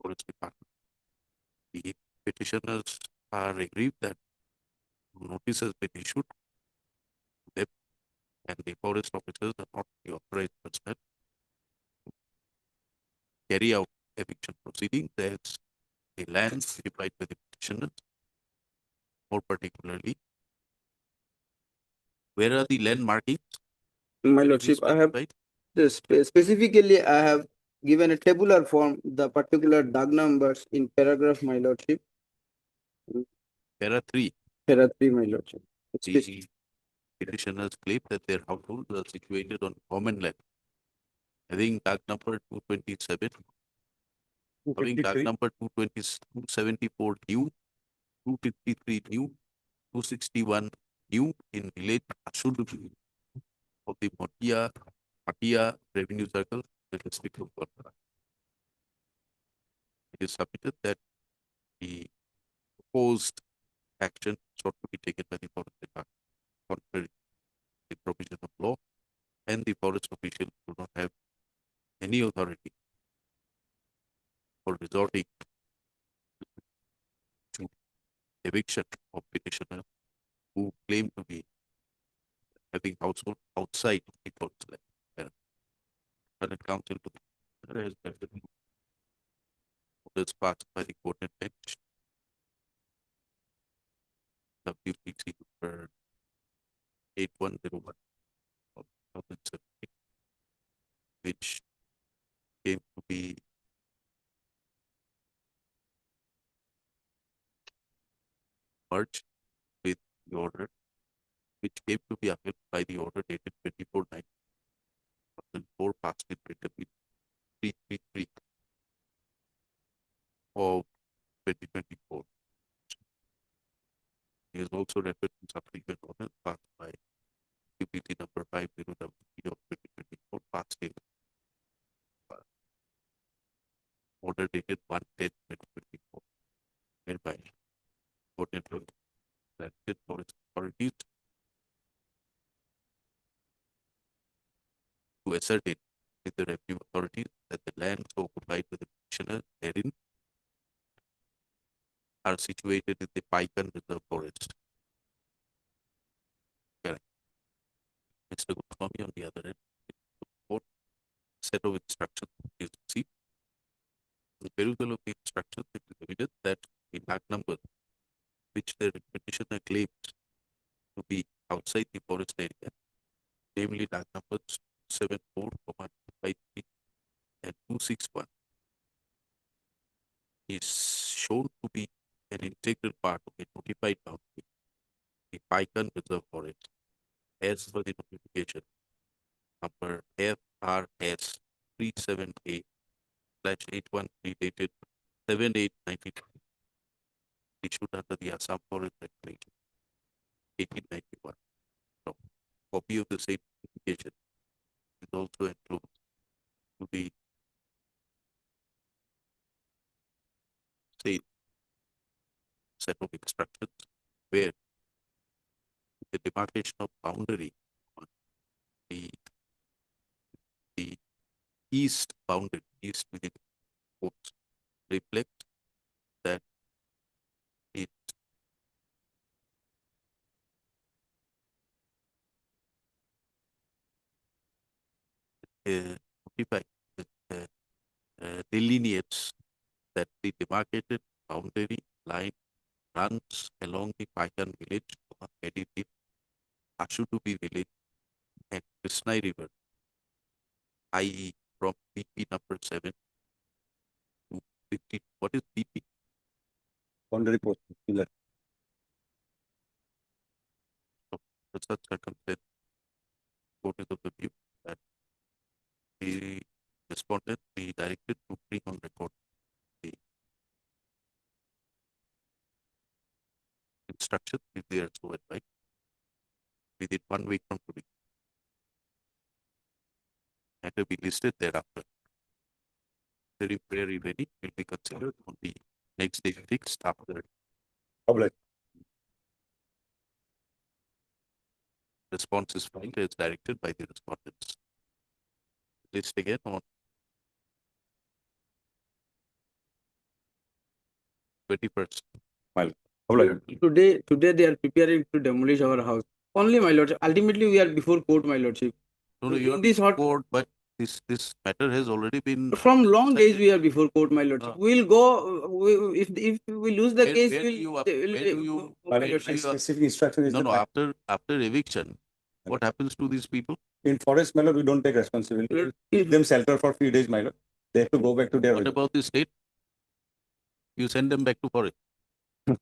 forest department. The petitioners are aggrieved that notice has been issued to them and the forest officers are not the authorized personnel to carry out eviction proceedings as the land occupied by the petitioners. More particularly, where are the land markings? my Can you lordship, I have specify? specifically, I have given a tabular form, the particular DAG numbers in paragraph, my lordship, Para 3. para 3, my lordship. The petitioners claim that their households are situated on common land, having tag number 227, having tag number 274 new, 253 new, 261 new in village Ashur of the Matia Revenue Circle, the district of Kolkata. It is submitted that the proposed action sought to be taken by the forest department contrary to the provision of law, and the forest officials do not have any authority for resorting to eviction of petitioners who claim to be having household outside the forest land. Current counsel to the petitioner has granted orders passed by the court and bench WPC number 8101 of 2017, which came to be merged with the order, which came to be upheld by the order dated 24/9/2004, passed in written with 333 of 2024. He is also referred to subsequent orders passed by UPT number 50W of 2024, passed in order dated 1/10/2024, whereby court entered directed forest authorities to ascertain with the revenue authorities that the lands occupied by the petitioner therein are situated in the Paikan Reserve Forest. Correct. Mr. Goswami, on the other end, what set of instructions is received. The perusal of the instructions, it is evident that the tag number which the petitioner claims to be outside the forest area, namely tag numbers 74,53 and 261, is shown to be an integral part of a notified boundary, the Paikan Reserve Forest, as per the notification number FRS 37A/813 dated 7/8/92, issued under the Assam Forest Regulation 1891. Now, copy of the same notification is also enclosed to the same set of instructions where the demarcation of boundary on the east boundary, east within courts, reflect that it notified, delineates that the demarcated boundary line runs along the Paikan village, Ashutupi village and Krishnai River, i.e. from BP number 7 to 50. What is BP? Boundary post. Pillar. So, the such circumstance, court is of the view that the respondent be directed to bring on record the instruction if they are so advised within 1 week from today, and to be listed thereafter. The prayer, if any, will be considered on the next day fixed after Obliged. response is filed as directed by the respondents. List again on 21st. Obliged. Today they are preparing to demolish our house. Only, my lord. Ultimately, we are before court, my lordship. No, no, In you are this hot- court, but this matter has already been. From long days, decided. we are before court, my lordship. Ah. We'll go, if we lose the case, Where do we'll. you up- they will- where do you- my where lordship. do you- Specific instruction is No, the no, fact. after eviction, what happens to these people? In forest, my lord, we don't take responsibility. We give them shelter for few days, my lord. They have to go back to their. What about the state? You send them back to forest.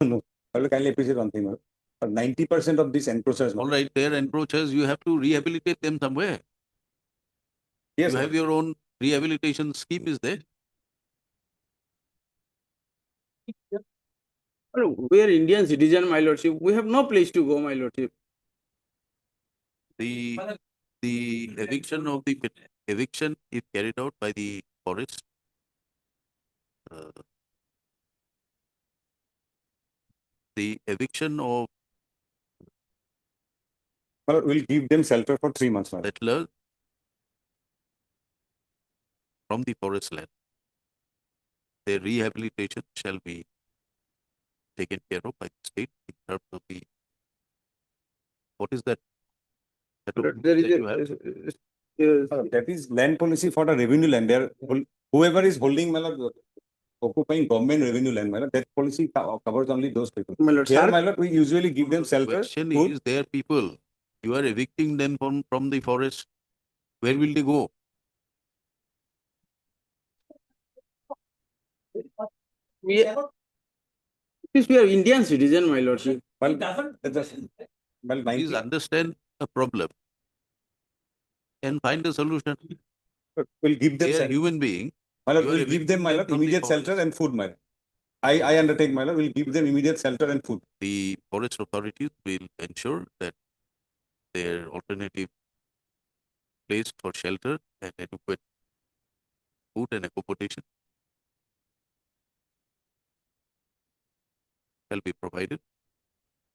No, I will kindly appreciate one thing, my lord. But 90% of these encroachers, All right, they're encroachers, you have to rehabilitate them somewhere. yes, You have your own rehabilitation scheme is there. We are Indian citizen, my lordship. We have no place to go, my lordship. The eviction of the eviction is carried out by the forest. The eviction of my lord, we'll give them shelter for 3 months, my lord. settlers from the forest land, their rehabilitation shall be taken care of by the state in terms of the, what is that? Settlement There is that you have? That is land policy for the revenue land. Whoever is holding, my lord, occupying government revenue land, my lord, that policy covers only those people. My lord, Here, sir, my lord, we usually give them The shelter. question food. is their people. You are evicting them from the forest. Where will they go? we are Indian citizen, my lordship. Well, well, Please 90, understand the problem and find a solution. we'll give them They are shelter. human being. My lord, You are we'll give them, evicting my them lord, from the immediate forest. shelter and food, my lord. I undertake, my lord, we'll give them immediate shelter and food. The forest authorities will ensure that their alternative place for shelter and adequate food and accommodation shall be provided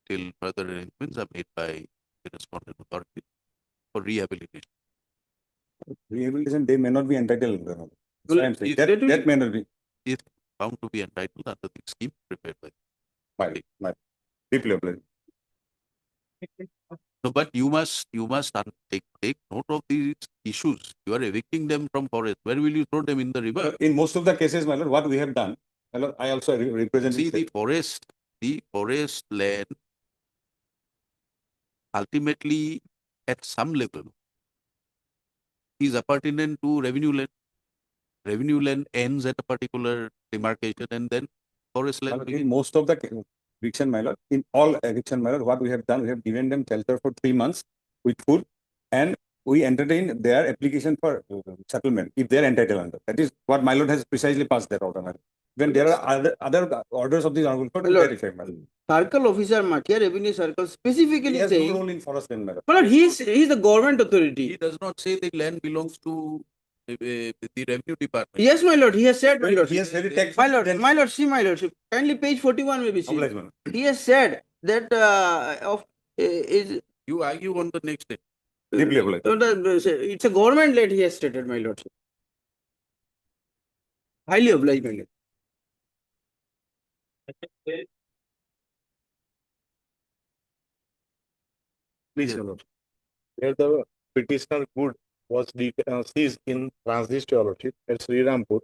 till further arrangements are made by the respondent authority for rehabilitation. Rehabilitation, they may not be entitled. Well, I'm saying. if That may not be. If found to be entitled under the scheme prepared by. My deeply obliged. No, but you must take note of these issues. You are evicting them from forest. Where will you throw them in the river? In most of the cases, my lord, what we have done, my lord, I also represent. See, the forest land ultimately at some level is appertinent to revenue land. Revenue land ends at a particular demarcation and then forest land In begins. most of the eviction, my lord, in all eviction, my lord, what we have done, we have given them shelter for 3 months with food, and we entertain their application for settlement if they are entitled under. That is what my lord has precisely passed that order. My lord. When there are other orders of the honorable court, My lord, that effect, my lord. Circle officer, Makia Revenue Circle, He specifically has no saying, role in forest land, my lord. my lord, he's the government authority. He does not say the land belongs to the revenue department. Yes, my lord, he has said, my lord. He has very tax. My lord, see, my lordship. Kindly page 41 maybe see. Obliged, my lord. He has said that is You argue on the next day. Deeply obliged. it's a government led, he has stated, my lordship. Highly obliged, my lord. Please, your lordship. Where the petitioner good was seized in transit, your lordship, at Srirampur,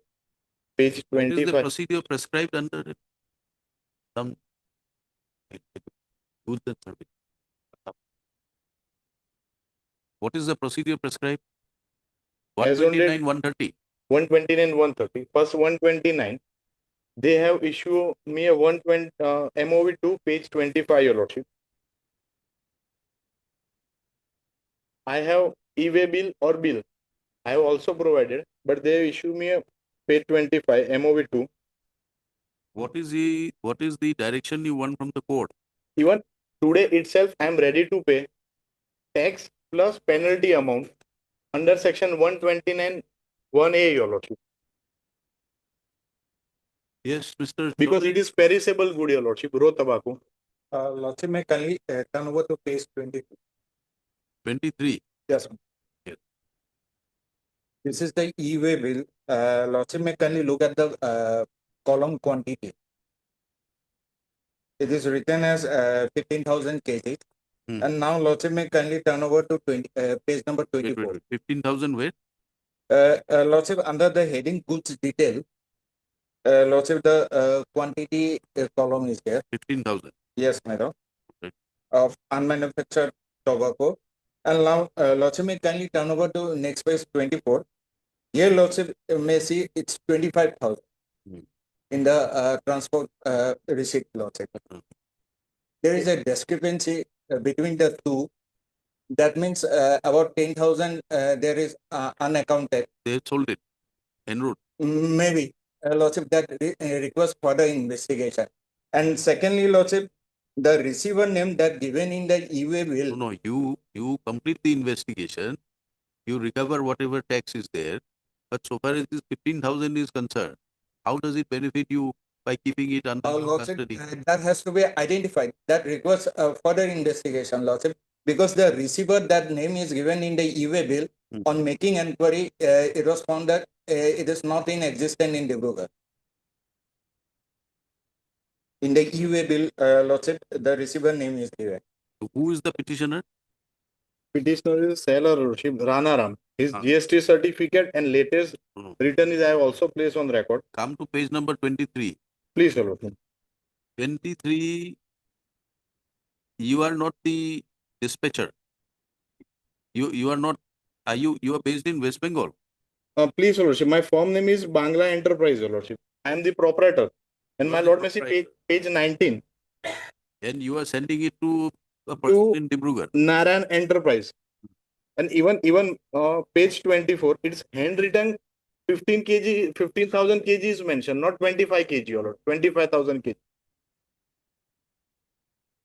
page What is the 25. procedure prescribed under it? Some goods and services. What is the procedure prescribed? As on date- 129, 130. 129, 130. First 129, they have issued me a 120 MOV2 page 25, Your Lordship. I have e-way bill or bill. I have also provided, but they issue me a page 25 MOV2. What is the direction you want from the court? Even today itself, I am ready to pay tax plus penalty amount under section 129 1A, Your Lordship. Yes, Mr. Because it is perishable good, Your Lordship, raw tobacco. Lordship, may kindly turn over to page 22. 23. Yes. Yes. This is the e-way bill. Lordship, may kindly look at the column quantity. It is written as 15,000 kg. And now Lordship, may kindly turn over to page number 24. 15,000 where? Lordship, under the heading goods detail, Lordship, the quantity column is there. 15,000. Yes, madam. Okay. Of unmanufactured tobacco. And now, Lordship, may kindly turn over to next page 24. Here, Lordship, may see it's 25,000 in the transport receipt, Lordship. There is a discrepancy between the two. That means about 10,000 there is unaccounted. They sold it en route. Maybe, Lordship, that requires further investigation. And secondly, Lordship, the receiver name that given in the e-way bill. No, you complete the investigation. You recover whatever tax is there. But so far as this 15,000 is concerned, how does it benefit you by keeping it under your Lordship, custody? that has to be identified. That requires further investigation, Lordship, because the receiver that name is given in the e-way bill. On making inquiry, it was found that it is not in existence in Dibrugarh. In the e-way bill, Lordship, the receiver name is given. Who is the petitioner? Petitioner is seller, Lordship, Rana Ram. His GST certificate and latest return is I have also placed on record. Come to page number 23. Please, Your Lordship. 23, you are not the dispatcher. You are not, you are based in West Bengal. Please, Your Lordship, my firm name is Bangla Enterprise, Your Lordship. I am the proprietor. And my Lord may see page 19. And you are sending it to a person in Dibrugarh. Narayan Enterprise. And even page 24, it's handwritten 15 kg, 15,000 kg is mentioned, not 25 kg, Your Lord, 25,000 kg.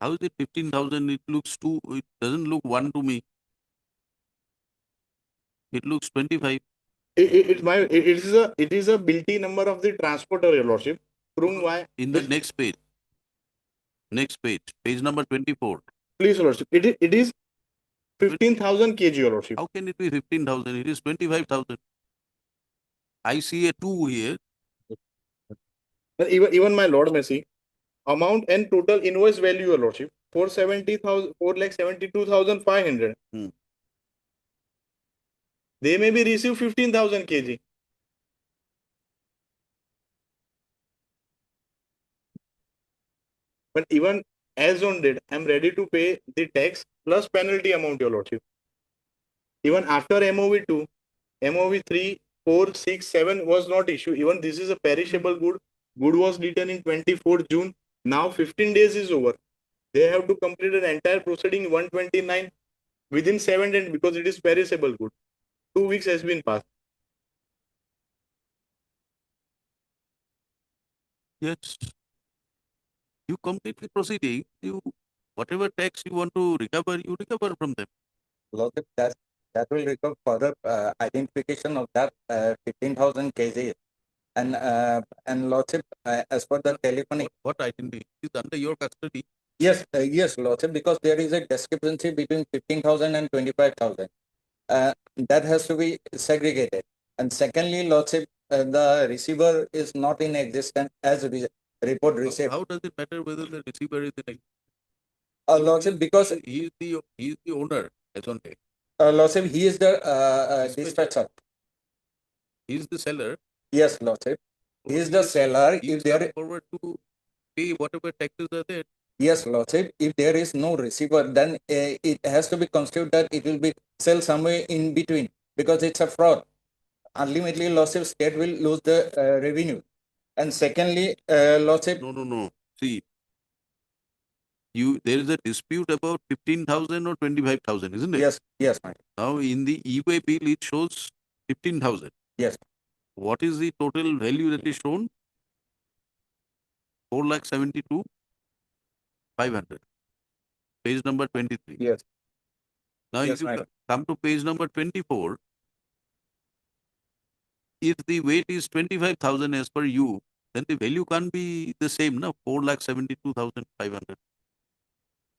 How is it 15,000? It doesn't look 1 to me. It looks 25. It is a built-in number of the transporter, Your Lordship. Prove why. In the next page. Next page. Page number 24. Please, Your Lordship. It is 15,000 kg, Your Lordship. How can it be 15,000? It is 25,000. I see a 2 here. Even my Lord may see. Amount and total invoice value, Your Lordship. 4,72,500. They may be received 15,000 kg. But even as on date, I am ready to pay the tax plus penalty amount, Your Lordship. Even after MOV2, MOV3, 4, 6, 7 was not issued. Even this is a perishable good. Good was written in 24 June. Now 15 days is over. They have to complete an entire proceeding 129 within 7 days because it is perishable good. 2 weeks has been passed. Yes. You complete the proceeding. Whatever tax you want to recover, you recover from them. Lordship, that will require further identification of that 15,000 kg. And Lordship, as per the telephonic. What identity is under your custody? Yes, yes, Lordship, because there is a discrepancy between 15,000 and 25,000. That has to be segregated. And secondly, Lordship, the receiver is not in existence as report received. How does it matter whether the receiver is in existence? Lordship, because he is the owner, as on date. Lordship, he is the dispatcher. He is the seller. Yes, Lordship. He is the seller. He is forward to pay whatever taxes are there. Yes, Lordship. If there is no receiver, then it has to be considered that it will be sell somewhere in between because it's a fraud. Ultimately, lordship state will lose the revenue. And secondly, lordship. No. See, there is a dispute about 15,000 or 25,000, isn't it? Yes, my. Now in the e-way bill, it shows 15,000. Yes. What is the total value that is shown? 4,72,500. Page number 23. Yes. Now, Yes, if you madam. come to page number 24, if the weight is 25,000 as per you, then the value can't be the same, no? 4,72,500.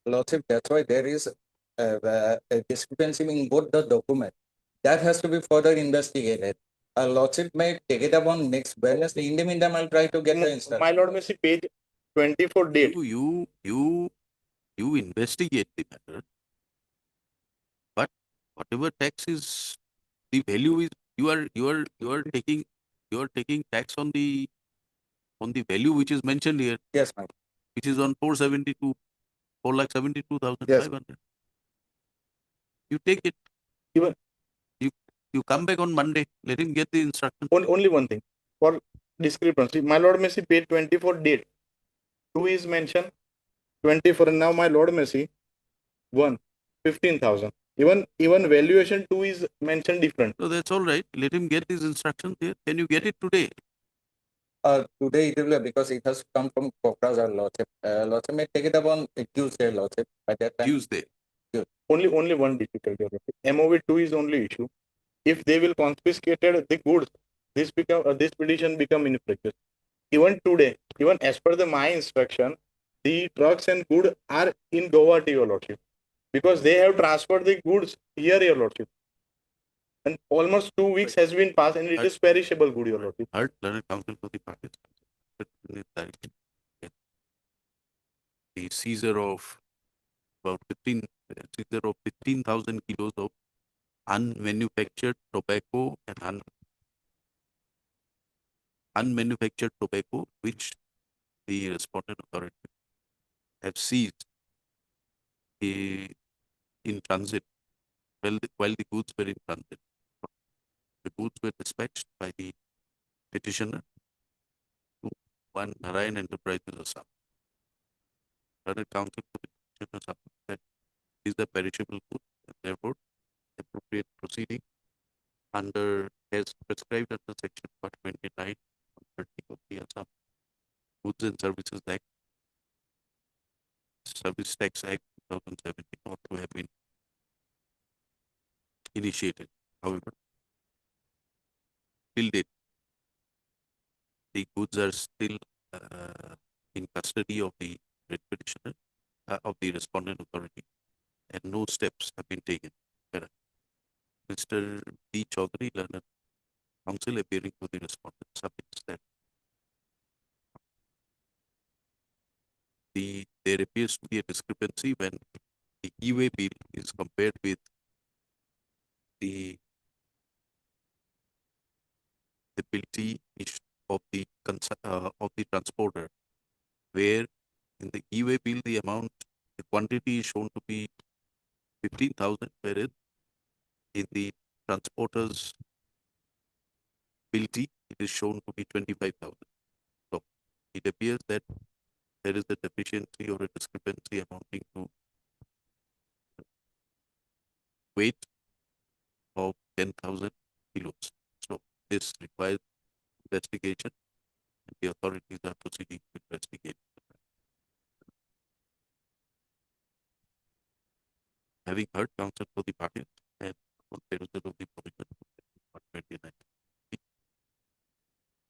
Lordship, that's why there is a discrepancy in both the document. That has to be further investigated. Lordship may take it up on next Wednesday. In the meantime, I'll try to get the instruction. My lord may see page 24 date. You investigate the matter, but whatever tax is, the value is you are taking tax on the value which is mentioned here. Yes, ma'am. Which is on 4,72,500. You take it. Even you come back on Monday. Let him get the instruction. Only one thing for discrepancy. My lord may see page 24 date. 2 is mentioned 24, and now my lord may see 15,000. Even valuation 2 is mentioned different. So that's all right. Let him get these instructions here. Can you get it today? Today it will be because it has come from Kokra's lordship. Lordship may take it up on Tuesday, lordship. By that time. Tuesday. Only one difficulty. MOV 2 is only issue. If they will confiscate the goods, this petition become ineffective. Even today, even as per my inspection, the trucks and goods are in Goa to your lordship because they have transferred the goods here, your lordship. And almost 2 weeks has been passed, and it is perishable good, your lordship. Heard learned counsel for the parties. The seizure of about 15,000 kilos of unmanufactured tobacco and unmanufactured tobacco, which the respondent authority have seized in transit while the goods were in transit. The goods were dispatched by the petitioner to one Narayan Enterprises Assam. Learned counsel for the petitioner submit that is the perishable good, and therefore appropriate proceeding as prescribed under section 129 130 of the Assam Goods and Services Act, Service Tax Act 2017 ought to have been initiated. However, till date, the goods are still in custody of the writ petitioner, of the respondent authority, and no steps have been taken. Mr. D. Chaudhary, learned counsel appearing for the respondent, submits that there appears to be a discrepancy when the e-way bill is compared with the ability of the transporter, where in the e-way bill the quantity is shown to be 15,000, whereas in the transporter's ability it is shown to be 25,000. So it appears that there is a deficiency or a discrepancy amounting to weight of 10,000 kilos. So this requires investigation, and the authorities are proceeding to investigate. Having heard counsel for the parties and on perusal of the provision 129,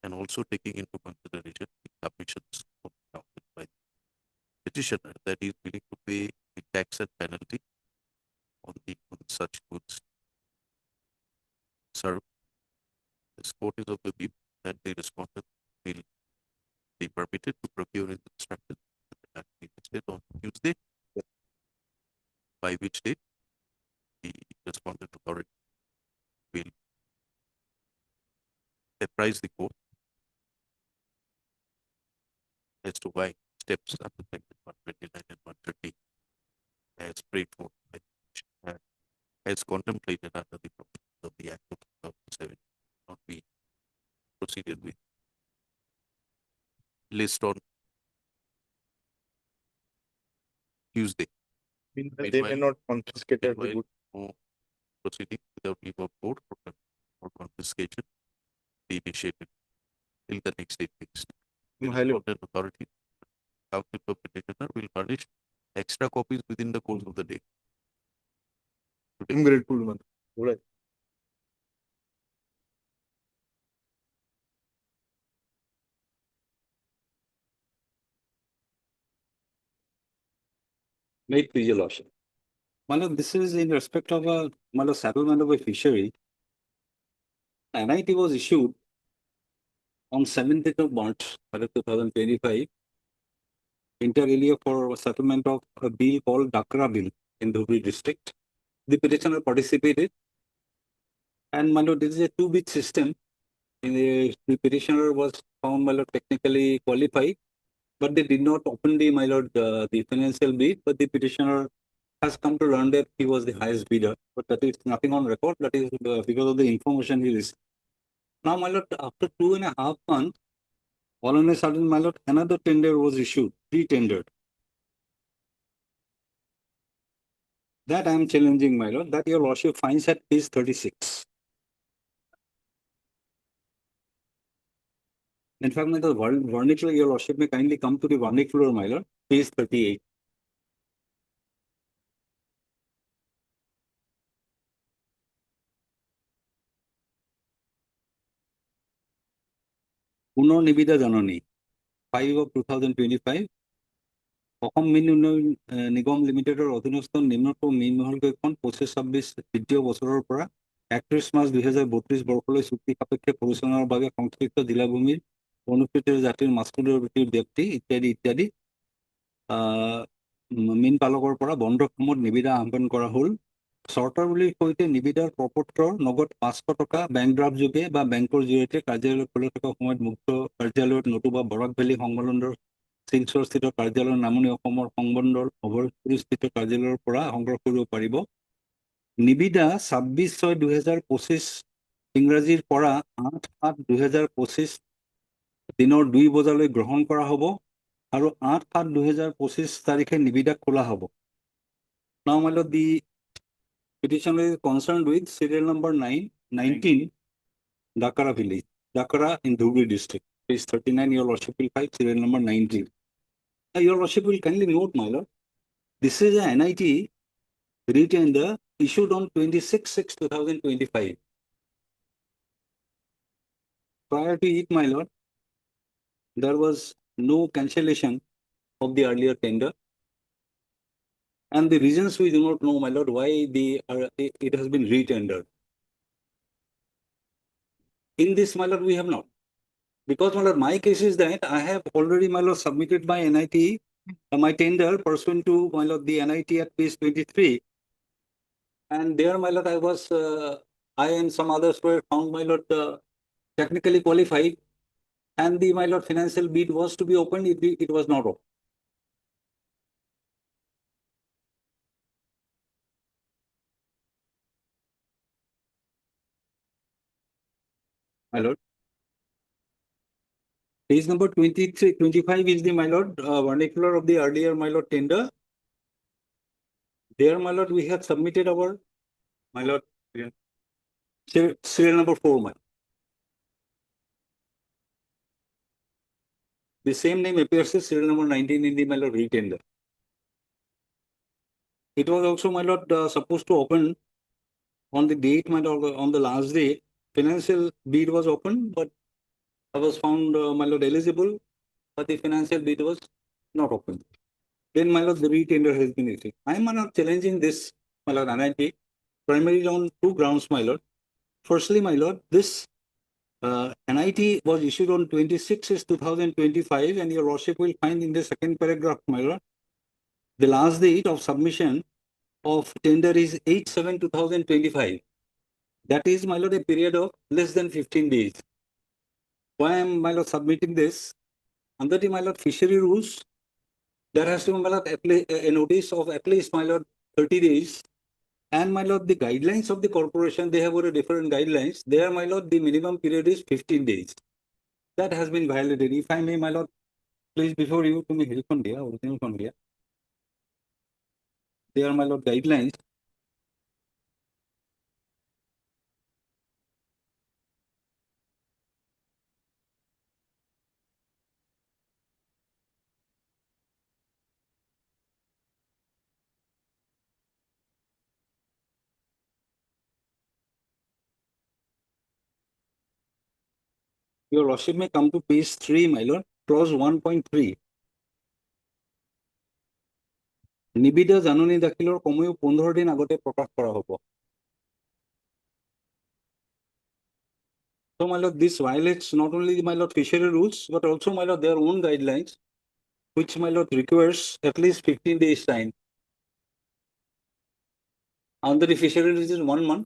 and also taking into consideration the submissions of counsel by the petitioner that he is willing to pay the tax and penalty on such goods served. This court is of the view that the respondent will be permitted to procure his instructions on Tuesday, by which date the respondent authority will apprise the court as to why steps under section 129 and 130 as prayed for by the petitioner as contemplated under the provisions of the Act of 2007 not be proceeded with. List on Tuesday. They may Meanwhile- not confiscate the meanwhile, good. no proceeding without leave of court or confiscation be initiated till the next date fixed. The Highly- respondent authority, counsel for petitioner will furnish extra copies within the course of the day. I'm grateful, man. Right. May it please your lordship. This is in respect of a settlement of a fishery. NIT was issued on 17th of March 2025, inter alia for settlement of a bill called Dakra Bill in Dhubri district. The petitioner participated, and this is a two-bid system. The petitioner was found technically qualified, but they did not open the financial bid, but the petitioner has come to learn that he was the highest bidder, but that is nothing on record. That is because of the information he received. Now, after 2.5 months, all on a sudden, another tender was issued, re-tendered. That I am challenging, that your lordship finds at page 36. In fact, the vernacular, your lordship may kindly come to the vernacular, page 38. Puno Nibida Janani, 5 of 2025. অসম মীন উন্নয়ন নিগম লিমিটেডৰ অধীনস্থ নিম্নতম মীন মহলকেইখন 25-26 বিত্তীয় বছৰৰ পৰা 31 মাৰ্চ 2032 বৰ্ষলৈ চুক্তি সাপেক্ষে পৰিচালনাৰ বাবে সংশ্লিষ্ট জিলাভূমিৰ অনুসূচিত জাতিৰ মাছমৰীয়া ব্যক্তি ইত্যাদি মীন পালকৰ পৰা বন্ধকসমূহত নিবিদা আহ্বান কৰা হ'ল। চৰ্তাৱলীৰ সৈতে নিবিদাৰ প্ৰপত্ৰৰ নগদ 500 টকা বেংক ড্ৰাফ্ট যোগে বা বেংকৰ জৰিয়তে কাৰ্যালয় খোলা থকা সময়ত মুক্ত কাৰ্যালয়ত নতুবা বৰাক ভেলী সংমণ্ডলৰ শিলচৰস্থিত কাৰ্যালয়ৰ নামনি অসমৰ সংমণ্ডল অভয়পুৰীস্থিত কাৰ্যালয়ৰ পৰা সংগ্ৰহ কৰিব পাৰিব। নিবিদা 26/6/2025 ইংৰাজীৰ পৰা 8/7/2025 দিনৰ 2 বজালৈ গ্ৰহণ কৰা হ'ব আৰু 8/7/2025 তাৰিখে নিবিদা খোলা হ'ব। Now, the petitioner is concerned with serial number 19, Dakara village, Dakara in Dhubri district. Page 39, your lordship will find serial number 19. Your lordship will kindly note, my lord, this is a NIT retender issued on 26/6/2025. Prior to it, my lord, there was no cancellation of the earlier tender. And the reasons we do not know, my lord, why it has been retendered. In this, my lord, we have not. Because, my lord, my case is that I have already, my lord, submitted my NIT, my tender pursuant to, my lord, the NIT at page 23. And there, my lord, I and some others were found, my lord, technically qualified. And the, my lord, financial bid was to be opened, it was not opened. My lord. Page number 25 is the, my lord, vernacular of the earlier, my lord, tender. There, my lord, we have submitted our, my lord, serial number 4, my. The same name appears as serial number 19 in the, my lord, retender. It was also, my lord, supposed to open on the date, my lord, on the last day. Financial bid was open, but I was found, my lord, eligible, but the financial bid was not open. Then, my lord, the retender has been issued. I am not challenging this, my lord, NIT, primarily on 2 grounds, my lord. Firstly, my lord, this NIT was issued on 26/6/2025, and your lordship will find in the second paragraph, my lord, the last date of submission of tender is 8/7/2025. That is, my lord, a period of less than 15 days. Why am, my lord, submitting this? Under the, my lord, fishery rules, there has to be, my lord, a notice of at least, my lord, 30 days And my lord, the guidelines of the corporation, they have very different guidelines. There, my lord, the minimum period is 15 days. That has been violated. If I may, my lord, please before you to me help on there, original on there. They are my lord guidelines. Your lordship may come to page 3, my lord, clause 1.3. নিবিদা জাননী দাখিলৰ কমেও 15 দিন আগতে প্ৰকাশ কৰা হ'ব। So, my lord, this violates not only my lord fishery rules, but also my lord their own guidelines, which my lord requires at least 15 days time. Under the fishery rules is 1 month,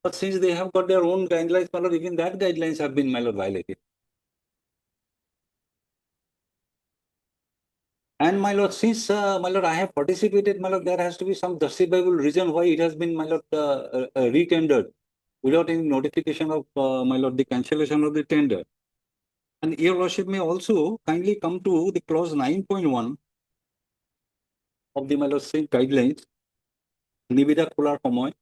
but since they have got their own guidelines, my lord, even that guidelines have been my lord violated. And my lord, since my lord, I have participated, my lord, there has to be some justifiable reason why it has been my lord retendered without any notification of my lord the cancellation of the tender. And your lordship may also kindly come to the clause 9.1 of the my lord same guidelines. নিবিদা খোলাৰ সময়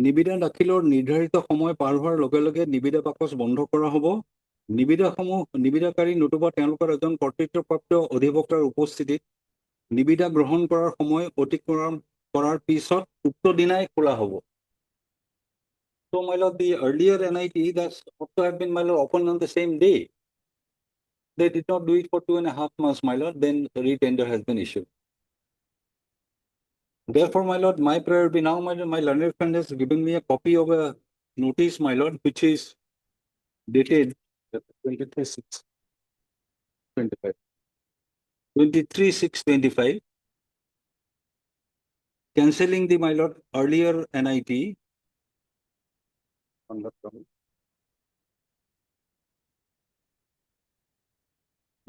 নিবিদা দাখিলৰ নিৰ্ধাৰিত সময় পাৰ হোৱাৰ লগে লগে নিবিদা বাকচ বন্ধ কৰা হ'ব। নিবিদাসমূহ নিবিদাকাৰী নতুবা তেওঁলোকৰ এজন কৰ্তৃত্বপ্ৰাপ্ত অধিবক্তাৰ উপস্থিতিত নিবিদা গ্ৰহণ কৰাৰ সময় অতিক্ৰম কৰাৰ পিছত উক্ত দিনাই খোলা হ'ব। So, my lord, the earlier NIT that ought to have been my lord open on the same day. They did not do it for 2.5 months, my lord. Then retender has been issued. Therefore, my lord, my prayer be now, my learned friend has given me a copy of a notice, my lord, which is dated 23/6/25. 23/6/25, cancelling the my lord earlier NIT.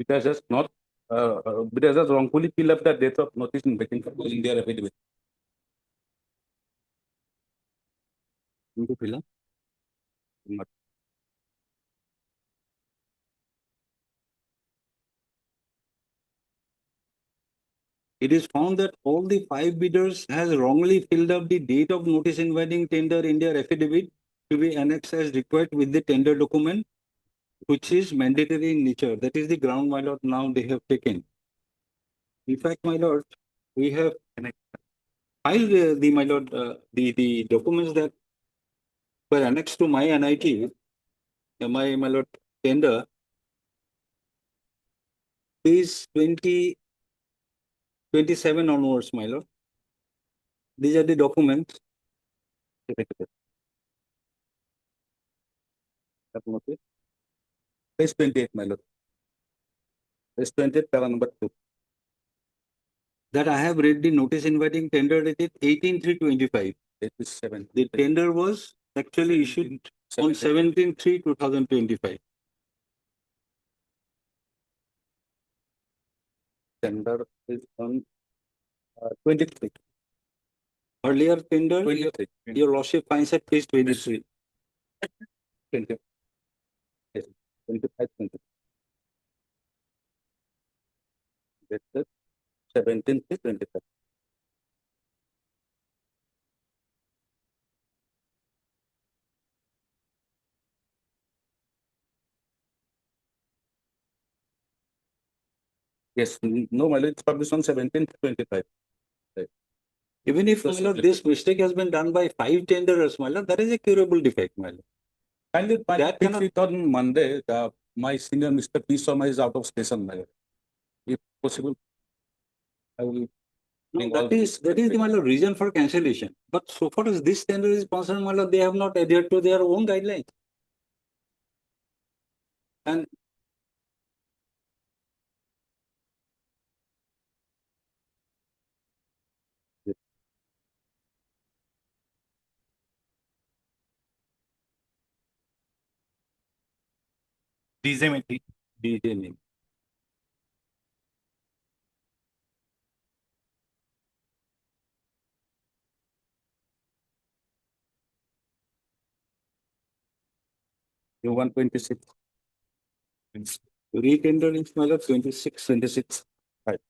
It has just not, it has just wrongfully filled up the date of notice in in their affidavit. Into fill up. It is found that all the 5 bidders has wrongly filled up the date of notice inviting tender in their affidavit to be annexed as required with the tender document, which is mandatory in nature. That is the ground, my lord, now they have taken. In fact, my lord, we have filed the my lord the documents that were annexed to my NIT, my lord tender, is 27 onwards, my lord. These are the documents. Page 28, my lord. Page 28, paragraph number 2. That I have read the notice inviting tender dated 18/3/25. 87. The tender was actually issued on 17/3/2025. Tender is on 23. Earlier tender, 23. your lordship finds at page 23. 20. Yes, 25, 20. That's it. 17/3/25. Yes, no, my lord, it's published on 17/25. Even if, my lord, this mistake has been done by 5 tenderers, my lord, that is a curable defect, my lord. Kindly, That fix cannot- it on Monday. My senior Mr. P. Sharma is out of station, my lord. If possible, I will. No, that is the my lord reason for cancellation. But so far as this tender is concerned, my lord, they have not adhered to their own guidelines. And Disability. DJ name. You 126. Retender is my lord 26, 26. Right.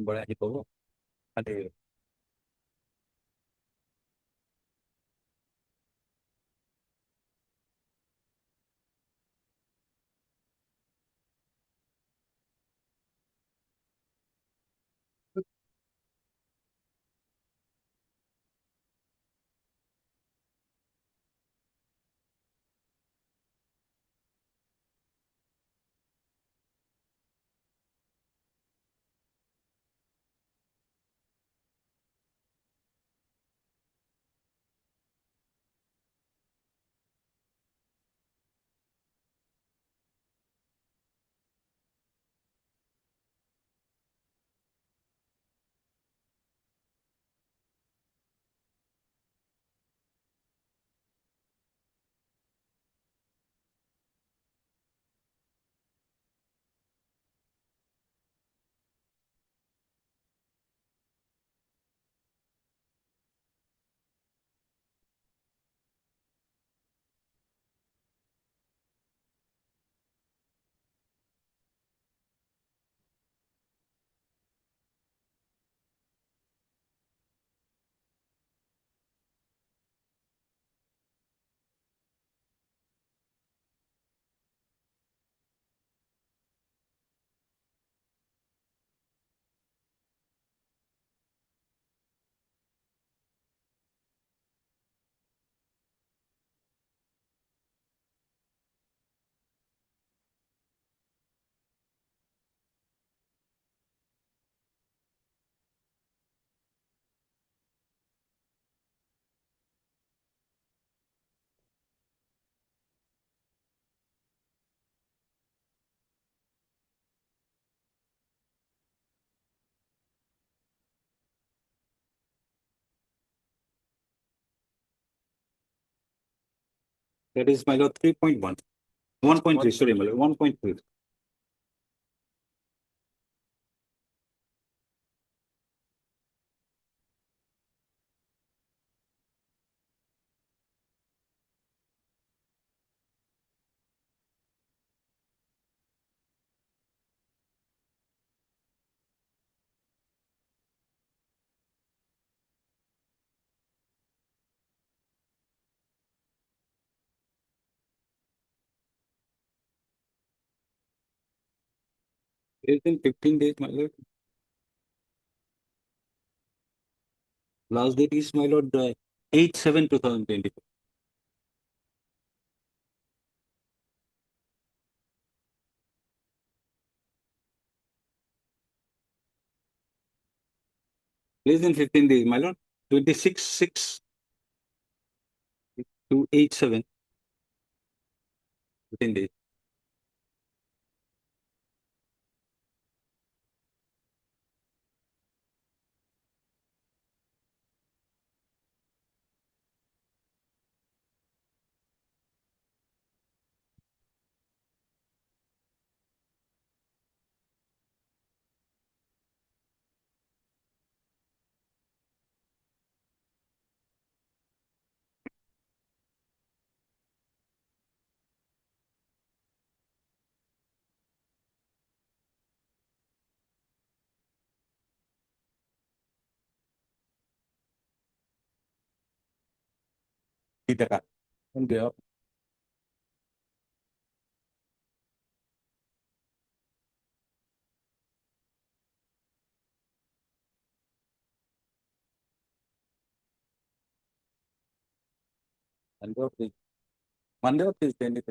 बड़ा ही तो अरे that is my lord 3.1. 1.3, sorry, my lord, 1.3. Within 15 days, my lord. Last date is my lord 8/7/2024. Less than 15 days, my lord. 26/6 to 8/7. 15 days. Okay. Monday or Tuesday.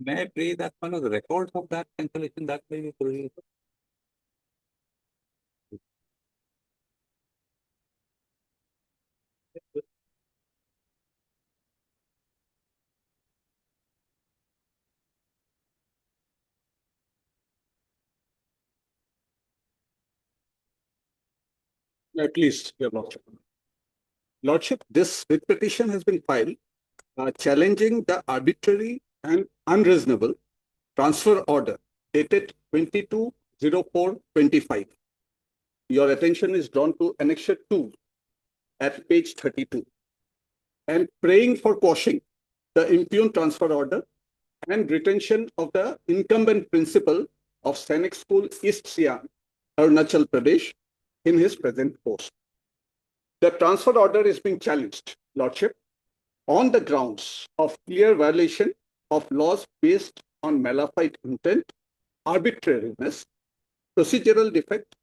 May I pray that one of the records of that cancellation that may be produced? At least, Your Lordship. Lordship, this writ petition has been filed challenging the arbitrary and unreasonable transfer order dated 22/04/25. Your attention is drawn to Annexure 2 at page 32 and praying for quashing the impugned transfer order and retention of the incumbent principal of Sainik School East Siang, Arunachal Pradesh, in his present post. The transfer order is being challenged, Lordship, on the grounds of clear violation of laws based on malafide intent, arbitrariness, procedural defect,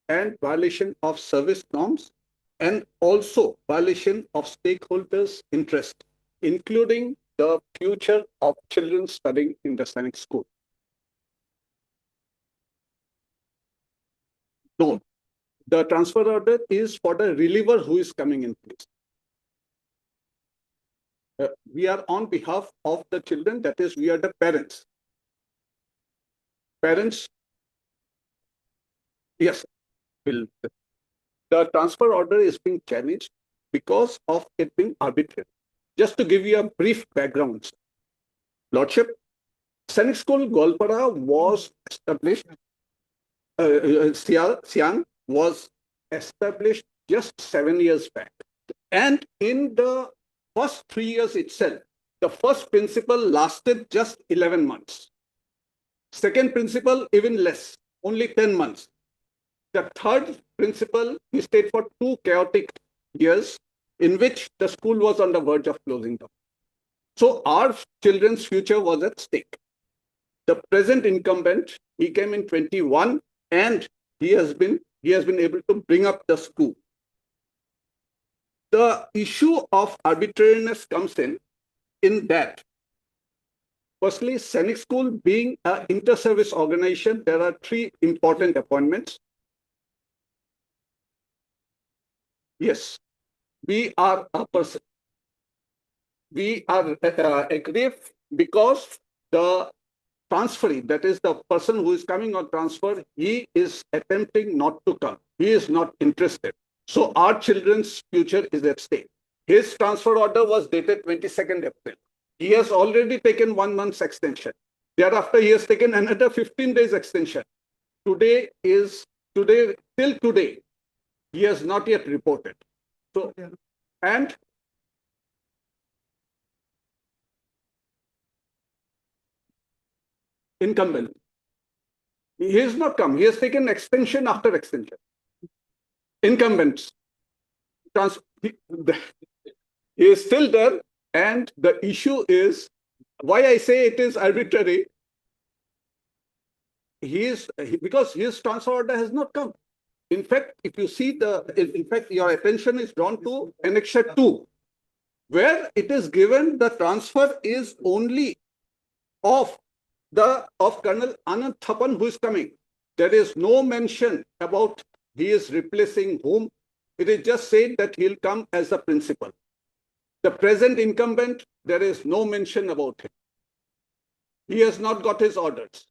and violation of service norms, and also violation of stakeholders' interest, including the future of children studying in the Sainik School. No, the transfer order is for the reliever who is coming in place. We are on behalf of the children, that is, we are the parents. Parents, yes, will. The transfer order is being challenged because of it being arbitrary. Just to give you a brief background, Lordship, Sainik School Golpara was established, Siang was established just 7 years back. And in the first 3 years itself, the first principal lasted just 11 months. Second principal, even less, only 10 months. The third principal, he stayed for 2 chaotic years in which the school was on the verge of closing down. So our children's future was at stake. The present incumbent, he came in 21 and he has been able to bring up the school. The issue of arbitrariness comes in that, firstly, Sainik School being an inter-service organization, there are 3 important appointments. Yes, we are a person. We are aggrieved because the transferee, that is the person who is coming on transfer, he is attempting not to come. He is not interested. So our children's future is at stake. His transfer order was dated 22nd April. He has already taken 1 month's extension. Thereafter, he has taken another 15 days extension. Till today, he has not yet reported. So, and incumbent, he has not come. He has taken extension after extension. Incumbents, he is still there, and the issue is why I say it is arbitrary. Because his transfer order has not come. In fact, if you see your attention is drawn to Annexure 2, where it is given the transfer is only of Colonel Anand Thapan who is coming. There is no mention about he is replacing whom. It is just said that he'll come as a principal. The present incumbent, there is no mention about him. He has not got his orders.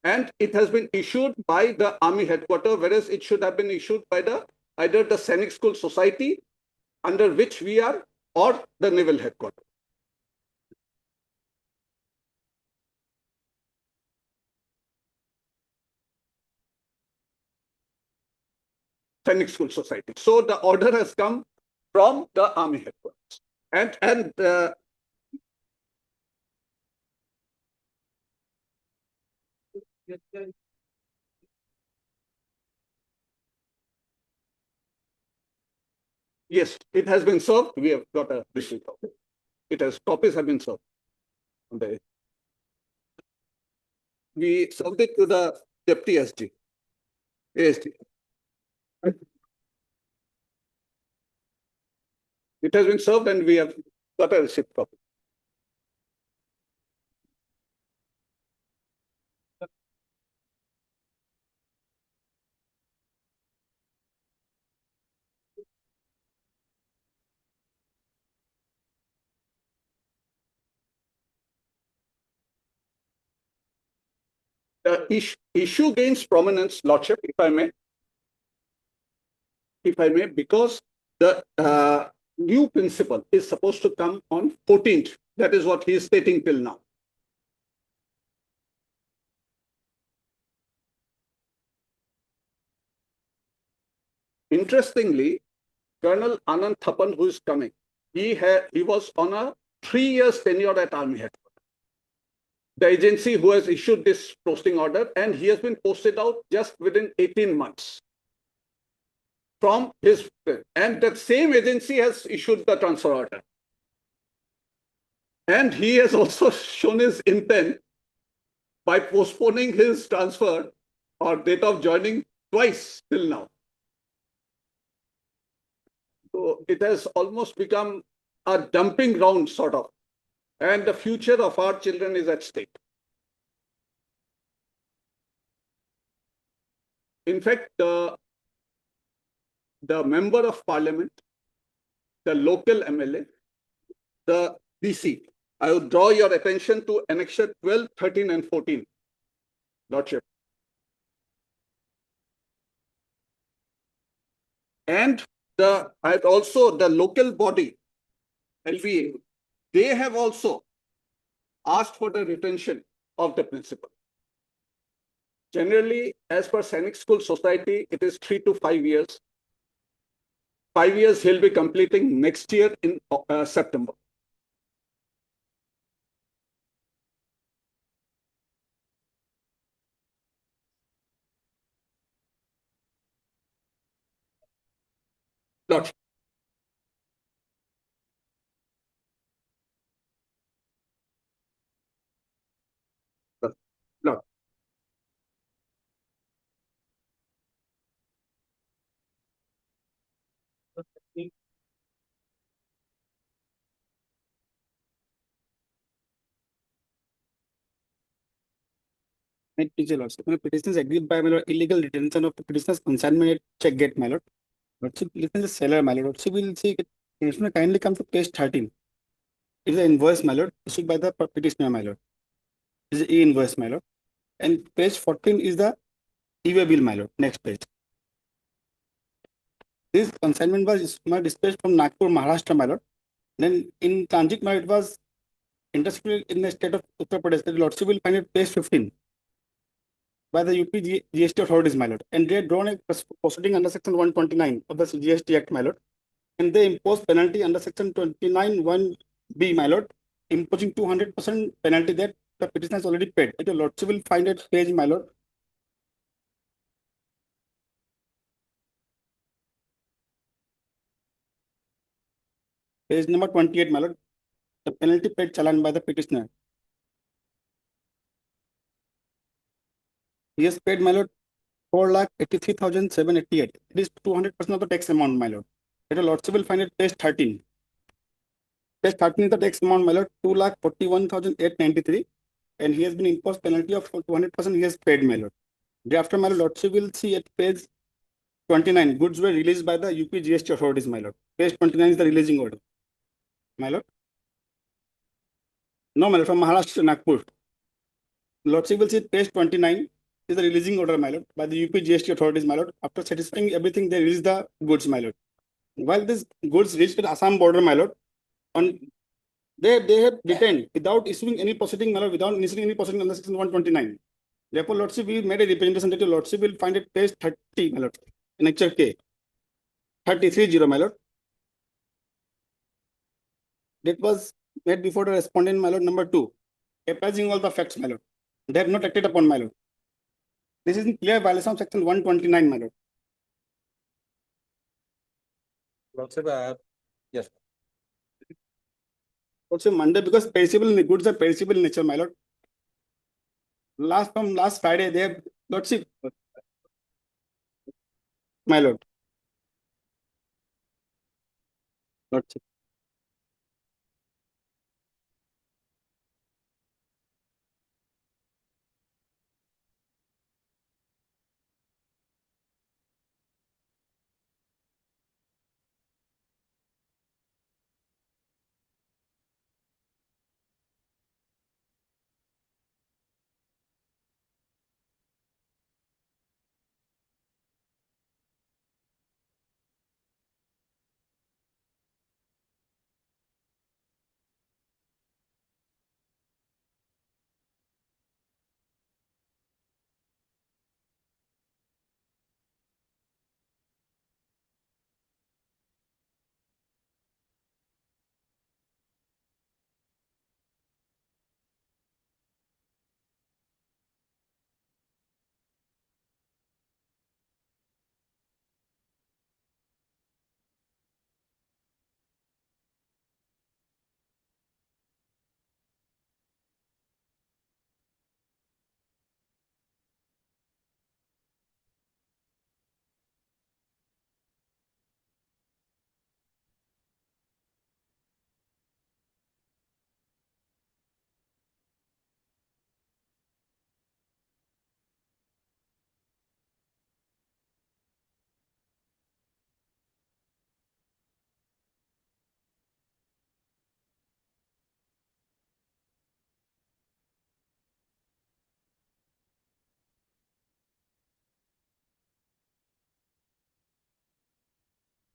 And it has been issued by the Army headquarters, whereas it should have been issued by either the Sainik School Society, under which we are, or the Naval headquarters. Sainik School Society. So the order has come from the Army headquarters. And yes, it has been served. We have got a receipt of it. Copies have been served. We served it to the Deputy SG. ASG. It has been served and we have got a receipt copy. The issue gains prominence, Lordship, if I may, because the new principal is supposed to come on 14th. That is what he is stating till now. Interestingly, Colonel Anand Thapan, who is coming, he was on a 3 years tenure at Army Headquarters. The agency who has issued this posting order, and he has been posted out just within 18 months from his, and that same agency has issued the transfer order. And he has also shown his intent by postponing his transfer or date of joining twice till now. So it has almost become a dumping ground, sort of, and the future of our children is at stake. In fact, the member of parliament, the local MLA, the DC, I would draw your attention to annexure 12, 13, and 14, Lordship. And the local body, LVA, they have also asked for the retention of the principal. Generally, as per Sainik School Society, it is 3 to 5 years. 5 years he'll be completing next year in September. Lordship. Lord. Petition is agreed by my lord, illegal detention of the petitioner's consignment at check gate, my lord. Lordship, listen to the seller, my lord. Lordship will see petitioner kindly come to page 13. It is an invoice, my lord, issued by the petitioner, my lord. It is an e-invoice, my lord. And page 14 is the e-way bill, my lord. Next page. This consignment was dispatched from Nagpur, Maharashtra, my lord. Then in transit, my lord, it was intercepted in the state of Uttar Pradesh. The lordship will find it page 15 by the UP GST authorities, my lord. And they had drawn a proceeding under section 129 of the GST Act, my lord. And they imposed penalty under section 29(1)(b), my lord, imposing 200% penalty that the petitioner has already paid. The lordship will find it page, my lord. Page number 28, my lord. The penalty paid challan by the petitioner. He has paid, my lord, 4,83,788. It is 200% of the tax amount, my lord. The lordship will find it page 13. Page 13 is the tax amount, my lord, 2,41,893. And he has been imposed penalty of 200% he has paid, my lord. Thereafter, my lordship will see at page 29, goods were released by the UP GST authorities, my lord. Page 29 is the releasing order. My lord? No, my lord, from Maharashtra, Nagpur. Lordship will see page 29 is the releasing order, my lord, by the UP GST authorities, my lord. After satisfying everything, they release the goods, my lord. While these goods reached the Assam border, my lord, they have detained without issuing any proceeding, my lord, without initiating any proceeding under section 129. Therefore, lordship, we made a representation that your lordship will find it page 30, my lord, in lecture K. 330, my lord. That was made before the respondent, my lord, number 2, apprising all the facts, my lord. They have not acted upon, my lord. This is in clear violation of section 129, my lord. Lordship, yes. Also Monday, because perishable goods are perishable in nature, my lord. From last Friday, they have lordship, my lord. Lordship.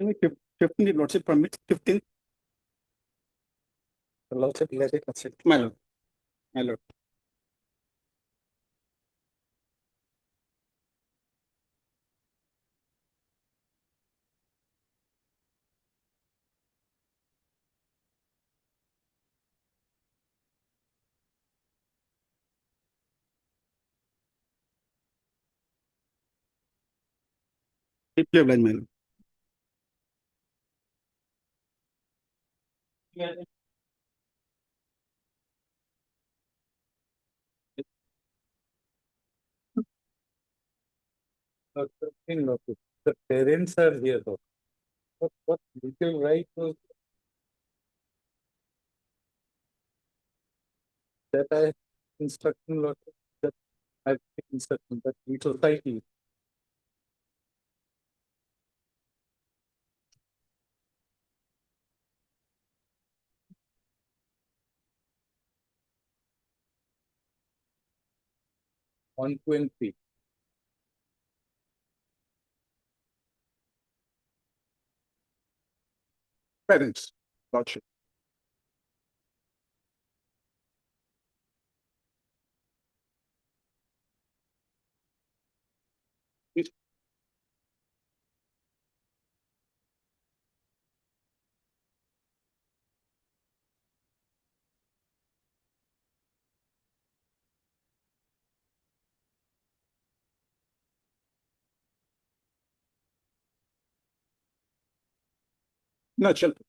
15, your lordship permits 15. Lordship, let it consider. My lord. My lord. Deeply obliged, my lord. The parents are here though. What legal right was that I instruction lot that I instruction that we society. On 20. Parents, lordship. No, children.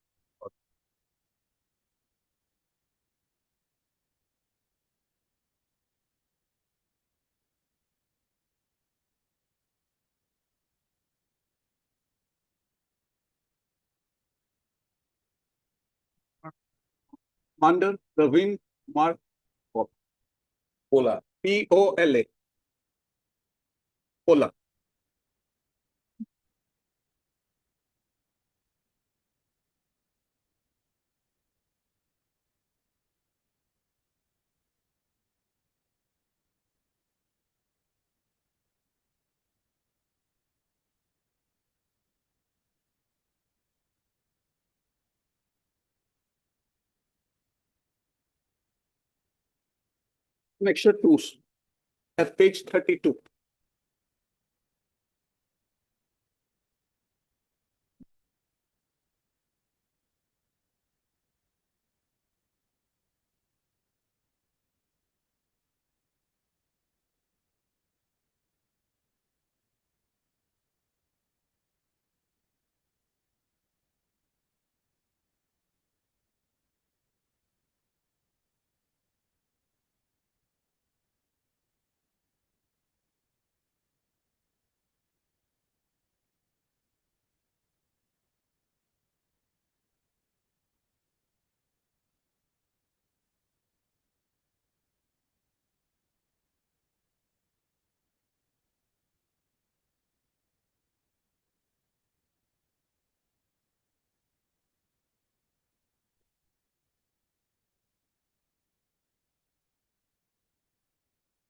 Under the wind mark of Pola. Pola. Pola. Annexure 2 at page 32.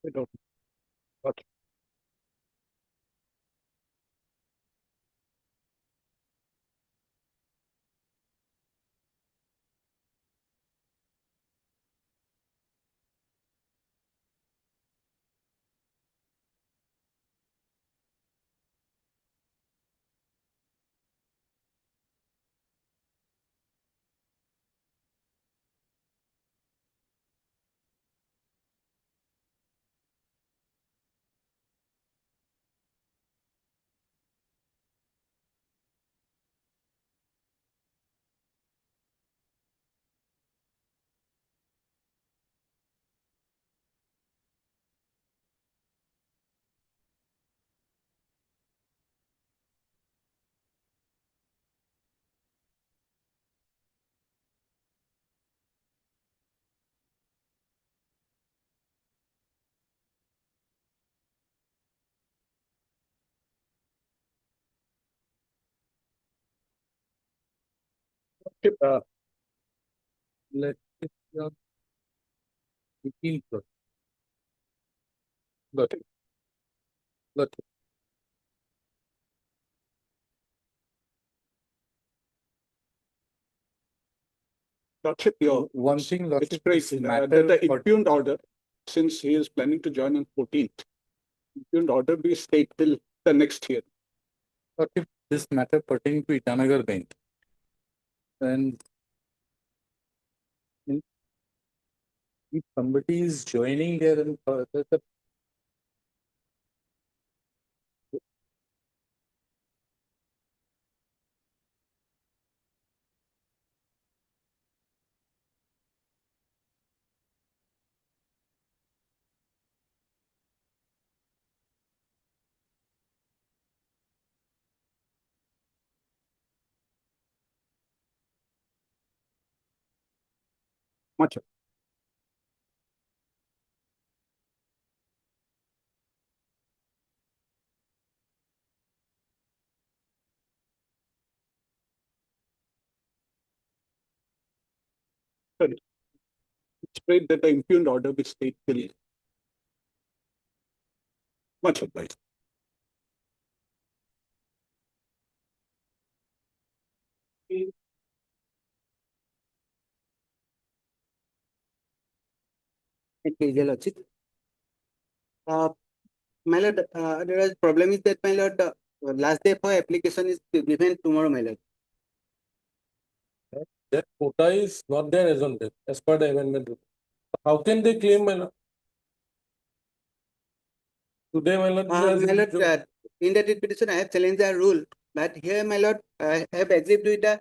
We don't. Okay. Uh, Let it your 18 plus. got it. Got it. Lordship, your One thing, it's Lordship, great this that matter the for- impugned order, since he is planning to join on 14th, impugned order be stayed till the next year. Lordship, this matter pertaining to Itanagar bench. And if somebody is joining there and there's a Much. It's great that the impugned order be stayed till. Much obliged. Okay, Your Lordship. My lord, there is problem is that my lord, last day for application is given tomorrow, my lord. That quota is not there as on date, as per the amendment. How can they claim, my lord? Today, my lord. My lord, in that petition, I have challenged the rule, but here, my lord, I have agreed with the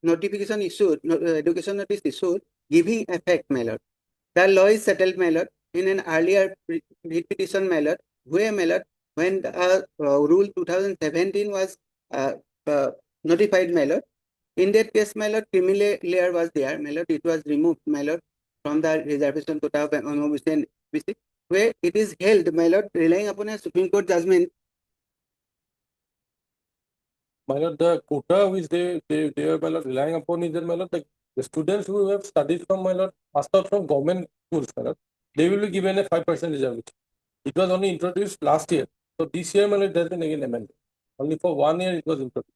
notification issued, education notice issued, giving effect, my lord. The law is settled, my lord, in an earlier petition, my lord, where, my lord, when rule 2017 was notified, my lord, in that case, my lord, criminal layer was there, my lord, it was removed, my lord, from the reservation quota of OBC, where it is held, my lord, relying upon a Supreme Court judgment. My lord, the quota which they are, my lord, relying upon is that, my lord, the students who have studied from, my lord, passed out from government schools, my lord, they will be given a 5% reservation. It was only introduced last year. So this year, my lord, it has been again amended. Only for 1 year it was introduced.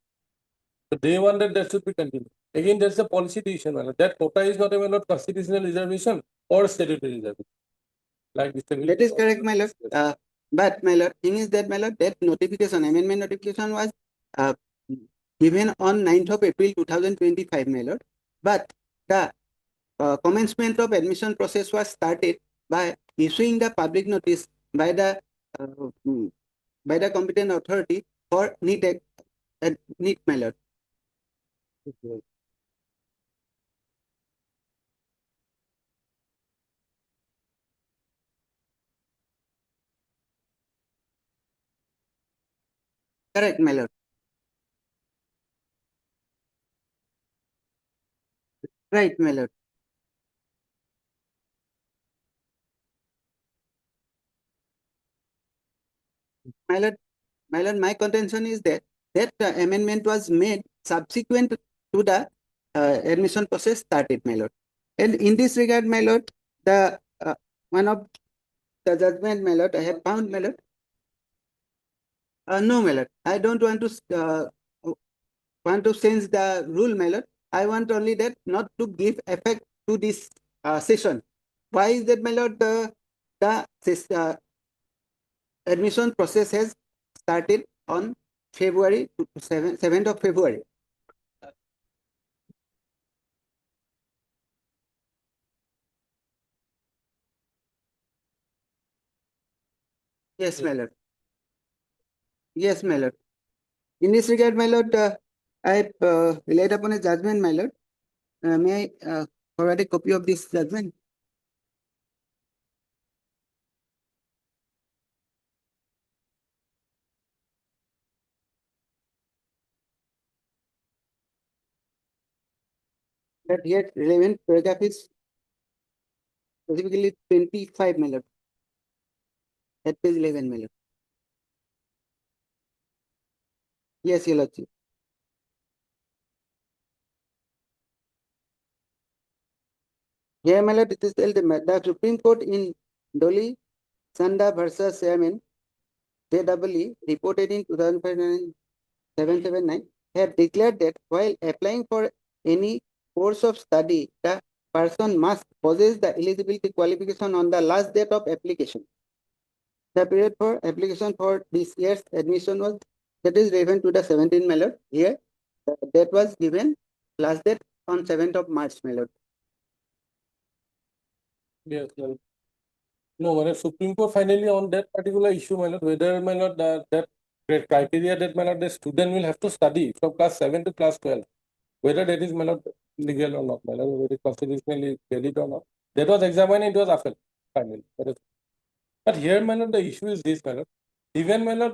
So they wanted that should be continued. Again, there's a policy decision, my lord. That quota is not a, my lord, constitutional reservation or statutory reservation. Like Mr. That is correct, my lord. But my lord, thing is that, my lord, that notification, amendment notification was given on 9th of April 2025, my lord. But the commencement of admission process was started by issuing the public notice by the competent authority for NEET, my lord. Correct, my lord. Right, my lord. My lord, my contention is that amendment was made subsequent to the admission process started, my lord. And in this regard, my lord, the one of the judgment, my lord, I have found, my lord. No, my lord, I don't want to change the rule, my lord. I want only that not to give effect to this session. Why is that, my lord? The admission process has started on February 7th of February. Yes, my lord. Yes, my lord. In this regard, my lord, I relied upon a judgment, my lord. May I forward a copy of this judgment? That here relevant paragraph is specifically 25, my lord. At page 11, my lord. Yes, your lordship. Here, my lord, it is the Supreme Court in Dolly Sanda versus Chairman JEE reported in 2005 779 have declared that while applying for any course of study, the person must possess the eligibility qualification on the last date of application. The period for application for this year's admission was, that is relevant to the 17, my lord. Here, the date was given, last date on 7th of March, my lord. Yes, well, no, when Supreme Court finally on that particular issue, my lord, whether, my lord, that criteria that, my lord, the student will have to study from class 7 to class 12, whether that is, my lord, legal or not, my lord, whether it constitutionally valid or not. That was examined, it was upheld, finally. But here, my lord, the issue is this, my lord. Even, my lord,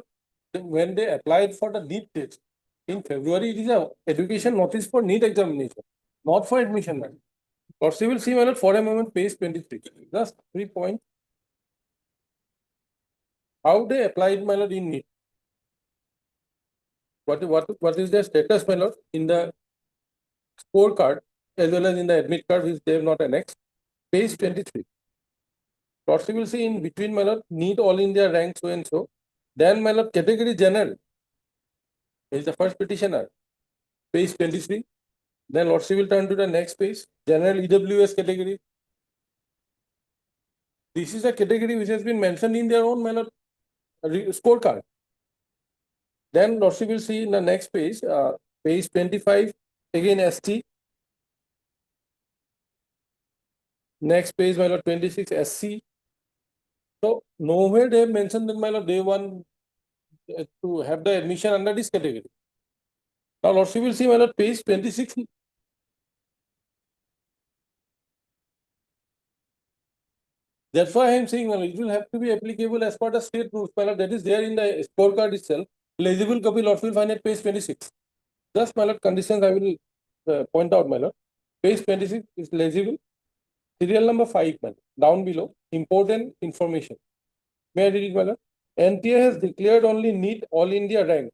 when they applied for the NEET test, in February, it is a education notice for NEET examination, not for admission, my lord. Or you will see, my lord, for a moment, page 23. Just 3 points. How they applied, my lord, in NEET. What is their status, my lord, in the scorecard as well as in the admit card, which they have not annexed. Page 23. What you will see in between, my lord, NEET all India rank so and so. Then, my lord, category general is the first petitioner. Page 23. Then Lordship will turn to the next page. General EWS category. This is a category which has been mentioned in their own manner scorecard. Then Lordship will see in the next page, page 25, again ST. Next page, my lord, 26 SC. So nowhere they have mentioned that, my lord, they want to have the admission under this category. Now Lordship will see, my lord, page 26. That's why I am saying, well, it will have to be applicable as per the state rules. That is there in the scorecard itself. Legible copy, Lord will find at page 26. Just, my lord, conditions I will point out, my lord. Page 26 is legible. Serial number 5, my lord, down below, important information. May I read it, my lord? NTA has declared only NEET All India rank.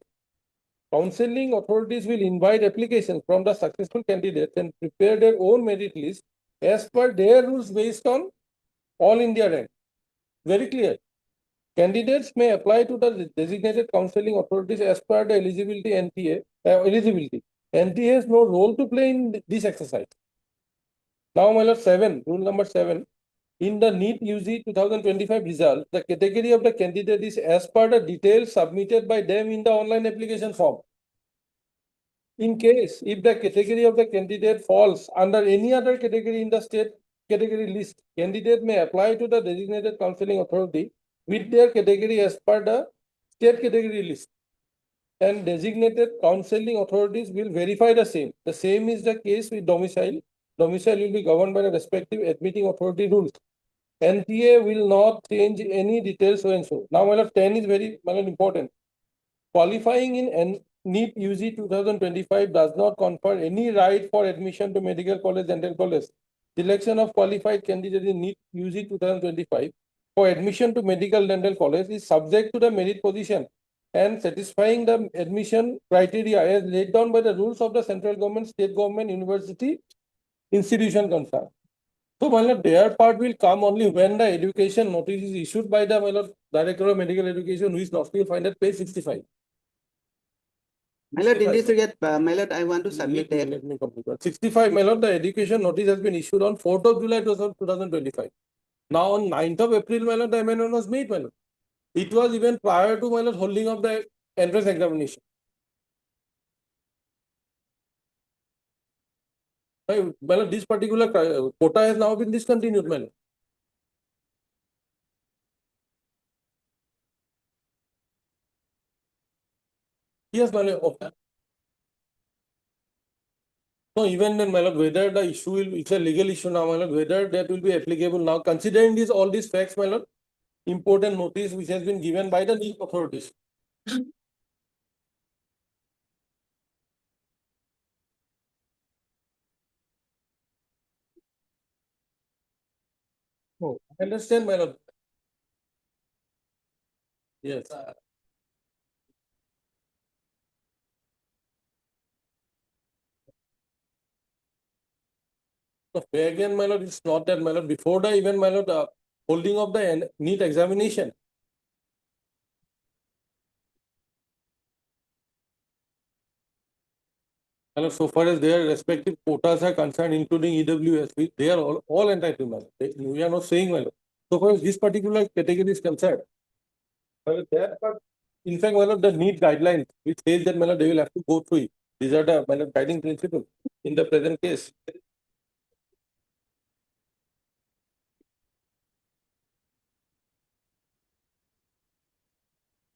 Counseling authorities will invite applications from the successful candidates and prepare their own merit list as per their rules based on All India rank. Very clear. Candidates may apply to the designated counseling authorities as per the eligibility NTA. Eligibility. NTA has no role to play in this exercise. Now, my lord, 7, rule number 7. In the NEET UG 2025 result, the category of the candidate is as per the details submitted by them in the online application form. In case, if the category of the candidate falls under any other category in the state category list, candidate may apply to the designated counseling authority with their category as per the state category list. And designated counseling authorities will verify the same. The same is the case with domicile. Domicile will be governed by the respective admitting authority rules. NTA will not change any details so and so. Now, my lord, 10 is very important. Qualifying in NEET UG 2025 does not confer any right for admission to medical college, dental college. Selection of qualified candidates in NEET UG 2025 for admission to medical dental college is subject to the merit position and satisfying the admission criteria as laid down by the rules of the central government, state government, university, institution concerned. So, my lord, their part will come only when the education notice is issued by the, my lord, Director of Medical Education, who is not will find at page 65. My lord, in this regard, my lord, I want to submit that. Let me complete that. 65, my lord, the education notice has been issued on 4th of July 2025. Now, on 9th of April, my lord, the amendment was made, my lord. It was even prior to, my lord, holding of the entrance examination. My lord, this particular quota has now been discontinued, my lord. Yes, my lord. Okay. No, even then, my lord, whether the issue will, it's a legal issue now, my lord, whether that will be applicable now, considering this, all these facts, my lord, important notice which has been given by the NEET authorities. Oh, I understand, my lord. Yes. So again, my lord, it's not that, my lord, before the even, my lord, holding of the NEET examination. And so far as their respective quotas are concerned, including EWS, they are all entitled, my lord. We are not saying, my lord. So far as this particular category is concerned, in fact, my lord, the NEET guidelines, which says that, my lord, they will have to go through it. These are the, my lord, guiding principles in the present case.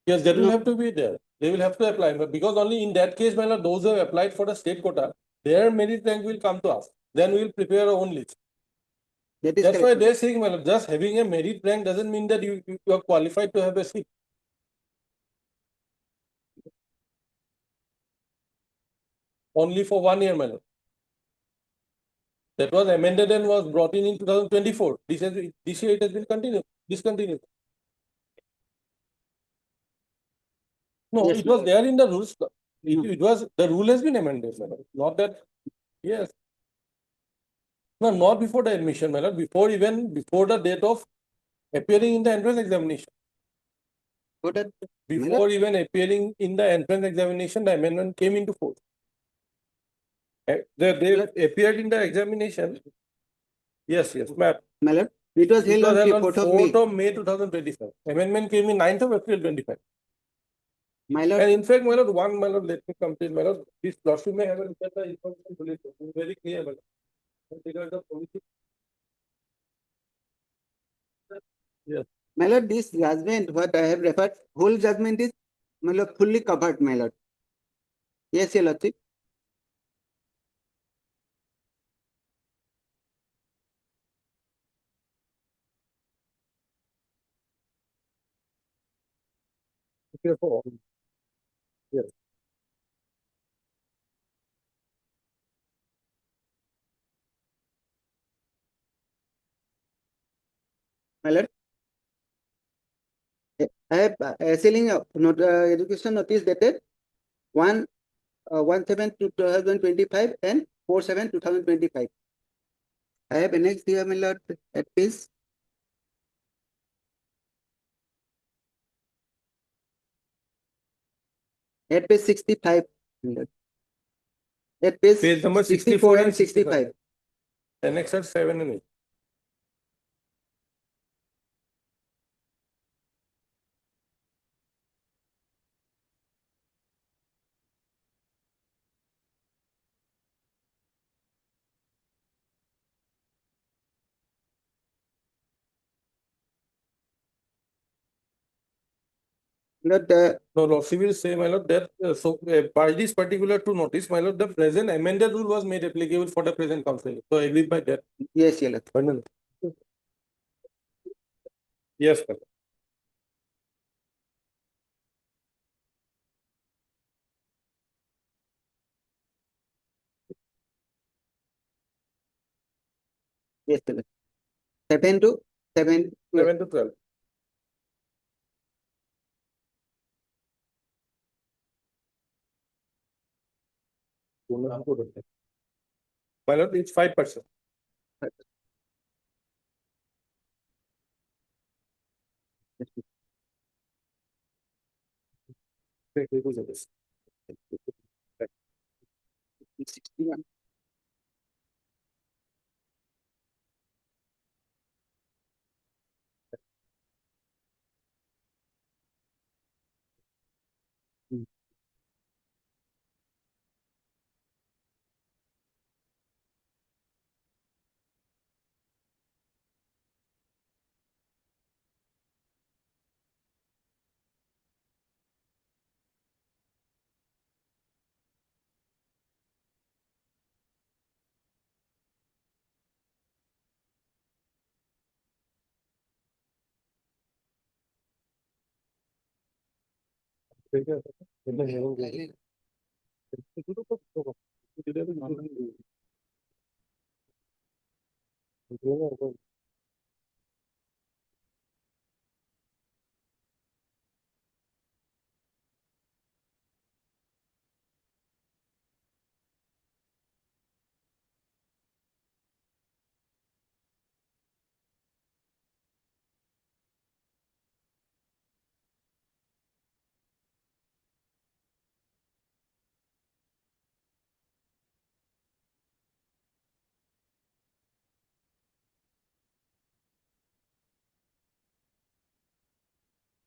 Yes, that will No. have to be there. They will have to apply, but because only in that case, my lord, those who have applied for the state quota, their merit rank will come to us. Then we will prepare our own list. That is That's why correct. they're saying, my lord, just having a merit rank doesn't mean that you are qualified to have a seat. Only for 1 year, my lord. That was amended and was brought in 2024. This year it has been discontinued. No, Yes, it my was lord. there in the rules. No. It was, the rule has been amended, my lord. Not that, yes. No, not before the admission, my lord. Before the date of appearing in the entrance examination. So that, my lord, Before even appearing in the entrance examination, the amendment came into force. They appeared in the examination. Yes, ma'am. my lord, it was It held was on held on 4th of May. 4th of May 2025. Amendment came in 9th of April 25. My lord, And in fact, my lord, my lord, let me complete, my lord. This lawsuit may have a look at the information police. It's very clear, my lord. Because the policy. Yes. my lord, this judgment, what I have referred, whole judgment is, my lord, fully covered, my lord. Yes, your lordship. Yes. My lord, I have selling education notice dated 1/7/2025 and 4/7/2025. I have annexed here, my lord, at page 65. My lord. At Page number 64 and 65. Annex 7 and 8. Lord, No, Lordship will say, my lord, that by this particular to notice, my lord, the present amended rule was made applicable for the present council. So I agree by that. yes, your lord. Pardon. Yes, my lord. Yes, your lord. 7 to 7. 7 to 12. My lord, it's 5%. Yes. 61.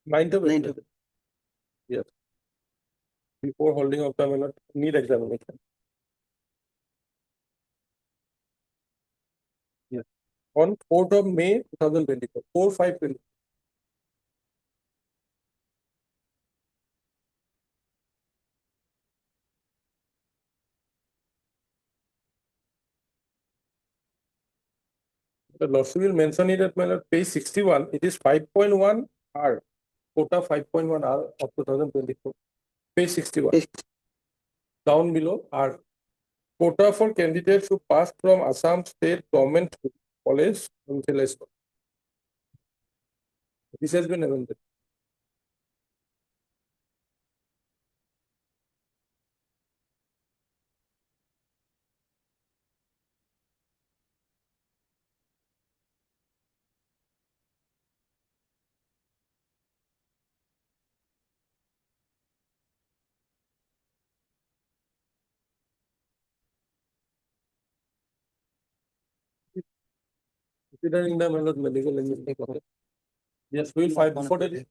9th of 9th April. of Yes. Before holding of the Malord, need examination. Yes. On 4th of May 2024. 4/5/20. The Lordship will mention it at Malord page 61. It is 5.1 R. Quota 5.1 R of 2024. Page 61. Down below R. Quota for candidates who passed from Assam State Government College. This has been amended. Considering the Malord medical engineering. Yes, we'll find before the.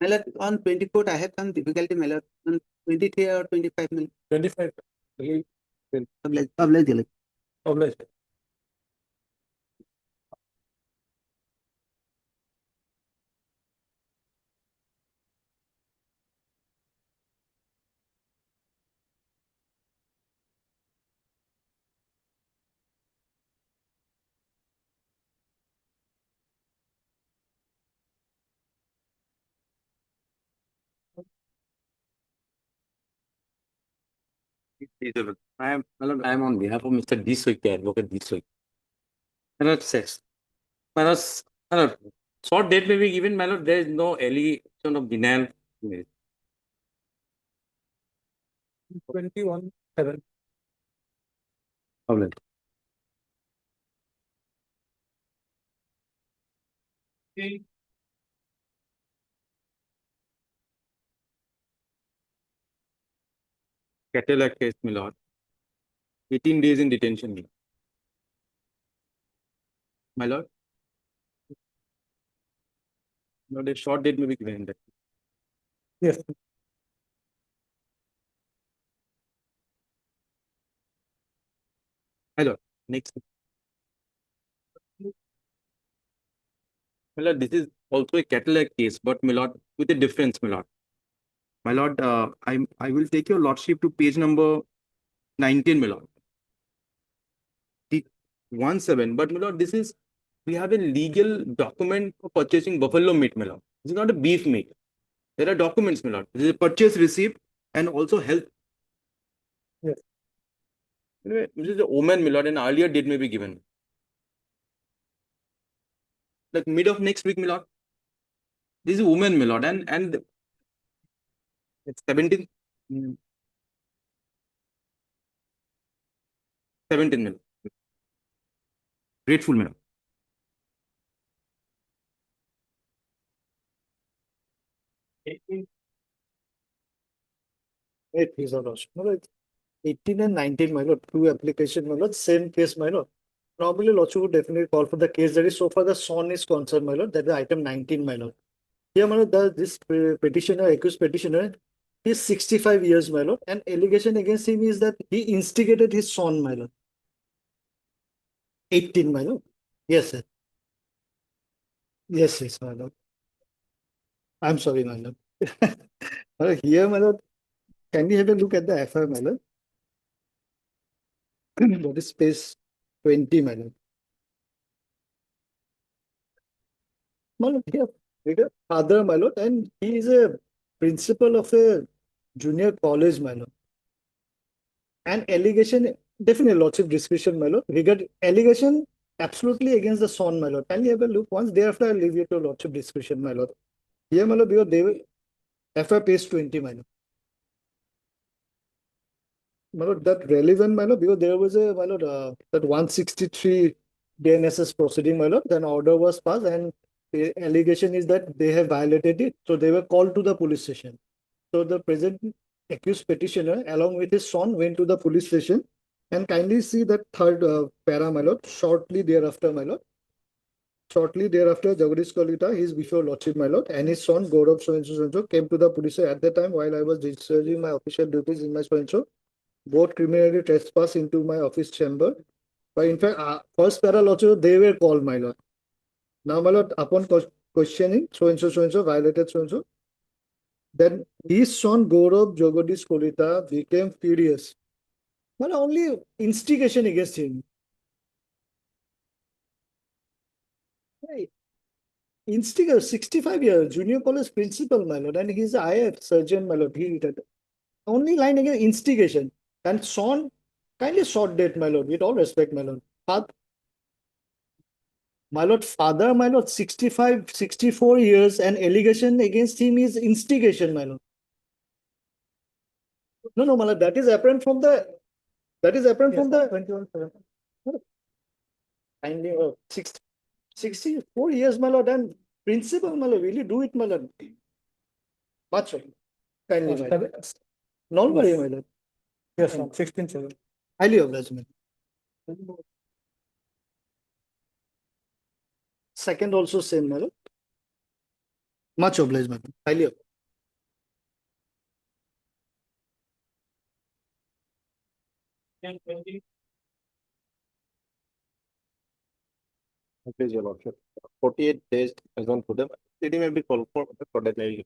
Malord, on 24th, I have some difficulty, Malord. On 23 or 25 minutes. 25. Oblige. Obliged. I am on behalf of Mr. D. Soike, Advocate D. Soike. Malord says, Malord, short date may be given, Malord, there is no allegation of denial. 21/7. Obliged. Cadillac case, my lord. 18 days in detention. My lord. No, the short date may be given. Yes. My lord. Next. My lord, this is also a Cadillac case, but my lord, with a difference, my lord. My lord, I will take your lordship to page number 19, my lord. 17, but my lord, this is, we have a legal document for purchasing buffalo meat, my lord. This is not a beef meat. There are documents, my lord. This is a purchase receipt and also health. Yes. Anyway, this is a omen, my lord, and earlier date may be given. Like mid of next week, my lord. This is woman, my lord, and it's 17th. 17 minutes. Grateful, madam. Eight piece of loss. 18 and 19, my lord, two application, my lord, same case, my lord. Normally, Lordship would definitely call for the case that is so far the son is concerned, my lord, that is item 19, my lord. Here, my lord, this petitioner, accused petitioner, he is 65 years, my lord, and allegation against him is that he instigated his son, my lord. 18, my lord. Yes, sir. Yes, my lord. I'm sorry, my lord. My lord, here, my lord, can we have a look at the FIR, my lord? That is page 20, my lord. My lord, here, father, my lord, and he is a principal of a junior college, my lord. And allegation, definitely lordship discretion, my lord. Regard allegation absolutely against the son, my lord. Can you have a look once? Thereafter, I'll leave you to lordship discretion, my lord. Here, my lord, because they will FI page 20, my lord. My lord, that relevant, my lord, because there was a, my lord, that 163 DNSS proceeding, my lord, then order was passed and the allegation is that they have violated it. So they were called to the police station. So the present accused petitioner, along with his son, went to the police station And kindly see that third para, my lord, shortly thereafter, my lord. Shortly thereafter, Jagadish Kalita, his before Lordship, my lord, and his son Gaurav so came to the police at the time while I was discharging my official duties in my so both criminally trespass into my office chamber. But in fact, first para Lordship, they were called, my lord. Now, my lord, upon questioning, so and so violated so and so. Then his son Gaurav Jagadish Kalita became furious. But only instigation against him. Hey, instigator, 65 years, junior college principal, my lord, and he's an IF surgeon, my lord. He retired. Only line against instigation. And son, kindly short date, my lord, with all respect, my lord. Father, my lord, 65, 64 years, and allegation against him is instigation, my lord. No, my lord, that is apparent from the, from the 21. Kindly, 64 years, my lord, and principal, my lord, will you do it, my lord? Much, kindly, my lord. Non worry, my lord. Yes, 16/7. Highly obliged, my lord. Second also same, my lord. Much obliged, my lord. Highly obliged. Please, your lordship. 48 days has gone through them. It may be called for that.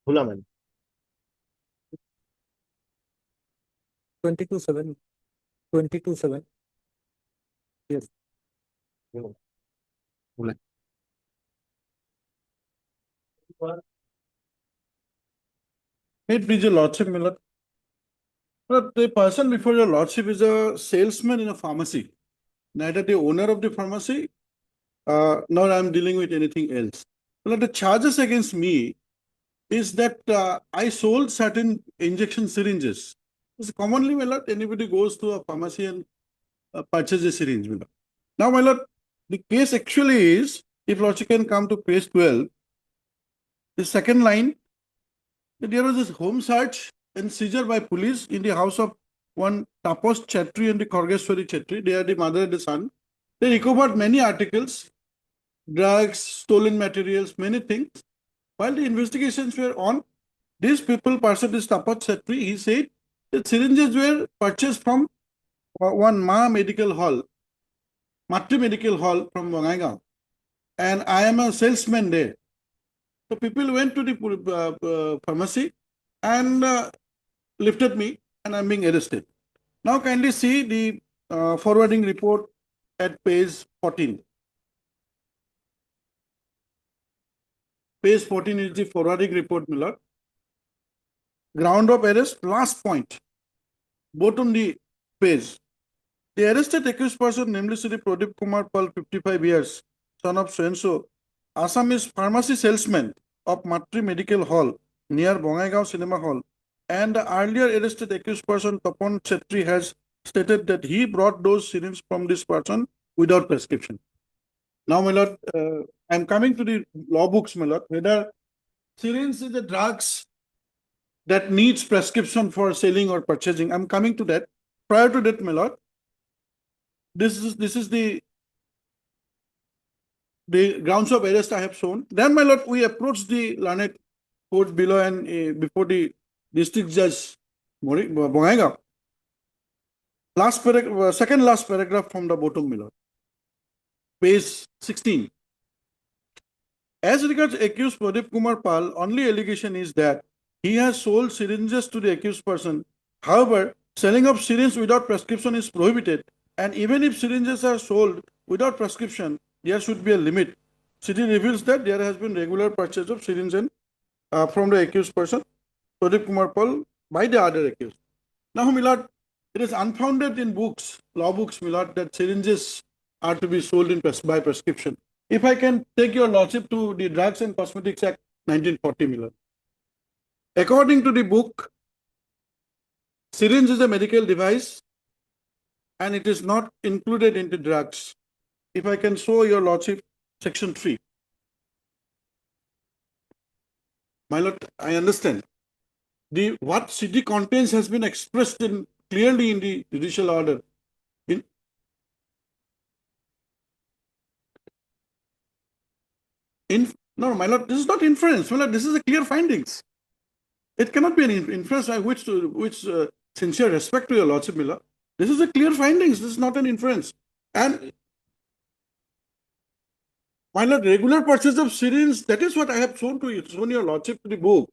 Hulaman. 22/7. 22/7. Yes. It please your lordship, my lord. But the person before your lordship is a salesman in a pharmacy. Neither the owner of the pharmacy, nor I'm dealing with anything else. But the charges against me is that I sold certain injection syringes. It's commonly, my lord, anybody goes to a pharmacy and purchases a syringe, my lord. Now, my lord, the case actually is, if lordship can come to page 12, the second line, there was this home search and seizure by police in the house of one Tapos Chetri and the Korgeshwari Chetri. They are the mother and the son. They recovered many articles, drugs, stolen materials, many things. While the investigations were on, these people, person is Tapos Chetri, he said that syringes were purchased from one Ma Medical Hall, Matri Medical Hall from Bongaigaon. And I am a salesman there. So people went to the pharmacy and lifted me and I'm being arrested. Now kindly see the forwarding report at page 14. Page 14 is the forwarding report, my lord. Ground of arrest, last point, bottom the page. The arrested accused person, namely Sri Pradip Kumar Pal, 55 years, son of so-and-so, Assamese pharmacy salesman of Matri Medical Hall near Bongaigaon Cinema Hall, and the earlier arrested accused person, Tapon Chetri, has stated that he brought those syringes from this person without prescription. Now, my lord, I'm coming to the law books, my lord, whether syringe is the drugs that needs prescription for selling or purchasing. I'm coming to that. Prior to that, my lord, this is the grounds of arrest I have shown. Then, my lord, we approached the learned court below and before the district judge Bongaigaon. Last paragraph, second last paragraph from the bottom, my lord. Page 16. As regards accused Pradip Kumar Pal, only allegation is that he has sold syringes to the accused person. However, selling of syringes without prescription is prohibited, and even if syringes are sold without prescription, there should be a limit. City reveals that there has been regular purchase of syringes from the accused person, Pradip Kumar Pal, by the other accused. Now, my lord, it is unfounded in books, law books, my lord, that syringes are to be sold by prescription. If I can take your lordship to the Drugs and Cosmetics Act 1940, my lord. According to the book, syringe is a medical device and it is not included into drugs. If I can show your lordship, section 3. My lord, I understand. the what city contains has been expressed in clearly in the judicial order. No, my lord, this is not inference. My lord, this is a clear findings. It cannot be an inference by which sincere respect to your lordship, my lord. This is a clear findings. This is not an inference. And my lord, regular purchase of syringes, that is what I have shown to you, shown your lordship to the book.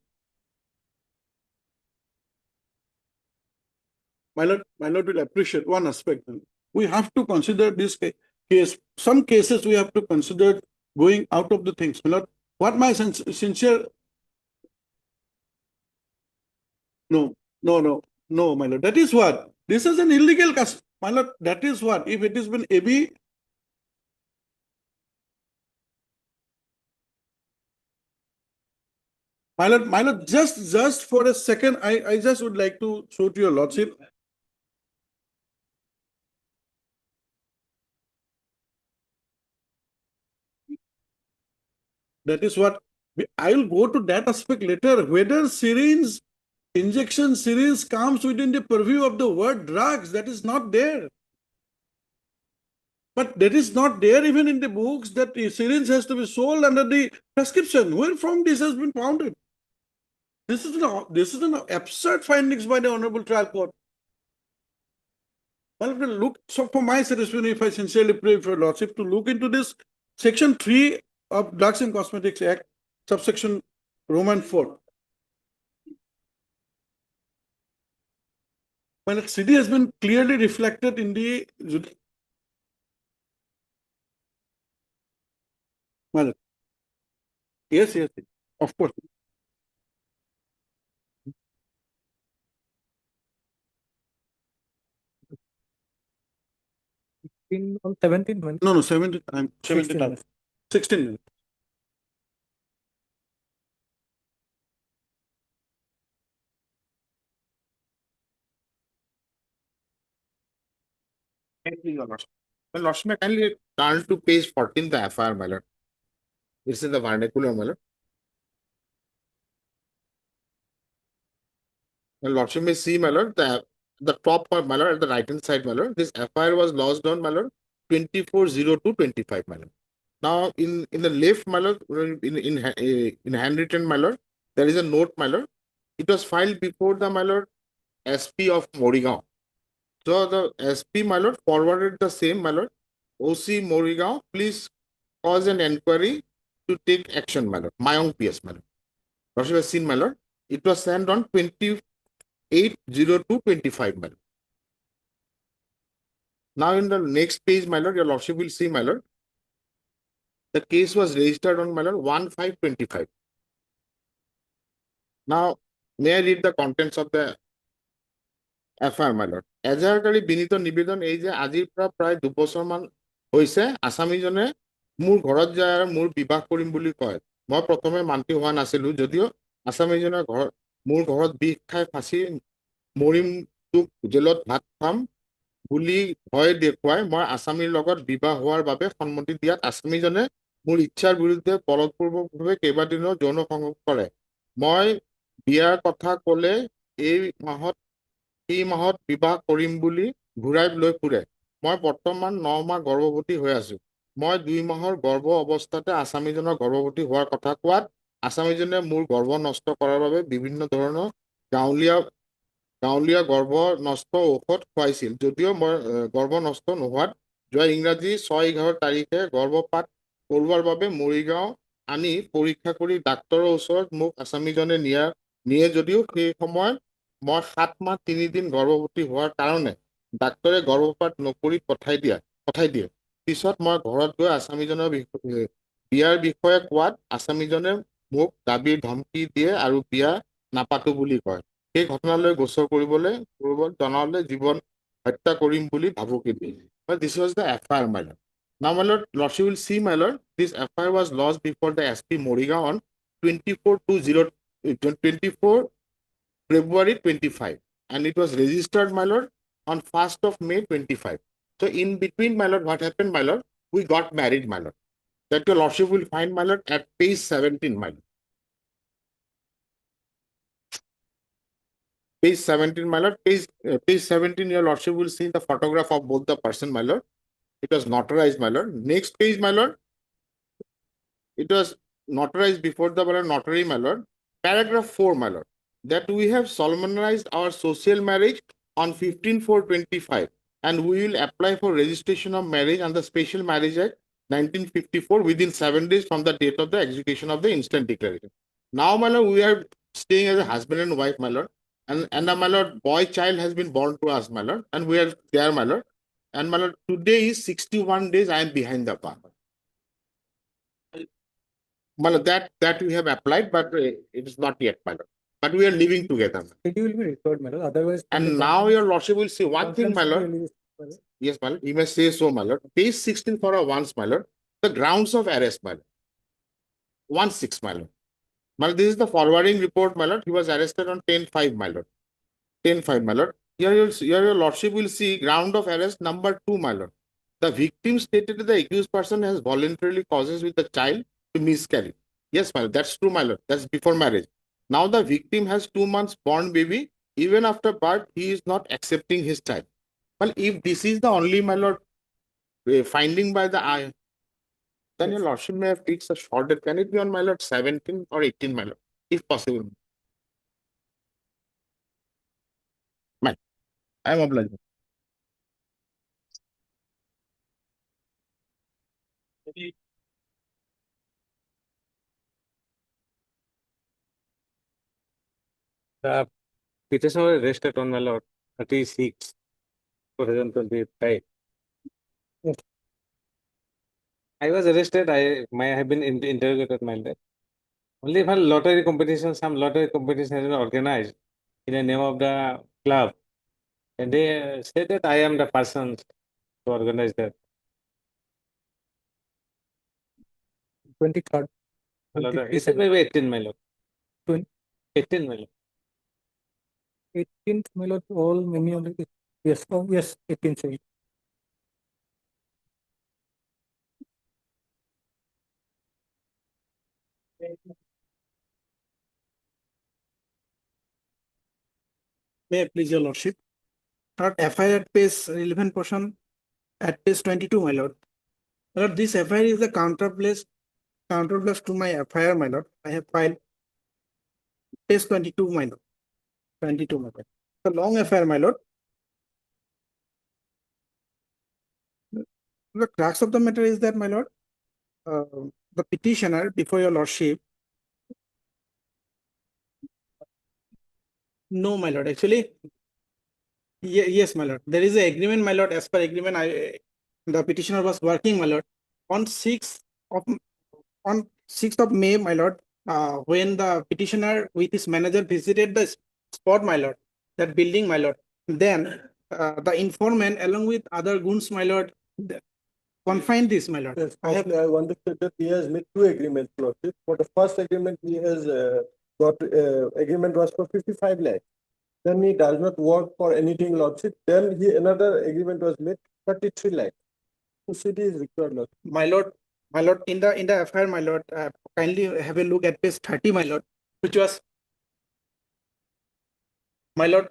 My lord will appreciate one aspect. We have to consider this case. Some cases we have to consider going out of the things. My lord, what my sincere. No, my lord. That is what. This is an illegal custom. My lord, that is what. If it has been AB. My lord, just for a second, I just would like to show to your lordship. That is what I will go to that aspect later. Whether syringe, injection syringe comes within the purview of the word drugs, that is not there. But that is not there even in the books that the syringe has to be sold under the prescription. Where from this has been founded? This is an absurd findings by the Honorable Trial Court. Well, look, so for my satisfaction, if I sincerely pray for your lordship to look into this section 3 of Drugs and Cosmetics Act, subsection Roman 4. Well, CD has been clearly reflected in the. Well, yes, of course. On 17 minutes. No, 17. I'm 16 minutes. 16 minutes. Well, Lordship, may kindly turn to page 14, the FIR, my lord. It's in the vernacular, my lord. Well, Lordship may see, my lord, the top part, my lord, at the right hand side, my lord. This FIR was lodged on, my lord, 24/02/25, my lord. Now, in the left, my lord, in handwritten, my lord, there is a note, my lord. It was filed before the, my lord, SP of Morigaon. So the SP, my lord, forwarded the same, my lord. OC Morigaon, please cause an inquiry to take action, my lord. My own PS, my lord. Lordship has seen, my lord. It was sent on 28/02/25, my lord. Now in the next page, my lord, your lordship will see, my lord. The case was registered on, my lord, 1/5/25. Now, may I read the contents of the FIR, my lord? এজাহাৰকাৰী বিনীত নিবেদন এই যে আজিৰ পৰা প্ৰায় 2 বছৰমান হৈছে আসামীজনে মোৰ ঘৰত যায় আৰু মোৰ বিবাহ কৰিম বুলি কয়। মই প্ৰথমে মান্তি হোৱা নাছিলো, যদিও আসামীজনৰ মোৰ ঘৰত বিষ খাই ফাঁচি মৰিম, তোক জেলত ভাত খাম বুলি ভয় দেখুৱাই মই আসামীৰ লগত বিবাহ হোৱাৰ বাবে সন্মতি দিয়াত আসামীজনে মোৰ ইচ্ছাৰ বিৰুদ্ধে বলপূৰ্বকভাৱে কেইবাদিনো যৌন সংযোগ কৰে। মই বিয়াৰ কথা ক'লে এই মাহত বিবাহ কৰিম বুলি ঘূৰাই লৈ ফুৰে। মই বৰ্তমান 9 মাহ গৰ্ভৱতী হৈ আছো। মই 2 মাহৰ গৰ্ভ অৱস্থাতে আসামীজনৰ গৰ্ভৱতী হোৱাৰ কথা কোৱাত আসামীজনে মোৰ গৰ্ভ নষ্ট কৰাৰ বাবে বিভিন্ন ধৰণৰ গাঁৱলীয়া গৰ্ভ নষ্ট ঔষধ খুৱাইছিল, যদিও মই গৰ্ভ নষ্ট নোহোৱাত যোৱা ইংৰাজী 6/11 তাৰিখে গৰ্ভপাত কৰোৱাৰ বাবে মৰিগাঁও আনি পৰীক্ষা কৰি ডাক্তৰৰ ওচৰত মোক আসামীজনে নিয়ে যদিও সেই সময়ত মই 7 মাহ 3 দিন গৰ্ভৱতী হোৱাৰ কাৰণে ডাক্তৰে গৰ্ভপাত নকৰি পঠাই দিয়ে। পিছত মই ঘৰত গৈ আসামীজনৰ বিয়াৰ বিষয়ে কোৱাত আসামীজনে মোক দাবীৰ ধমকি দিয়ে আৰু বিয়া নাপাতো বুলি কয়। সেই ঘটনালৈ গোচৰ কৰিবলৈ জনালে জীৱন হত্যা কৰিম বুলি ভাবুকি দিয়ে। But this was the FIR, my lord. Now, my lord, lordship will see, my lord, this FIR was lodged before the SP Morigaon on 24 February 25, and it was registered, my lord, on 1st of May 25. So in between, my lord, what happened, my lord? We got married, my lord. That your lordship will find, my lord, at page 17, my lord. Page 17, my lord. Page 17, your lordship will see the photograph of both the person, my lord. It was notarized, my lord. Next page, my lord. It was notarized before the notary, my lord. Paragraph 4, my lord. That we have solemnized our social marriage on 15/4/25, and we will apply for registration of marriage under Special Marriage Act 1954 within 7 days from the date of the execution of the instant declaration. Now, my lord, we are staying as a husband and wife, my lord. And my lord, boy child has been born to us, my lord, and we are there, my lord. And my lord, today is 61 days I am behind the bar. My lord, that we have applied, but it is not yet, my lord. But we are living together. It will be required, my lord. Otherwise. And now your lordship will see one thing, my lord. Yes, my lord. You may say so, my lord. Page 16 for a once, my lord. The grounds of arrest, my lord. 1/6, my lord. My lord, this is the forwarding report, my lord. He was arrested on 10/5, my lord. 10/5, my lord. Here your lordship will see ground of arrest number 2, my lord. The victim stated that the accused person has voluntarily causes with the child to miscarry. Yes, my lord. That's true, my lord. That's before marriage. Now the victim has 2 months born baby. Even after birth, he is not accepting his child. Well, if this is the only, my lord, finding by the eye, then your lordship may have fixed a short date. Can it be on, my lord, 17 or 18, my lord, if possible? I am obliged. The petitioner was arrested on my lord 36, 2025. I was arrested. I have been interrogated, my lord. Only for lottery competition, some lottery competition has been organized in the name of the club. And they said that I am the person to organize that. 23rd. It may be 18, my lord. 18, my lord. 18th, my lord, all many of the, yes, oh, yes, 18th. Sorry. May I please your lordship? Not FIR at page relevant portion at page 22, my lord. My lord, this FIR is the counterblast to my FIR, my lord. I have filed page 22, my lord. 22, my lord. The long FIR, my lord. The crux of the matter is that, my lord, the petitioner before your lordship. No, my lord. Actually, yes, my lord. There is an agreement, my lord. As per agreement, the petitioner was working, my lord, on 6th of May, my lord, when the petitioner with his manager visited the spot, my lord, that building, my lord. Then the informant, along with other goons, my lord, confined this, my lord. Yes, I want to say that he has made 2 agreements, lordship. For the first agreement, he has got agreement was for 55 lakhs. Then he does not work for anything, lordship. Then another agreement was made 33 lakhs. Proceed is required, lordship. My lord, in the FIR, my lord, kindly have a look at page 30, my lord, which was, my lord,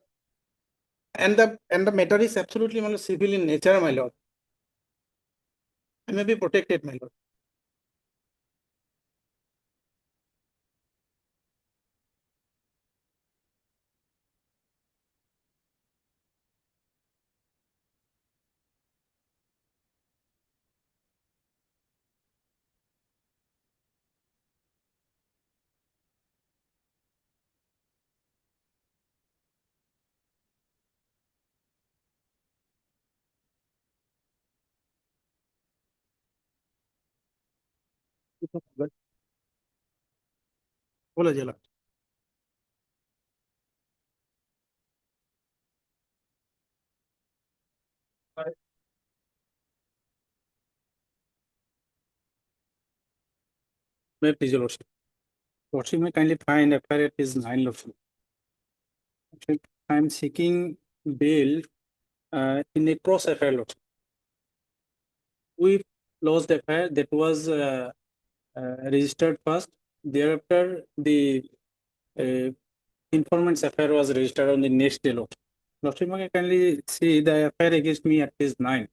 and the matter is absolutely, my lord, civil in nature, my lord. I may be protected, my lord. बोला जला May please your lordship. Lordship may kindly find FIR at page 9, lordship. I am seeking bail in a cross FIR, lordship. We lost FIR that was registered first. Thereafter, the informant's FIR was registered on the next day, Lordship. Lordship, may I kindly see the FIR against me at page 9.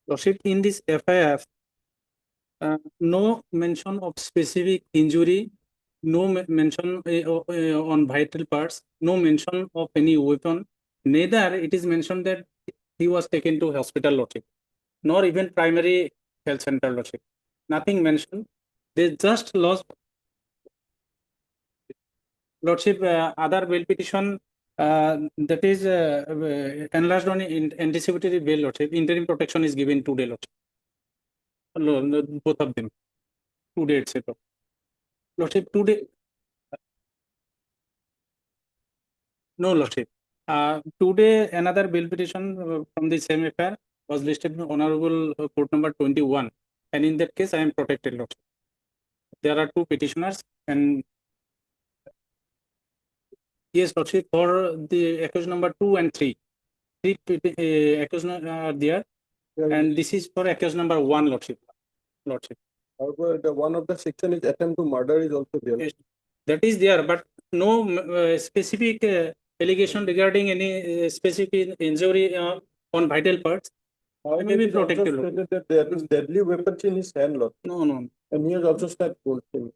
Lordship, in this FIR, no mention of specific injury, no mention on vital parts, no mention of any weapon. Neither it is mentioned that he was taken to hospital, Lordship, nor even primary health center, Lordship. Nothing mentioned. They just lost, Lordship, other bail petition that is enlarged on anticipatory bail, Lordship. Interim protection is given today, Lordship. Both of them, today itself. Lordship, today, no, Lordship. Today, another bail petition from the same affair was listed in Honorable Court number 21. And in that case, I am protected, Lordship. There are two petitioners, and yes, Lordship, for the accused number 2 and 3. Three accused are there, and this is for accused number 1, Lordship. However, the one of the section is attempt to murder is also there. Yes, that is there, but no specific allegation regarding any specific injury on vital parts. I may be It is also protected, Lord. stated that there is deadly weapons in his hand, Lord. No. And he has also started gold thing.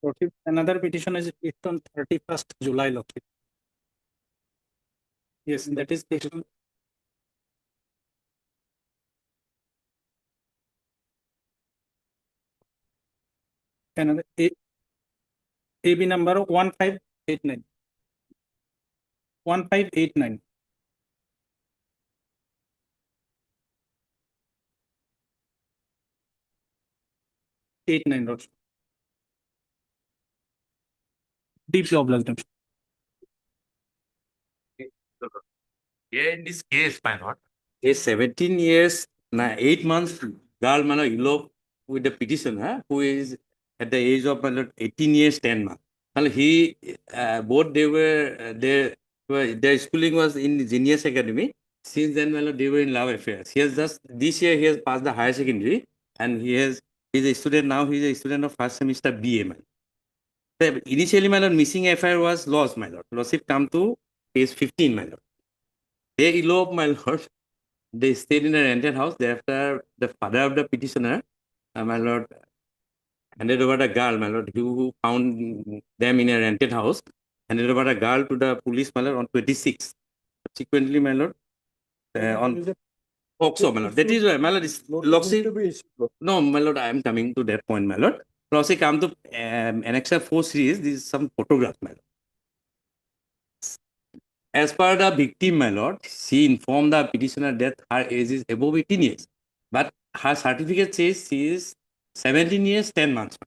Lordship, another petition is on 31st July, Lordship. Yes, that is the another AB number 1589. 1589. Lordship. Deeply obliged. Here in this case, my lord, a 17 years, 8 months girl, my lord, eloped with the petitioner, who is at the age of, my lord, 18 years, 10 months. Well, he, both they were, their schooling was in Genius Academy. Since then, my lord, they were in love affairs. He has just, this year, he has passed the higher secondary, and he's a student now, he's a student of first semester BA, man. Initially, my lord, missing affair was lost, my lord. Lordship come to page 15, my lord. They eloped, my lord. They stayed in a rented house. Thereafter, the father of the petitioner, my lord, handed over the girl, my lord, who found them in a rented house, handed over the girl to the police, my lord, on 26. Subsequently, my lord, on Oxo, my lord. That is why, my lord, Lordship. No, my lord, I am coming to that point, my lord. Lordship come to Annexure 4 series. This is some photographs, my lord. As per the victim, my lord, she informed the petitioner that her age is above 18 years. But her certificate says she is 17 years, 10 months.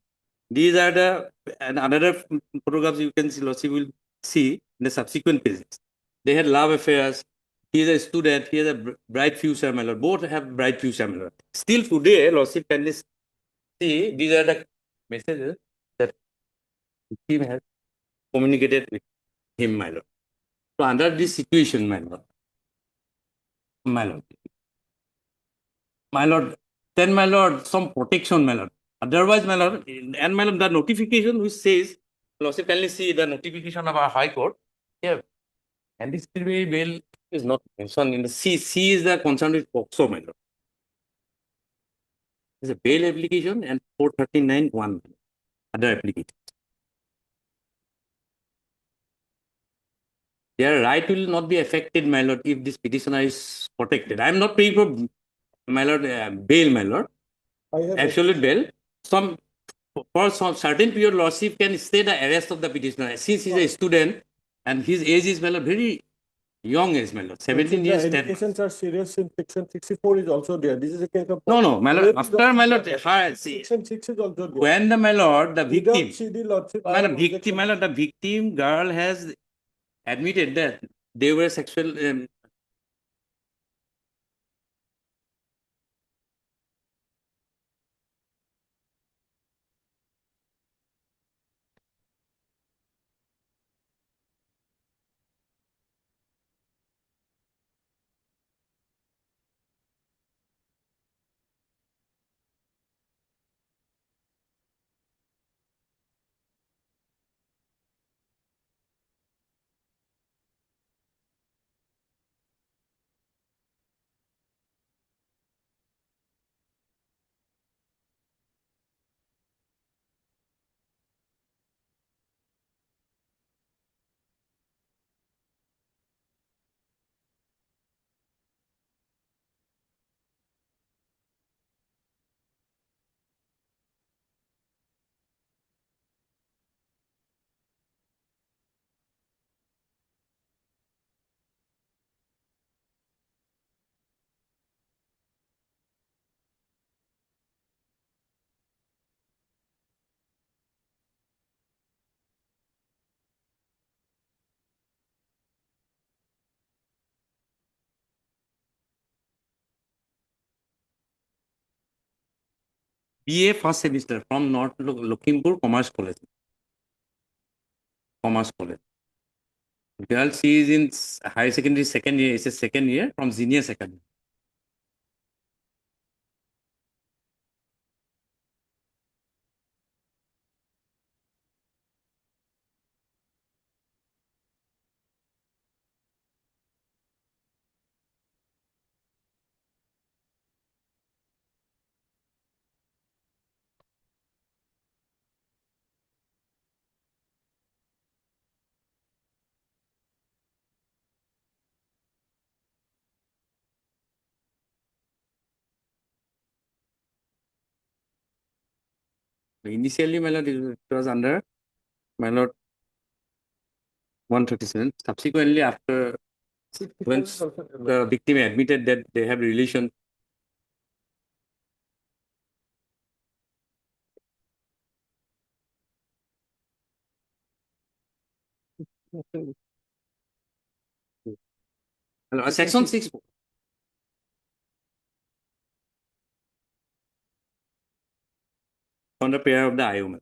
These are the, and another photographs you can see, Lordship will see in the subsequent pages. They had love affairs. He is a student. He has a bright future, my lord. Both have bright future, my lord. Still today, Lordship can see, these are the messages that he has communicated with him, my lord. So under this situation, my lord, then my lord, some protection, my lord. Otherwise, my lord, and my lord, the notification which says, Lordship kindly see the notification of our High Court. Yeah, and this bail is not mentioned in the C. C is the concerned with POXO, my lord. It's a bail application and 439(1) other application. Their right will not be affected, my lord, if this petitioner is protected. I am not paying for, my lord, bail, my lord. Absolute bail. For some certain period, Lordship can stay the arrest of the petitioner. Since he's a student and his age is, my lord, very Young age, my lord. Lordship, 17 the years. 10 months. allegations are serious in section 64 is also there. This is a case of. No, no, my lord. rape is After also my lord, there. see, Section 6 is also there. when the my lord, the Without victim, CD, Lordship, I my have lord, victim, objection. my lord, the victim girl has admitted that they were sexual. BA first semester from North Lakhimpur Commerce College. Commerce College. Girl, she is in higher secondary second year. It's a second year from senior second. Initially, my lord, it was under my lord 137. Subsequently, after when the victim admitted that they have relation. Section 6. On the pair of the IOM.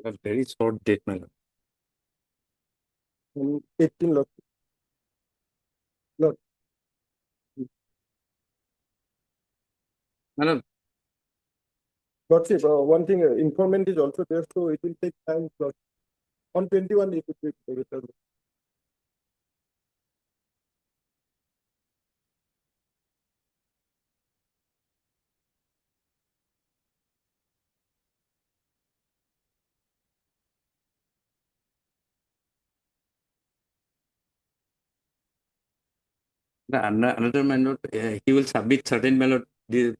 A very short date, my lord. 18 Lordship. Lord. My lord, Lordship, one thing, informant is also there, so it will take time. Lordship. On 21, it will be returned. another my lord, he will submit certain my lord, the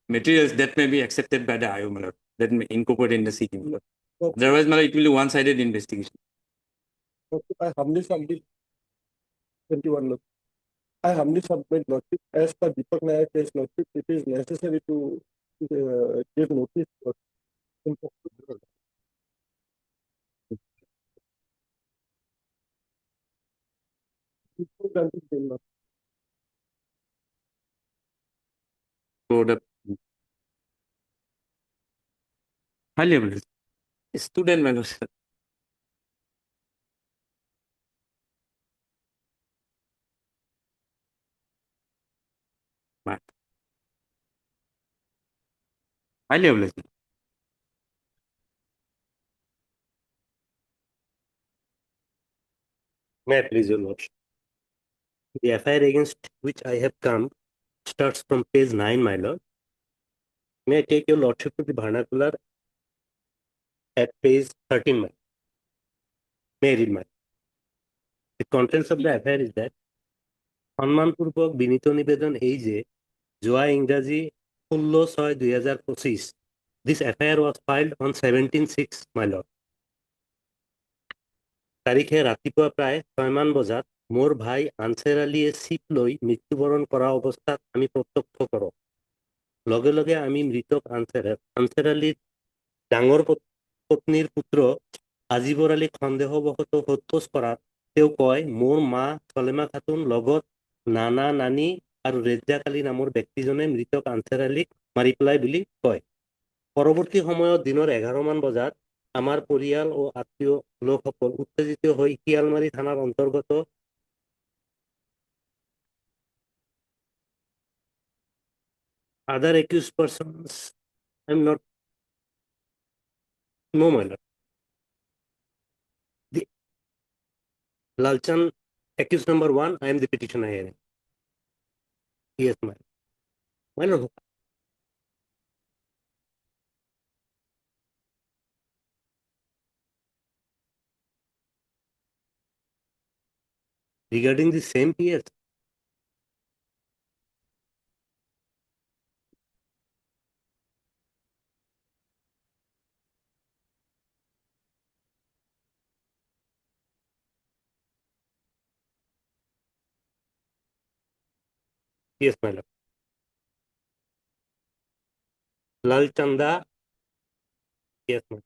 materials that may be accepted by the IO, my lord, that may incorporate in the CD, my lord. Okay. Otherwise, my lord, it will be one-sided investigation. Okay, I humbly submit 21 Lordship. I humbly submit Lordship. As per Deepak Nair case Lordship, it is necessary to give notice. So the high level student, my lord. High level. May I please your lordship? The FIR against which I have come starts from page 9, my lord. May I take your lordship to the vernacular at page 13, my lord? May I read my? The contents of the FIR is that সম্মানপূর্বক বিনীত নিবেদন এই যে জোয়া ইংরাজি 16/6/2025 this FIR was filed on 17/6 my lord তাৰিখে ৰাতিপুৱা প্ৰায় 6 মান বজাত মোৰ ভাই আনচাৰ আলীয়ে চিপ লৈ মৃত্যুবৰণ কৰা অৱস্থাত আমি প্ৰত্যক্ষ কৰোঁ লগে লগে আমি মৃতক আনচাৰ আলীৰ ডাঙৰ পত্নীৰ পুত্ৰ আজিবৰ আলীক সন্দেহবশতঃ সোধপোছ কৰাত তেওঁ কয় মোৰ মা চলেমা খাতুন লগত নানা নানী আৰু ৰেজ্জাক আলী নামৰ ব্যক্তিজনে মৃতক আনচাৰ আলীক মাৰি পেলাই বুলি কয় পৰৱৰ্তী সময়ত দিনৰ 11 মান বজাত আমাৰ পৰিয়াল ও আত্মীয় লোকসকল উত্তেজিত হৈ শিয়ালমাৰী থানাৰ অন্তৰ্গত other accused persons I'm not no my lord the Lalchan accused number 1 I am the petitioner here yes my lord regarding the same PS yes my lord Lal Chanda yes my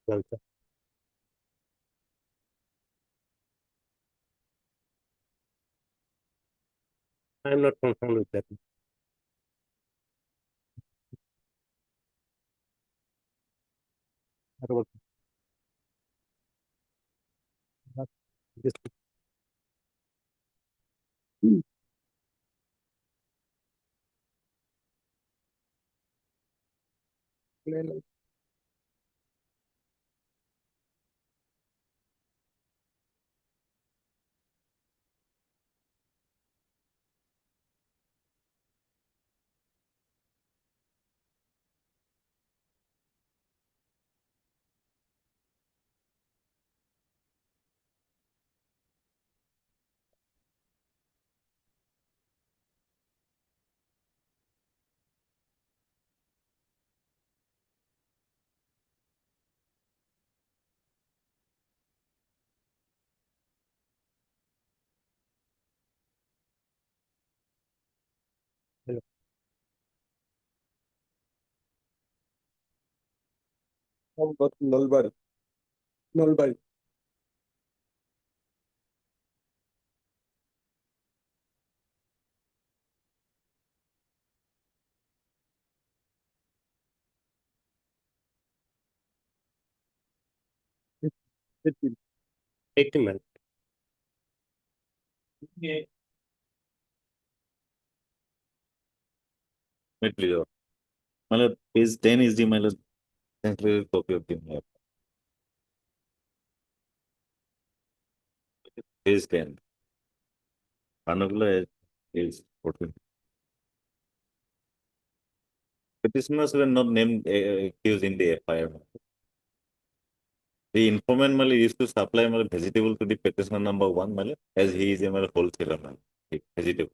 lord I am not confirmed with that Yes. Hello. Nalbari. Nalbari. Eighteen. 18 man. Please. Matlab, page 10 is the matlab, temporary copy of the map. Page 10. Panagula is 14. Petitioners were not named accused in the FIR. The informant used to supply vegetable to the petitioner number 1 as he is a wholesaler vegetable.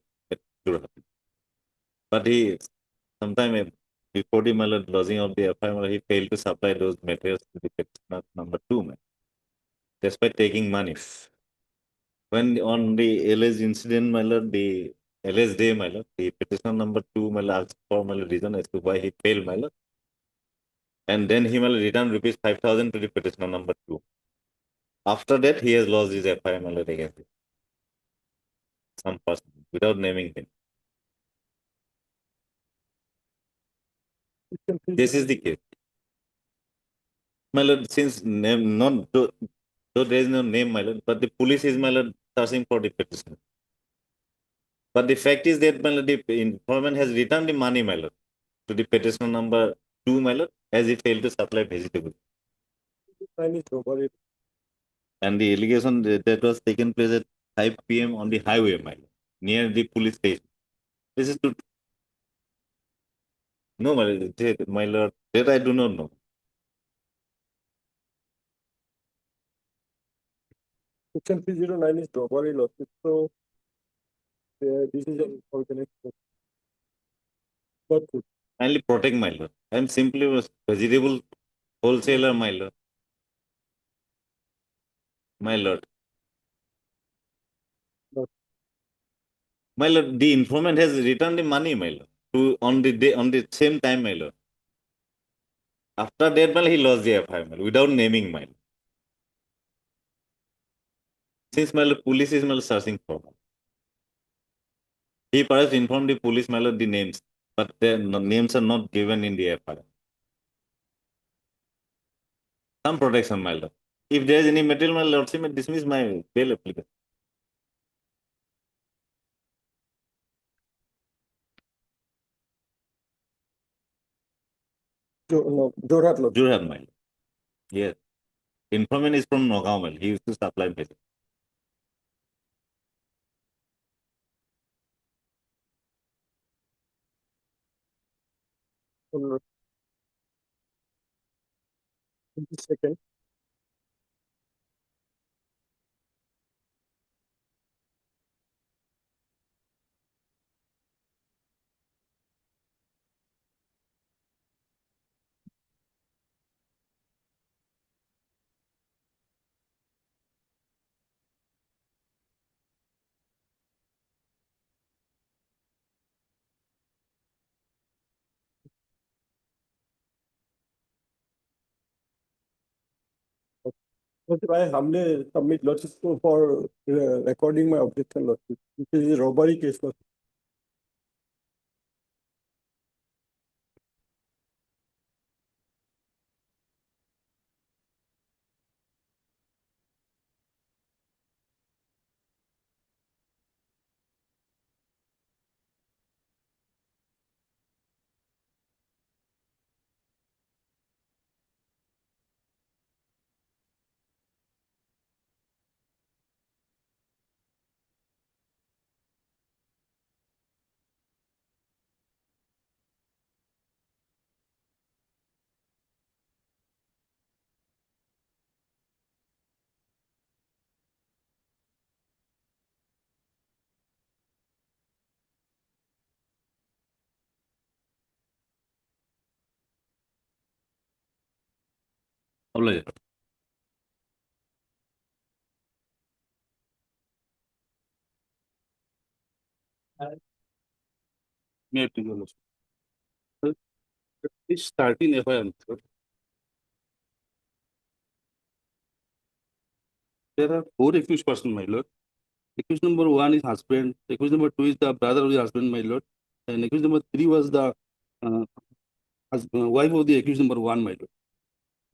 But he sometime before the lodging of the FIR, he failed to supply those materials to the petitioner number 2 despite taking money. When on the alleged incident, the alleged day, the petitioner number 2 asked for reason as to why he failed, and then he returned rupees 5,000 to the petitioner number 2. After that, he has lost his FIR against some person without naming him. This is the case. Since name not though there is no name, but the police is searching for the petitioner. But the fact is that the informant has returned the money to the petitioner number 2 as he failed to supply vegetables. And the allegation that was taken place at 5 p.m. on the highway near the police station. This is to no, my lord, that I do not know. Section 309 is robbery lawsuit, so this is an organized lawsuit. Kindly protect my lord. I am simply a vegetable wholesaler, my lord. My lord. My lord, the informant has returned the money, my lord, to on the day on the same time, my lord. After that, my lord, he lost the FIR, my lord, without naming, my lord. Since my lord, police is my lord, searching for him. He perhaps informed the police, my lord, the names, but their names are not given in the FIR. Some protection, my lord. If there is any material, my lord, may dismiss my bail application. No, Jorhat lawsuit. Jorhat, my lord. Yes. Informant is from Nagaon, my lord. He used to supply medicine. Second. I humbly submit lawsuit for recording my objection lawsuit. This is a robbery case lawsuit. Obliged. May I please, Your Lordship? Sir, this 13 FIR, sir. There are 4 accused persons, my lord. Accused number 1 is husband. Accused number 2 is the brother of the husband, my lord. And accused number 3 was the wife of the accused number 1, my lord.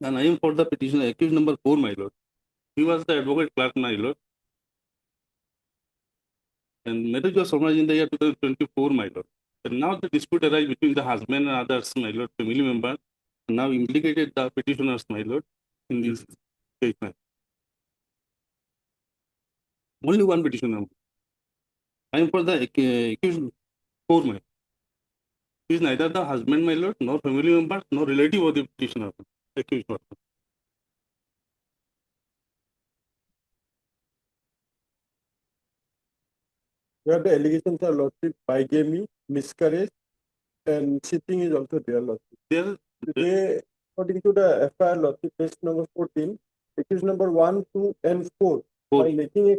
And I am for the petitioner accused number 4, my lord. He was the advocate clerk, my lord. And marriage was summarized in the year 2024, my lord. And now the dispute arises between the husband and others, my lord, family members, now implicated the petitioners, my lord, in this case. Only one petitioner. I am for the accused 4, my lord. He is neither the husband, my lord, nor family member, nor relative of the petitioner, accused person. Where the allegations are lawsuit, bigamy, miscarriage, and cheating is also there lawsuit. They, according to the FIR lawsuit, case number 14, accused number 1, 2, and 4, by making a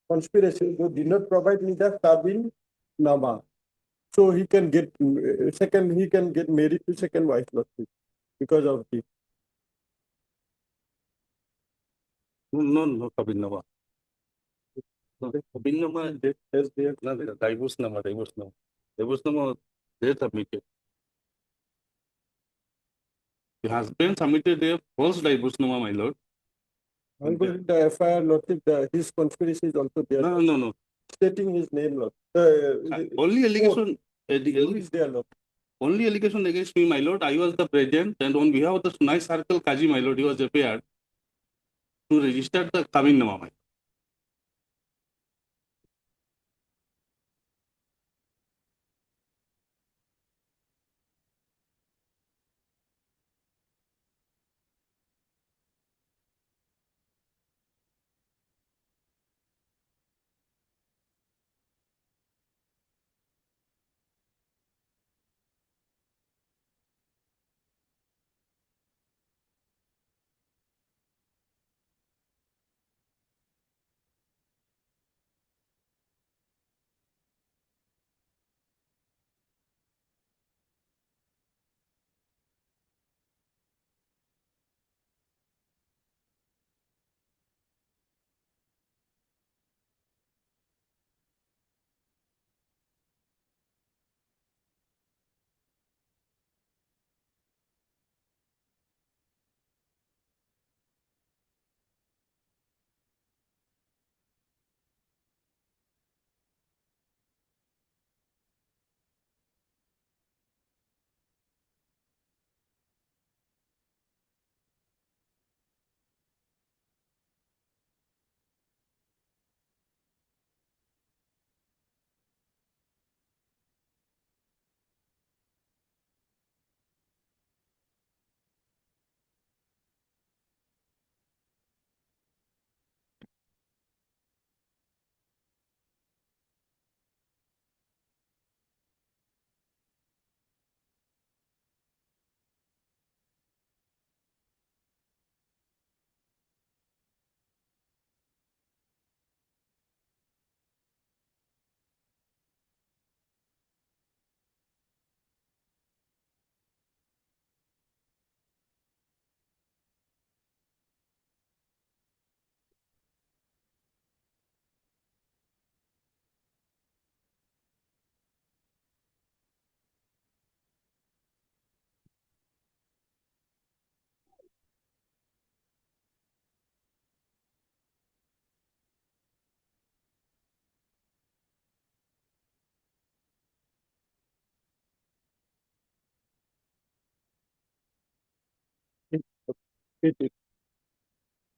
conspiracy, they did not provide me the Tabin Nama. So he can get he can get married to second wife lawsuit because of this. No, Kabinava. Kabinava, there's divorce number. Divorce number, they submitted. The husband submitted a false divorce number, my lord. However, the FIR lawsuit, his conspiracy is also there. No. Stating his name, lord. Only allegation. Is there, lord. Only allegation against me, my lord. I was the president, and on behalf of the Sunai Circle Kaji, my lord, he was appeared to register the coming nama, my lord.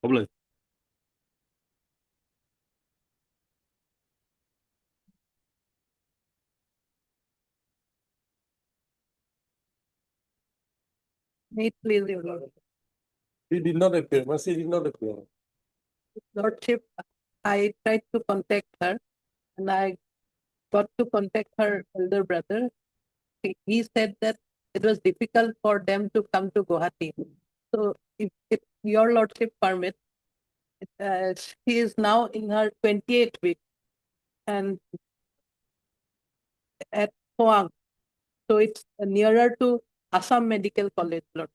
Obliged. May it please your lordship. He did not appear, Mercy did not appear. Lordship, I tried to contact her and I got to contact her elder brother. He said that it was difficult for them to come to Guwahati. So if your lordship permits, she is now in her 28th week and at Hoang. So it's nearer to Assam Medical College, Lord.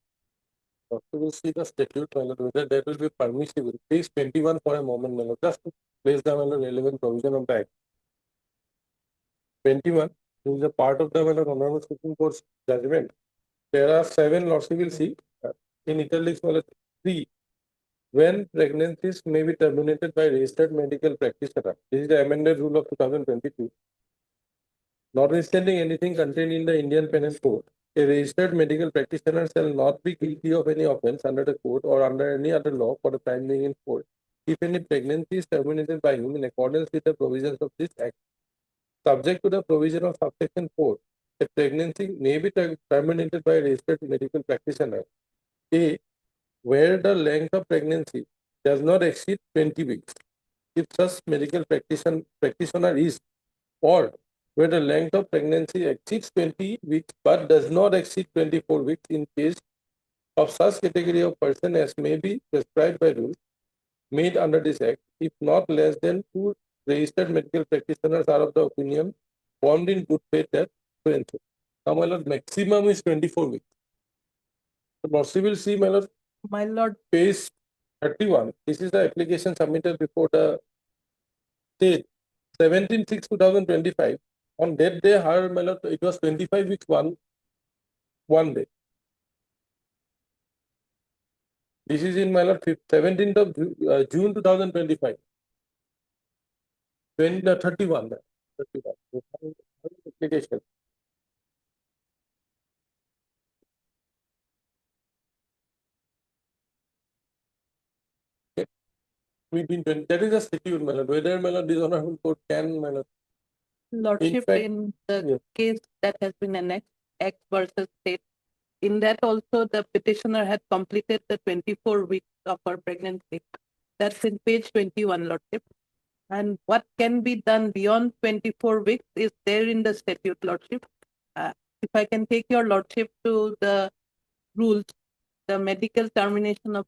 Doctor will see the statute, my lord, whether that will be permissible. Page 21 for a moment, my lord, just to place the my lord, relevant provision of the Act. 21 is a part of the my lord, Honorable Supreme Court's judgment. There are 7 lordship will see in italics, my lord, 3. When pregnancies may be terminated by registered medical practitioner. This is the amended rule of 2022. Notwithstanding anything contained in the Indian Penal Code, a registered medical practitioner shall not be guilty of any offence under the code or under any other law for the time being in force if any pregnancy is terminated by him in accordance with the provisions of this Act. Subject to the provision of subsection 4, a pregnancy may be terminated by a registered medical practitioner. A. Where the length of pregnancy does not exceed 20 weeks. If such medical practitioner is, or where the length of pregnancy exceeds 20 weeks but does not exceed 24 weeks in case of such category of person as may be prescribed by rules made under this Act, if not less than 2 registered medical practitioners are of the opinion formed in good faith that so. Now, my lord, maximum is 24 weeks. The mercy will see, My lord, page 31. This is the application submitted before the state 17/6/2025. On that day, her my lord, it was 25 weeks one day. This is in my lord 17th of June 2025. 31. 31. Application. Between 20, that is a statute, my lord. Whether my lord, this honorable court can, my lord. lordship, fact, in the yes. case that has been annexed, X versus state, in that also the petitioner had completed the 24 weeks of her pregnancy. That's in page 21, Lordship. And what can be done beyond 24 weeks is there in the statute, Lordship. If I can take your Lordship to the rules, the medical termination of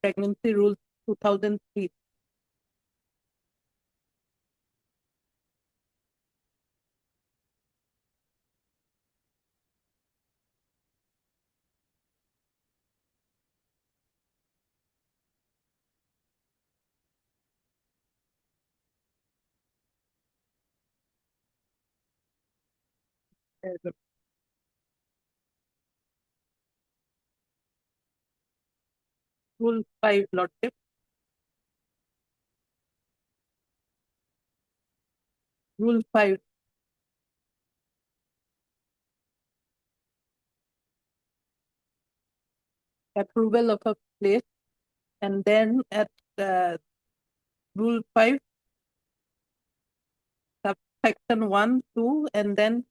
pregnancy rules 2003. Rule 5, Lordship. Rule 5. Approval of a place, and then at Rule 5, subsection 1, 2, and then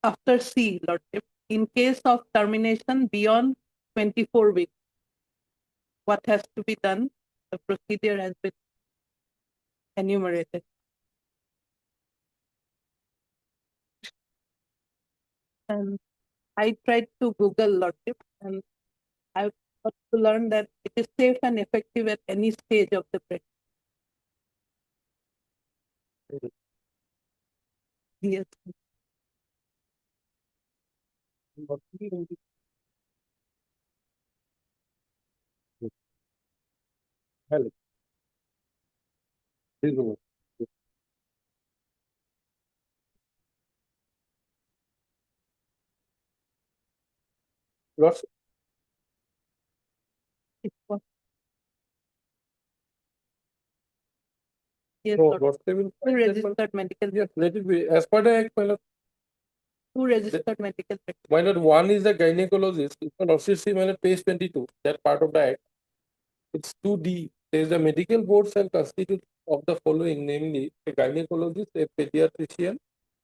after C, Lordship, in case of termination beyond 24 weeks, what has to be done? The procedure has been enumerated. And I tried to Google, Lordship, and I got to learn that it is safe and effective at any stage of the pregnancy. Yes. Hello. Please go on. Lordship. Yes, No, Lord. Lordship will Registered medical. Yes, let it be as per the Act, my lord. Two registered medical practitioners. Why not? One is the gynecologist. If you also see my page 22, that part of the act, it's 2D. Says the medical board shall constitute of the following, namely a gynecologist, a pediatrician,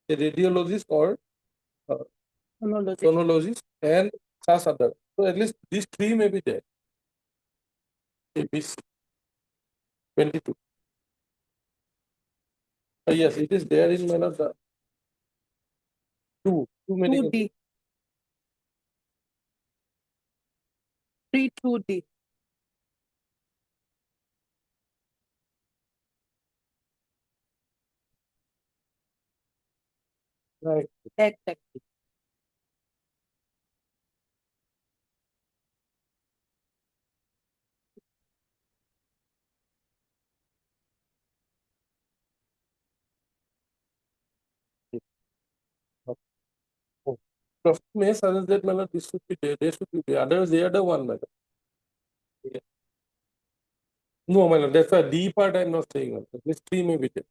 a radiologist, or sonologist, and such other. So at least these three may be there. ABC 22. Yes, it is there in one of the two medical. 2D. 2D. Right. Exactly. Oh. Trust may suggest that madam, this should be there. They should be there. Others they are the one, madam. Yeah. No, madam. That's a D part. I'm not saying. Madam. This three may be there.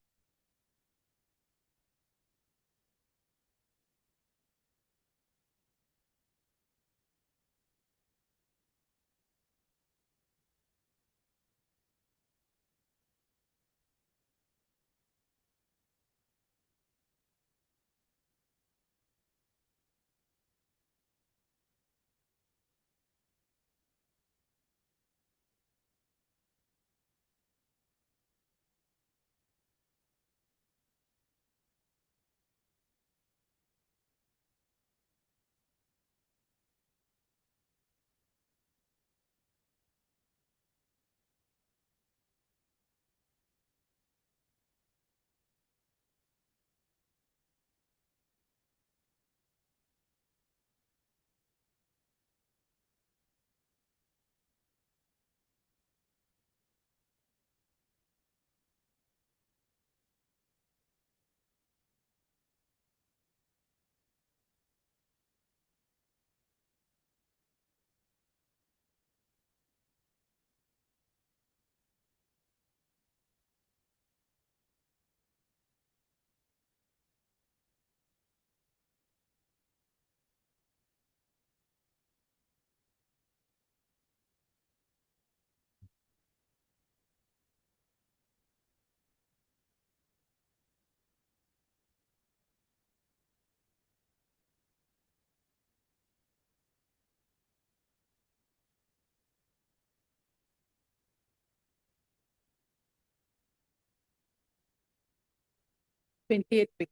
Twenty-eight weeks.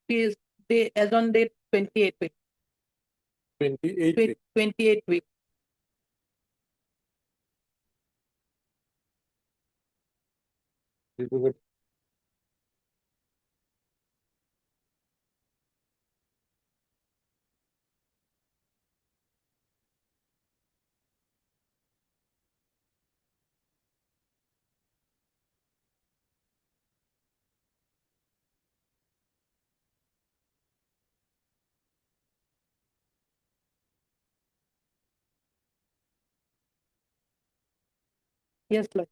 Is they as on date 28 weeks. 28 weeks. 28 weeks. Yes, Lord.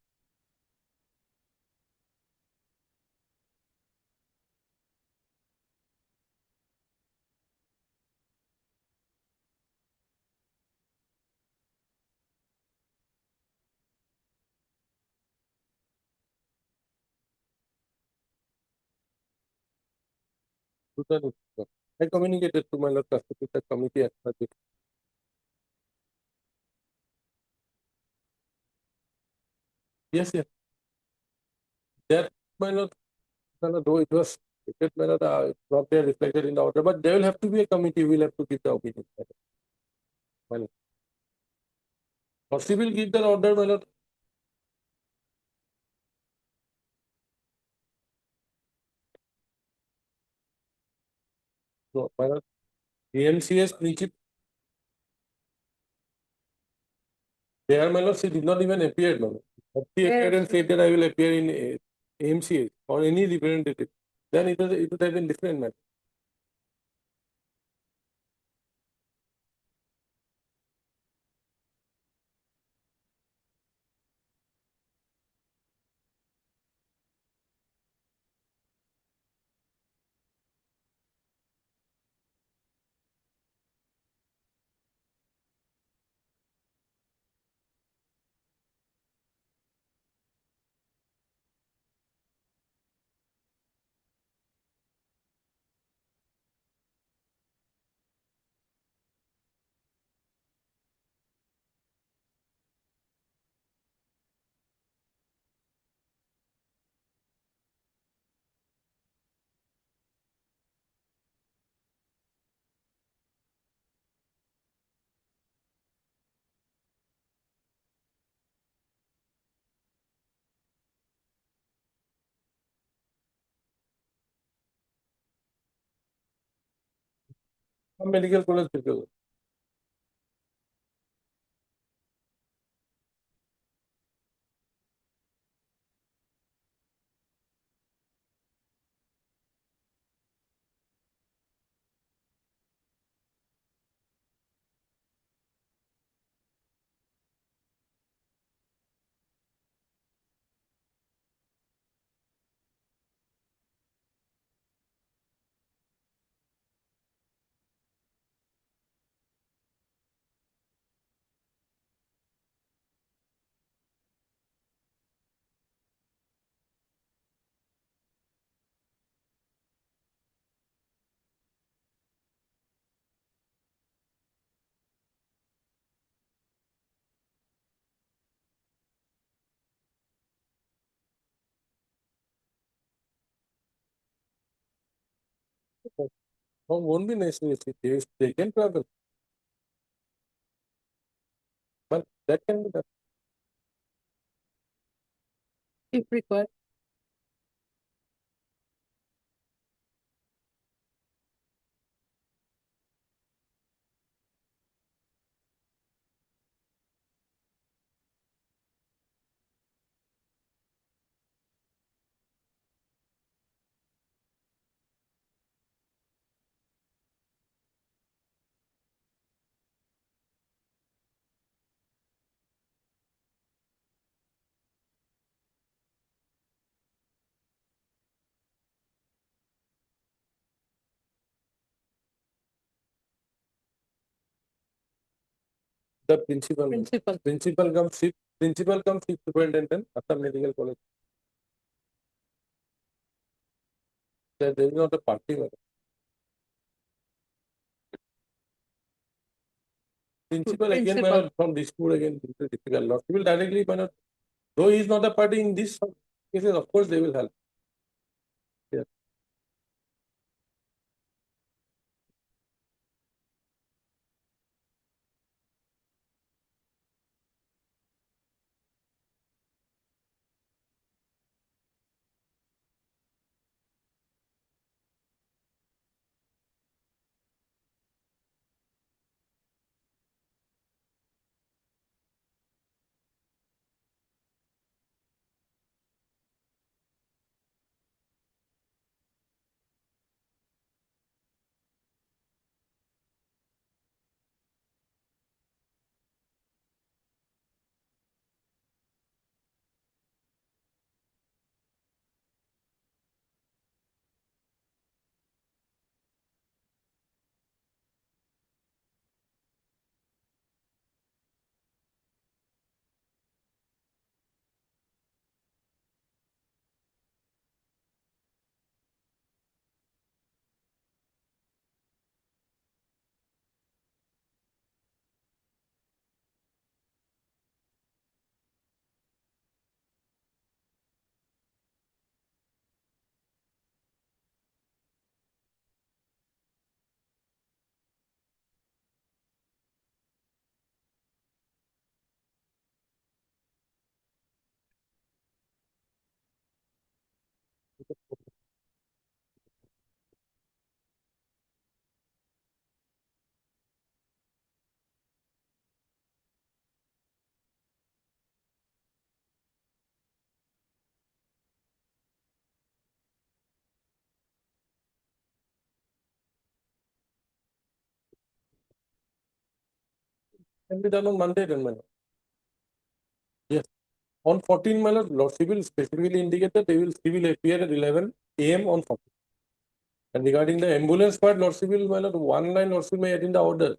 I communicated to my Lord Constitutional Committee at 30. Yes, yes. That my Lord, though it was it, my Lord, it's not there reflected in the order, but there will have to be a committee who will have to give the opinion. My Lord. Or she will give the order, my Lord. No, my Lord. AMCS principle. There, my Lord, she did not even appear, my Lord. If she appeared and said that I will appear in AMCS or any representative, then it would have been different, man. Medical college people. No, won't be necessary. They can travel. But that can be done. If required. The principal. Principal. Principal comes chief superintendent after medical college. There is not a party. Principal again, Principal. from this school again, difficult. Lot will directly, though he is not a party in this cases, of course they will help. Yes. Can be done on Monday then, my lord. Yes. On 14, my lord, Lordship will specifically indicate that he will appear at 11 a.m. on 14. And regarding the ambulance part, Lordship will, my lord, one line Lordship may add in the order.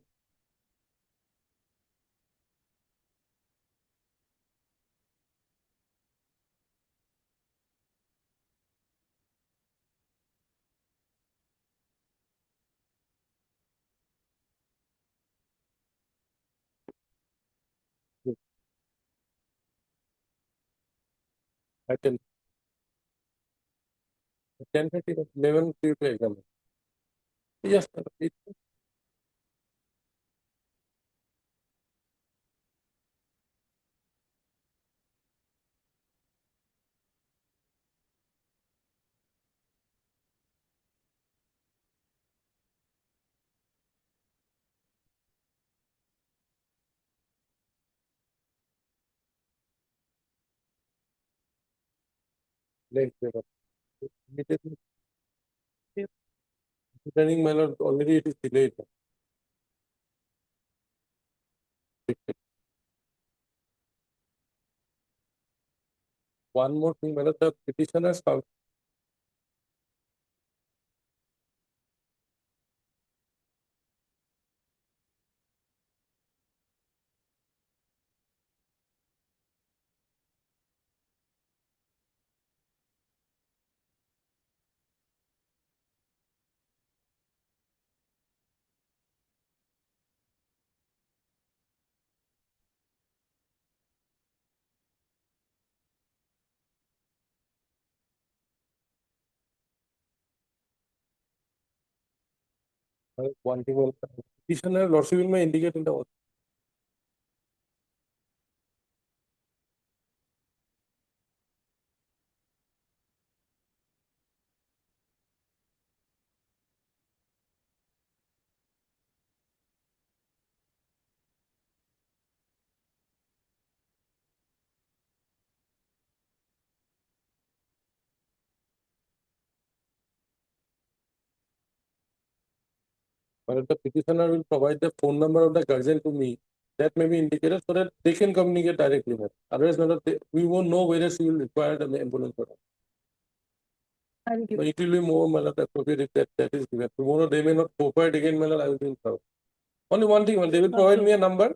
Yes. I tell 10:30, 11 to exam. Yes, my lord. Late, Returning my lord, already it is delayed. One more thing, my lord, the petitioners counsel. One thing, will petitioner lordship will may indicate in the but the petitioner will provide the phone number of the guardian to me. That may be indicated so that they can communicate directly with. Otherwise, my lord, we won't know whether she will require the ambulance or not. But it will be more, my lord, appropriate if that is given. Tomorrow they may not cooperate again, my lord, I will be in trouble. Only one thing, they will provide me a number,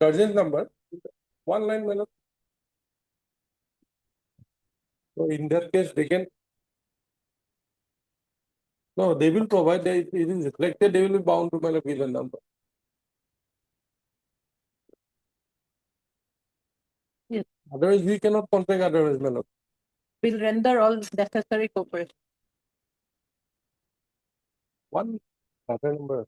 guardian's number, one line, my lord. So in that case, they can. No, they will provide. It is reflected. They will be bound to my lord give a number. Yes. Otherwise, we cannot contact otherwise, my lord. Will render all necessary cooperation. One other number.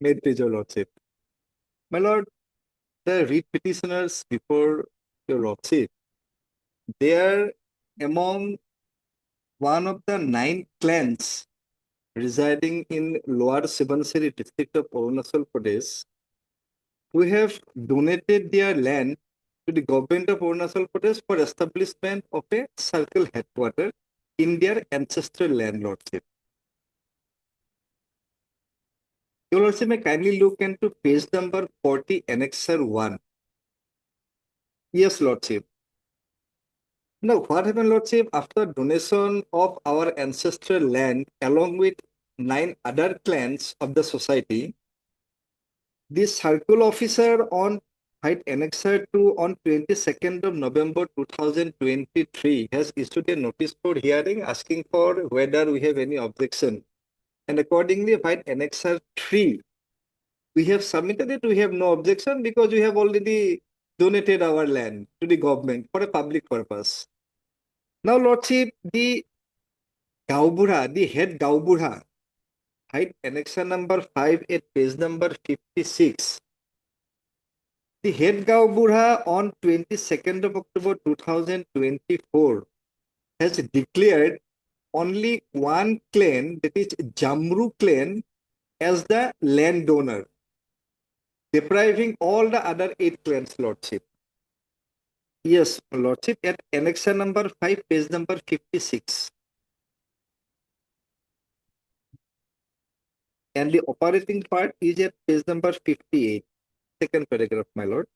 May it please your lordship. My lord, the writ petitioners before your lordship, they are among one of the 9 clans residing in Lower Subansiri district of Arunachal Pradesh, who have donated their land to the government of Arunachal Pradesh for establishment of a circle headquarters in their ancestral land, lordship. Your lordship may kindly look into page number 40, annexure 1. Yes, lordship. Now, what happened, lordship, after donation of our ancestral land along with 9 other clans of the society, the circle officer on height annexure 2 on 22nd of November 2023 has issued a notice for hearing asking for whether we have any objection. And accordingly, height annexure 3, we have submitted it, we have no objection because we have already donated our land to the government for a public purpose. Now, lordship, the Gaubura, the head Gaubura, height annexure number 5 at page number 56. The head Gaubura on 22nd of October 2024 has declared only one clan, that is Jamru clan, as the landowner, depriving all the other 8 clans, lordship. Yes, lordship, at annexure number 5, page number 56. And the operating part is at page number 58, second paragraph, my lord.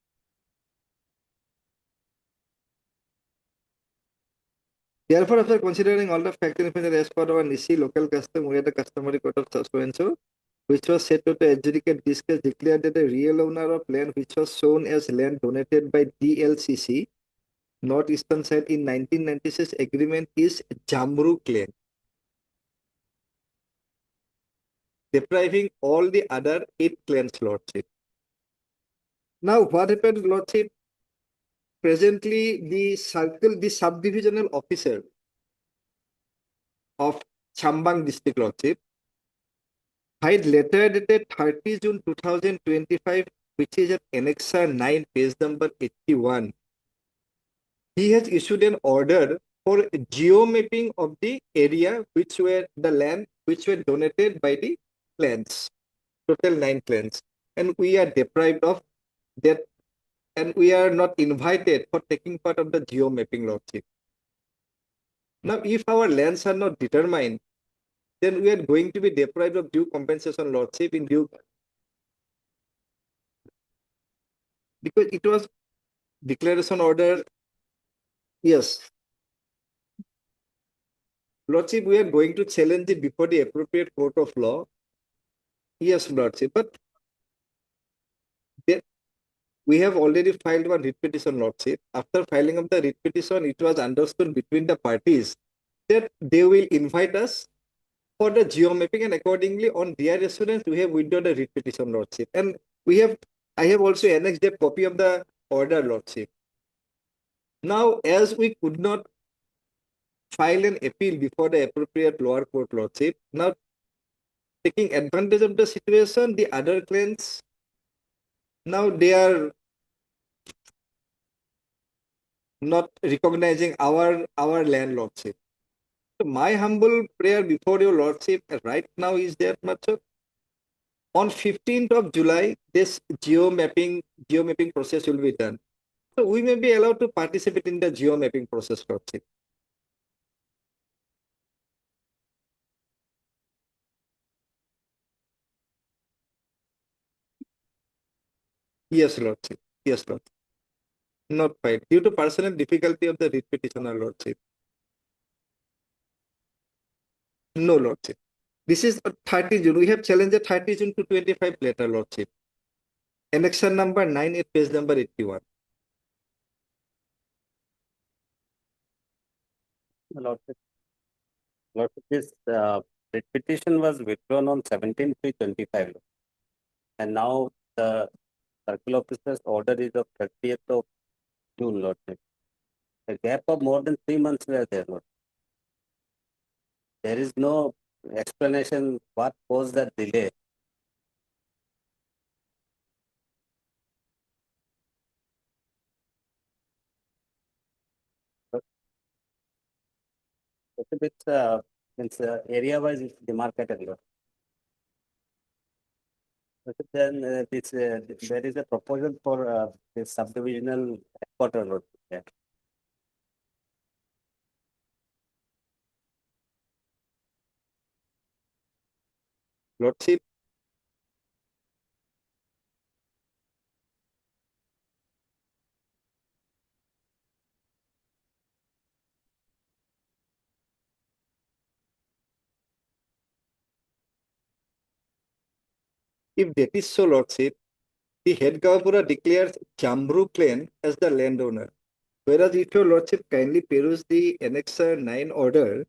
Therefore, after considering all the factors information as per our NISI local custom, we had the customary court of so which was set to adjudicate this case, declared that the real owner of land which was shown as land donated by DLCC, northeastern side in 1996 agreement is Jamru clan. depriving all the other 8 clans, Lordship. Now, what happened, Lordship? Presently, the subdivisional officer of Chambang district, Lordship, filed letter dated 30 June 2025, which is at Annexure 9, page number 81. He has issued an order for geo-mapping of the area which were the land which were donated by the clans, total 9 clans. And we are deprived of that, and we are not invited for taking part of the geo-mapping, Lordship. Now, if our lands are not determined, then we are going to be deprived of due compensation, Lordship, in due, because it was declaration order. Yes, Lordship, we are going to challenge it before the appropriate court of law. Yes, Lordship, but we have already filed one writ petition, Lordship. After filing of the writ petition, it was understood between the parties that they will invite us for the geo-mapping, and accordingly, on their assurance, we have withdrawn the writ petition, Lordship. And I have also annexed a copy of the order, Lordship. Now, as we could not file an appeal before the appropriate lower court, Lordship, now taking advantage of the situation, the other clans, now they are not recognizing our land, Lordship. So my humble prayer before your Lordship right now is that much. On 15th of July, this geo-mapping process will be done. So we may be allowed to participate in the geo-mapping process, Lordship. Yes, Lordship. Yes, Lordship. Not filed due to personal difficulty of the writ petitioner, Lordship. No, Lordship. This is 30 June. We have challenged the 30 June to 25 letter, Lordship. Annexure number 9 at page number 81. Lordship, this writ petition was withdrawn on 17/3/25, and now the circle officer's order is of 30th of June, Lordship. A gap of more than 3 months were there, Lord. There is no explanation what caused that delay. It's area-wise, it's demarcated, Lord. Then there is a proposal for this subdivisional headquarter, Lord. Yeah. Lordship, if that is so, Lordship, the head Gavapura declares Jamru clan as the landowner. Whereas if your Lordship kindly peruse the Annexure 9 order,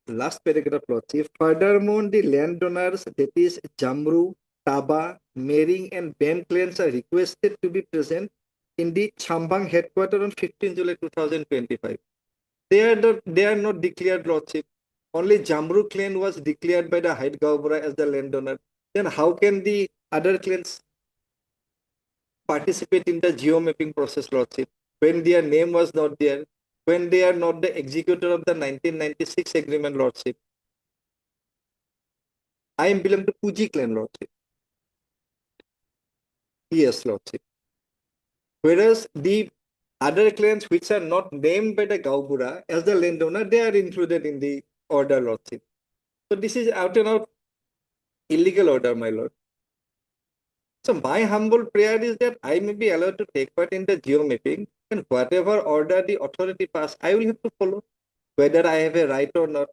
last paragraph, Lordship, furthermore, the landowners, that is Jamru, Taba, Mering, and Bam clans are requested to be present in the Chambang headquarters on 15 July 2025. They are not declared, Lordship. Only Jamru clan was declared by the head Gavapura as the landowner. Then how can the other clans participate in the geo-mapping process, Lordship, when their name was not there, when they are not the executor of the 1996 agreement, Lordship? I am belong to Puji clan, Lordship. Yes, Lordship. Whereas the other clans which are not named by the Gaubura as the landowner, they are included in the order, Lordship. So this is out and out illegal order, my lord. So my humble prayer is that I may be allowed to take part in the geo-mapping, and whatever order the authority pass, I will have to follow, whether I have a right or not.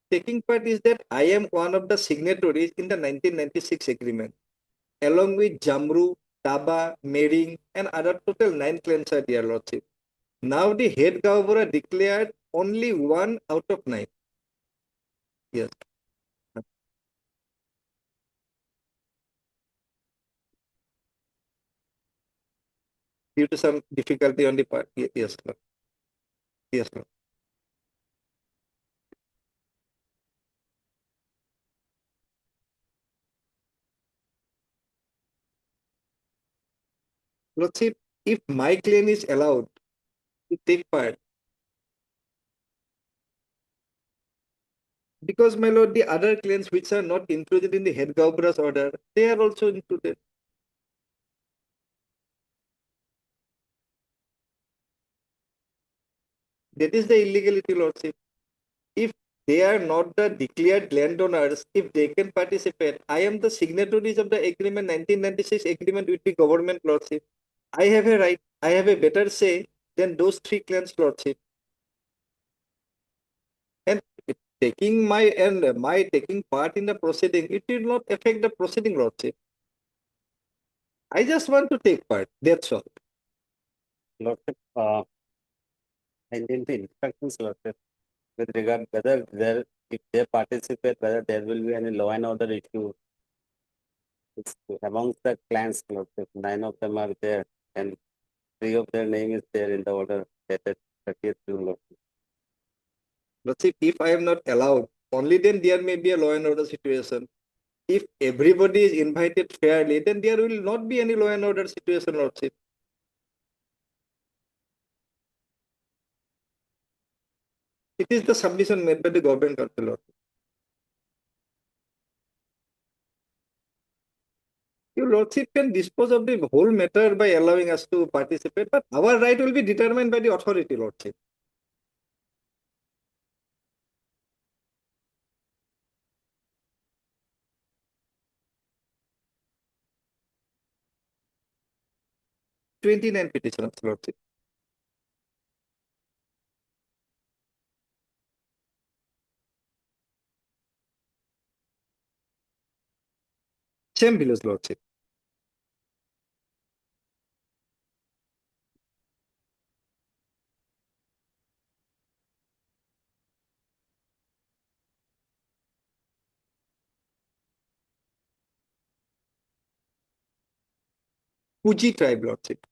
Taking part is that I am one of the signatories in the 1996 agreement, along with Jamru, Taba, Mering, and other total 9 clans are there, Lordship. Now the head governor declared only 1 out of 9. Yes. Due to some difficulty on the part. Yes, Lord. Yes, Lord. Lordship, if my claim is allowed to take part, because my lord, the other claims which are not included in the head governor's order, they are also included. That is the illegality, lordship. If they are not the declared landowners, if they can participate, I am the signatories of the agreement, 1996 agreement with the government, lordship. I have a right, I have a better say than those 3 claims, lordship. And taking my taking part in the proceeding, it will not affect the proceeding, lordship. I just want to take part. That's all. Lordship, I need the instructions, Lordship, with regard whether there, if they participate, whether there will be any law and order issue. It's amongst the clans, Lordship. 9 of them are there, and 3 of their name is there in the order dated 30th June, Lordship. Lordship, if I am not allowed, only then there may be a law and order situation. If everybody is invited fairly, then there will not be any law and order situation, lordship. It is the submission made by the government council, lordship. Your lordship can dispose of the whole matter by allowing us to participate, but our right will be determined by the authority, lordship. "29 petitioners, lordship. Same village, lordship. Puji tribe, lordship.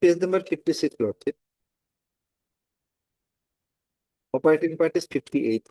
Page number 56, lordship. Operating part is 58.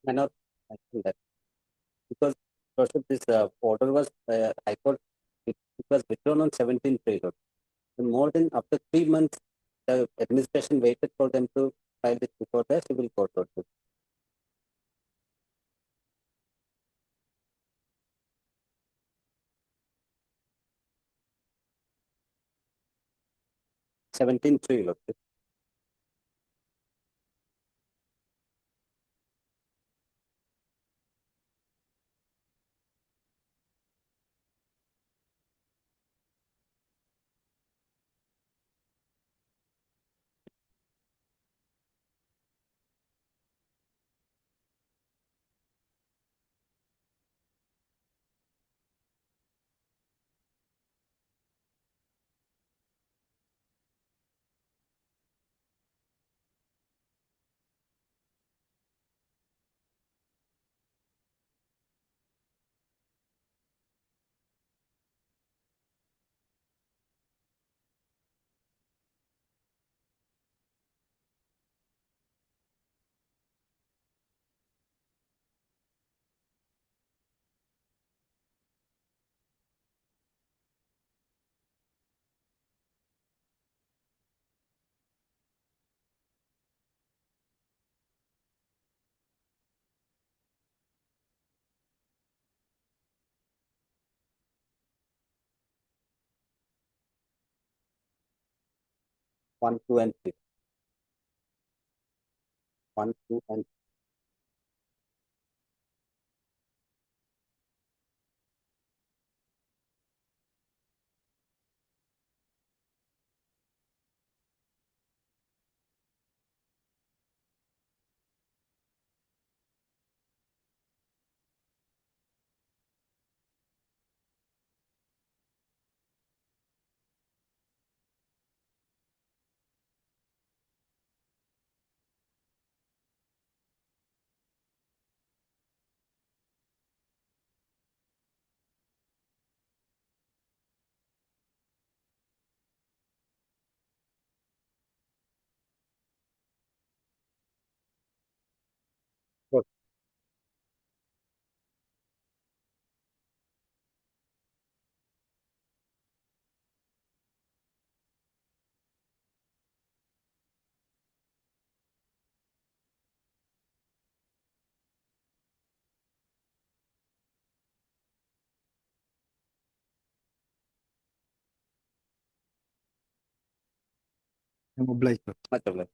May not mention that because Lordship, this order was High Court. It was withdrawn on 17th April. More than after 3 months, the administration waited for them to file this before the civil court. Lordship. Seventeenth three, Lordship. One, two, and three. 1, 2, and I'm obliged. much obliged.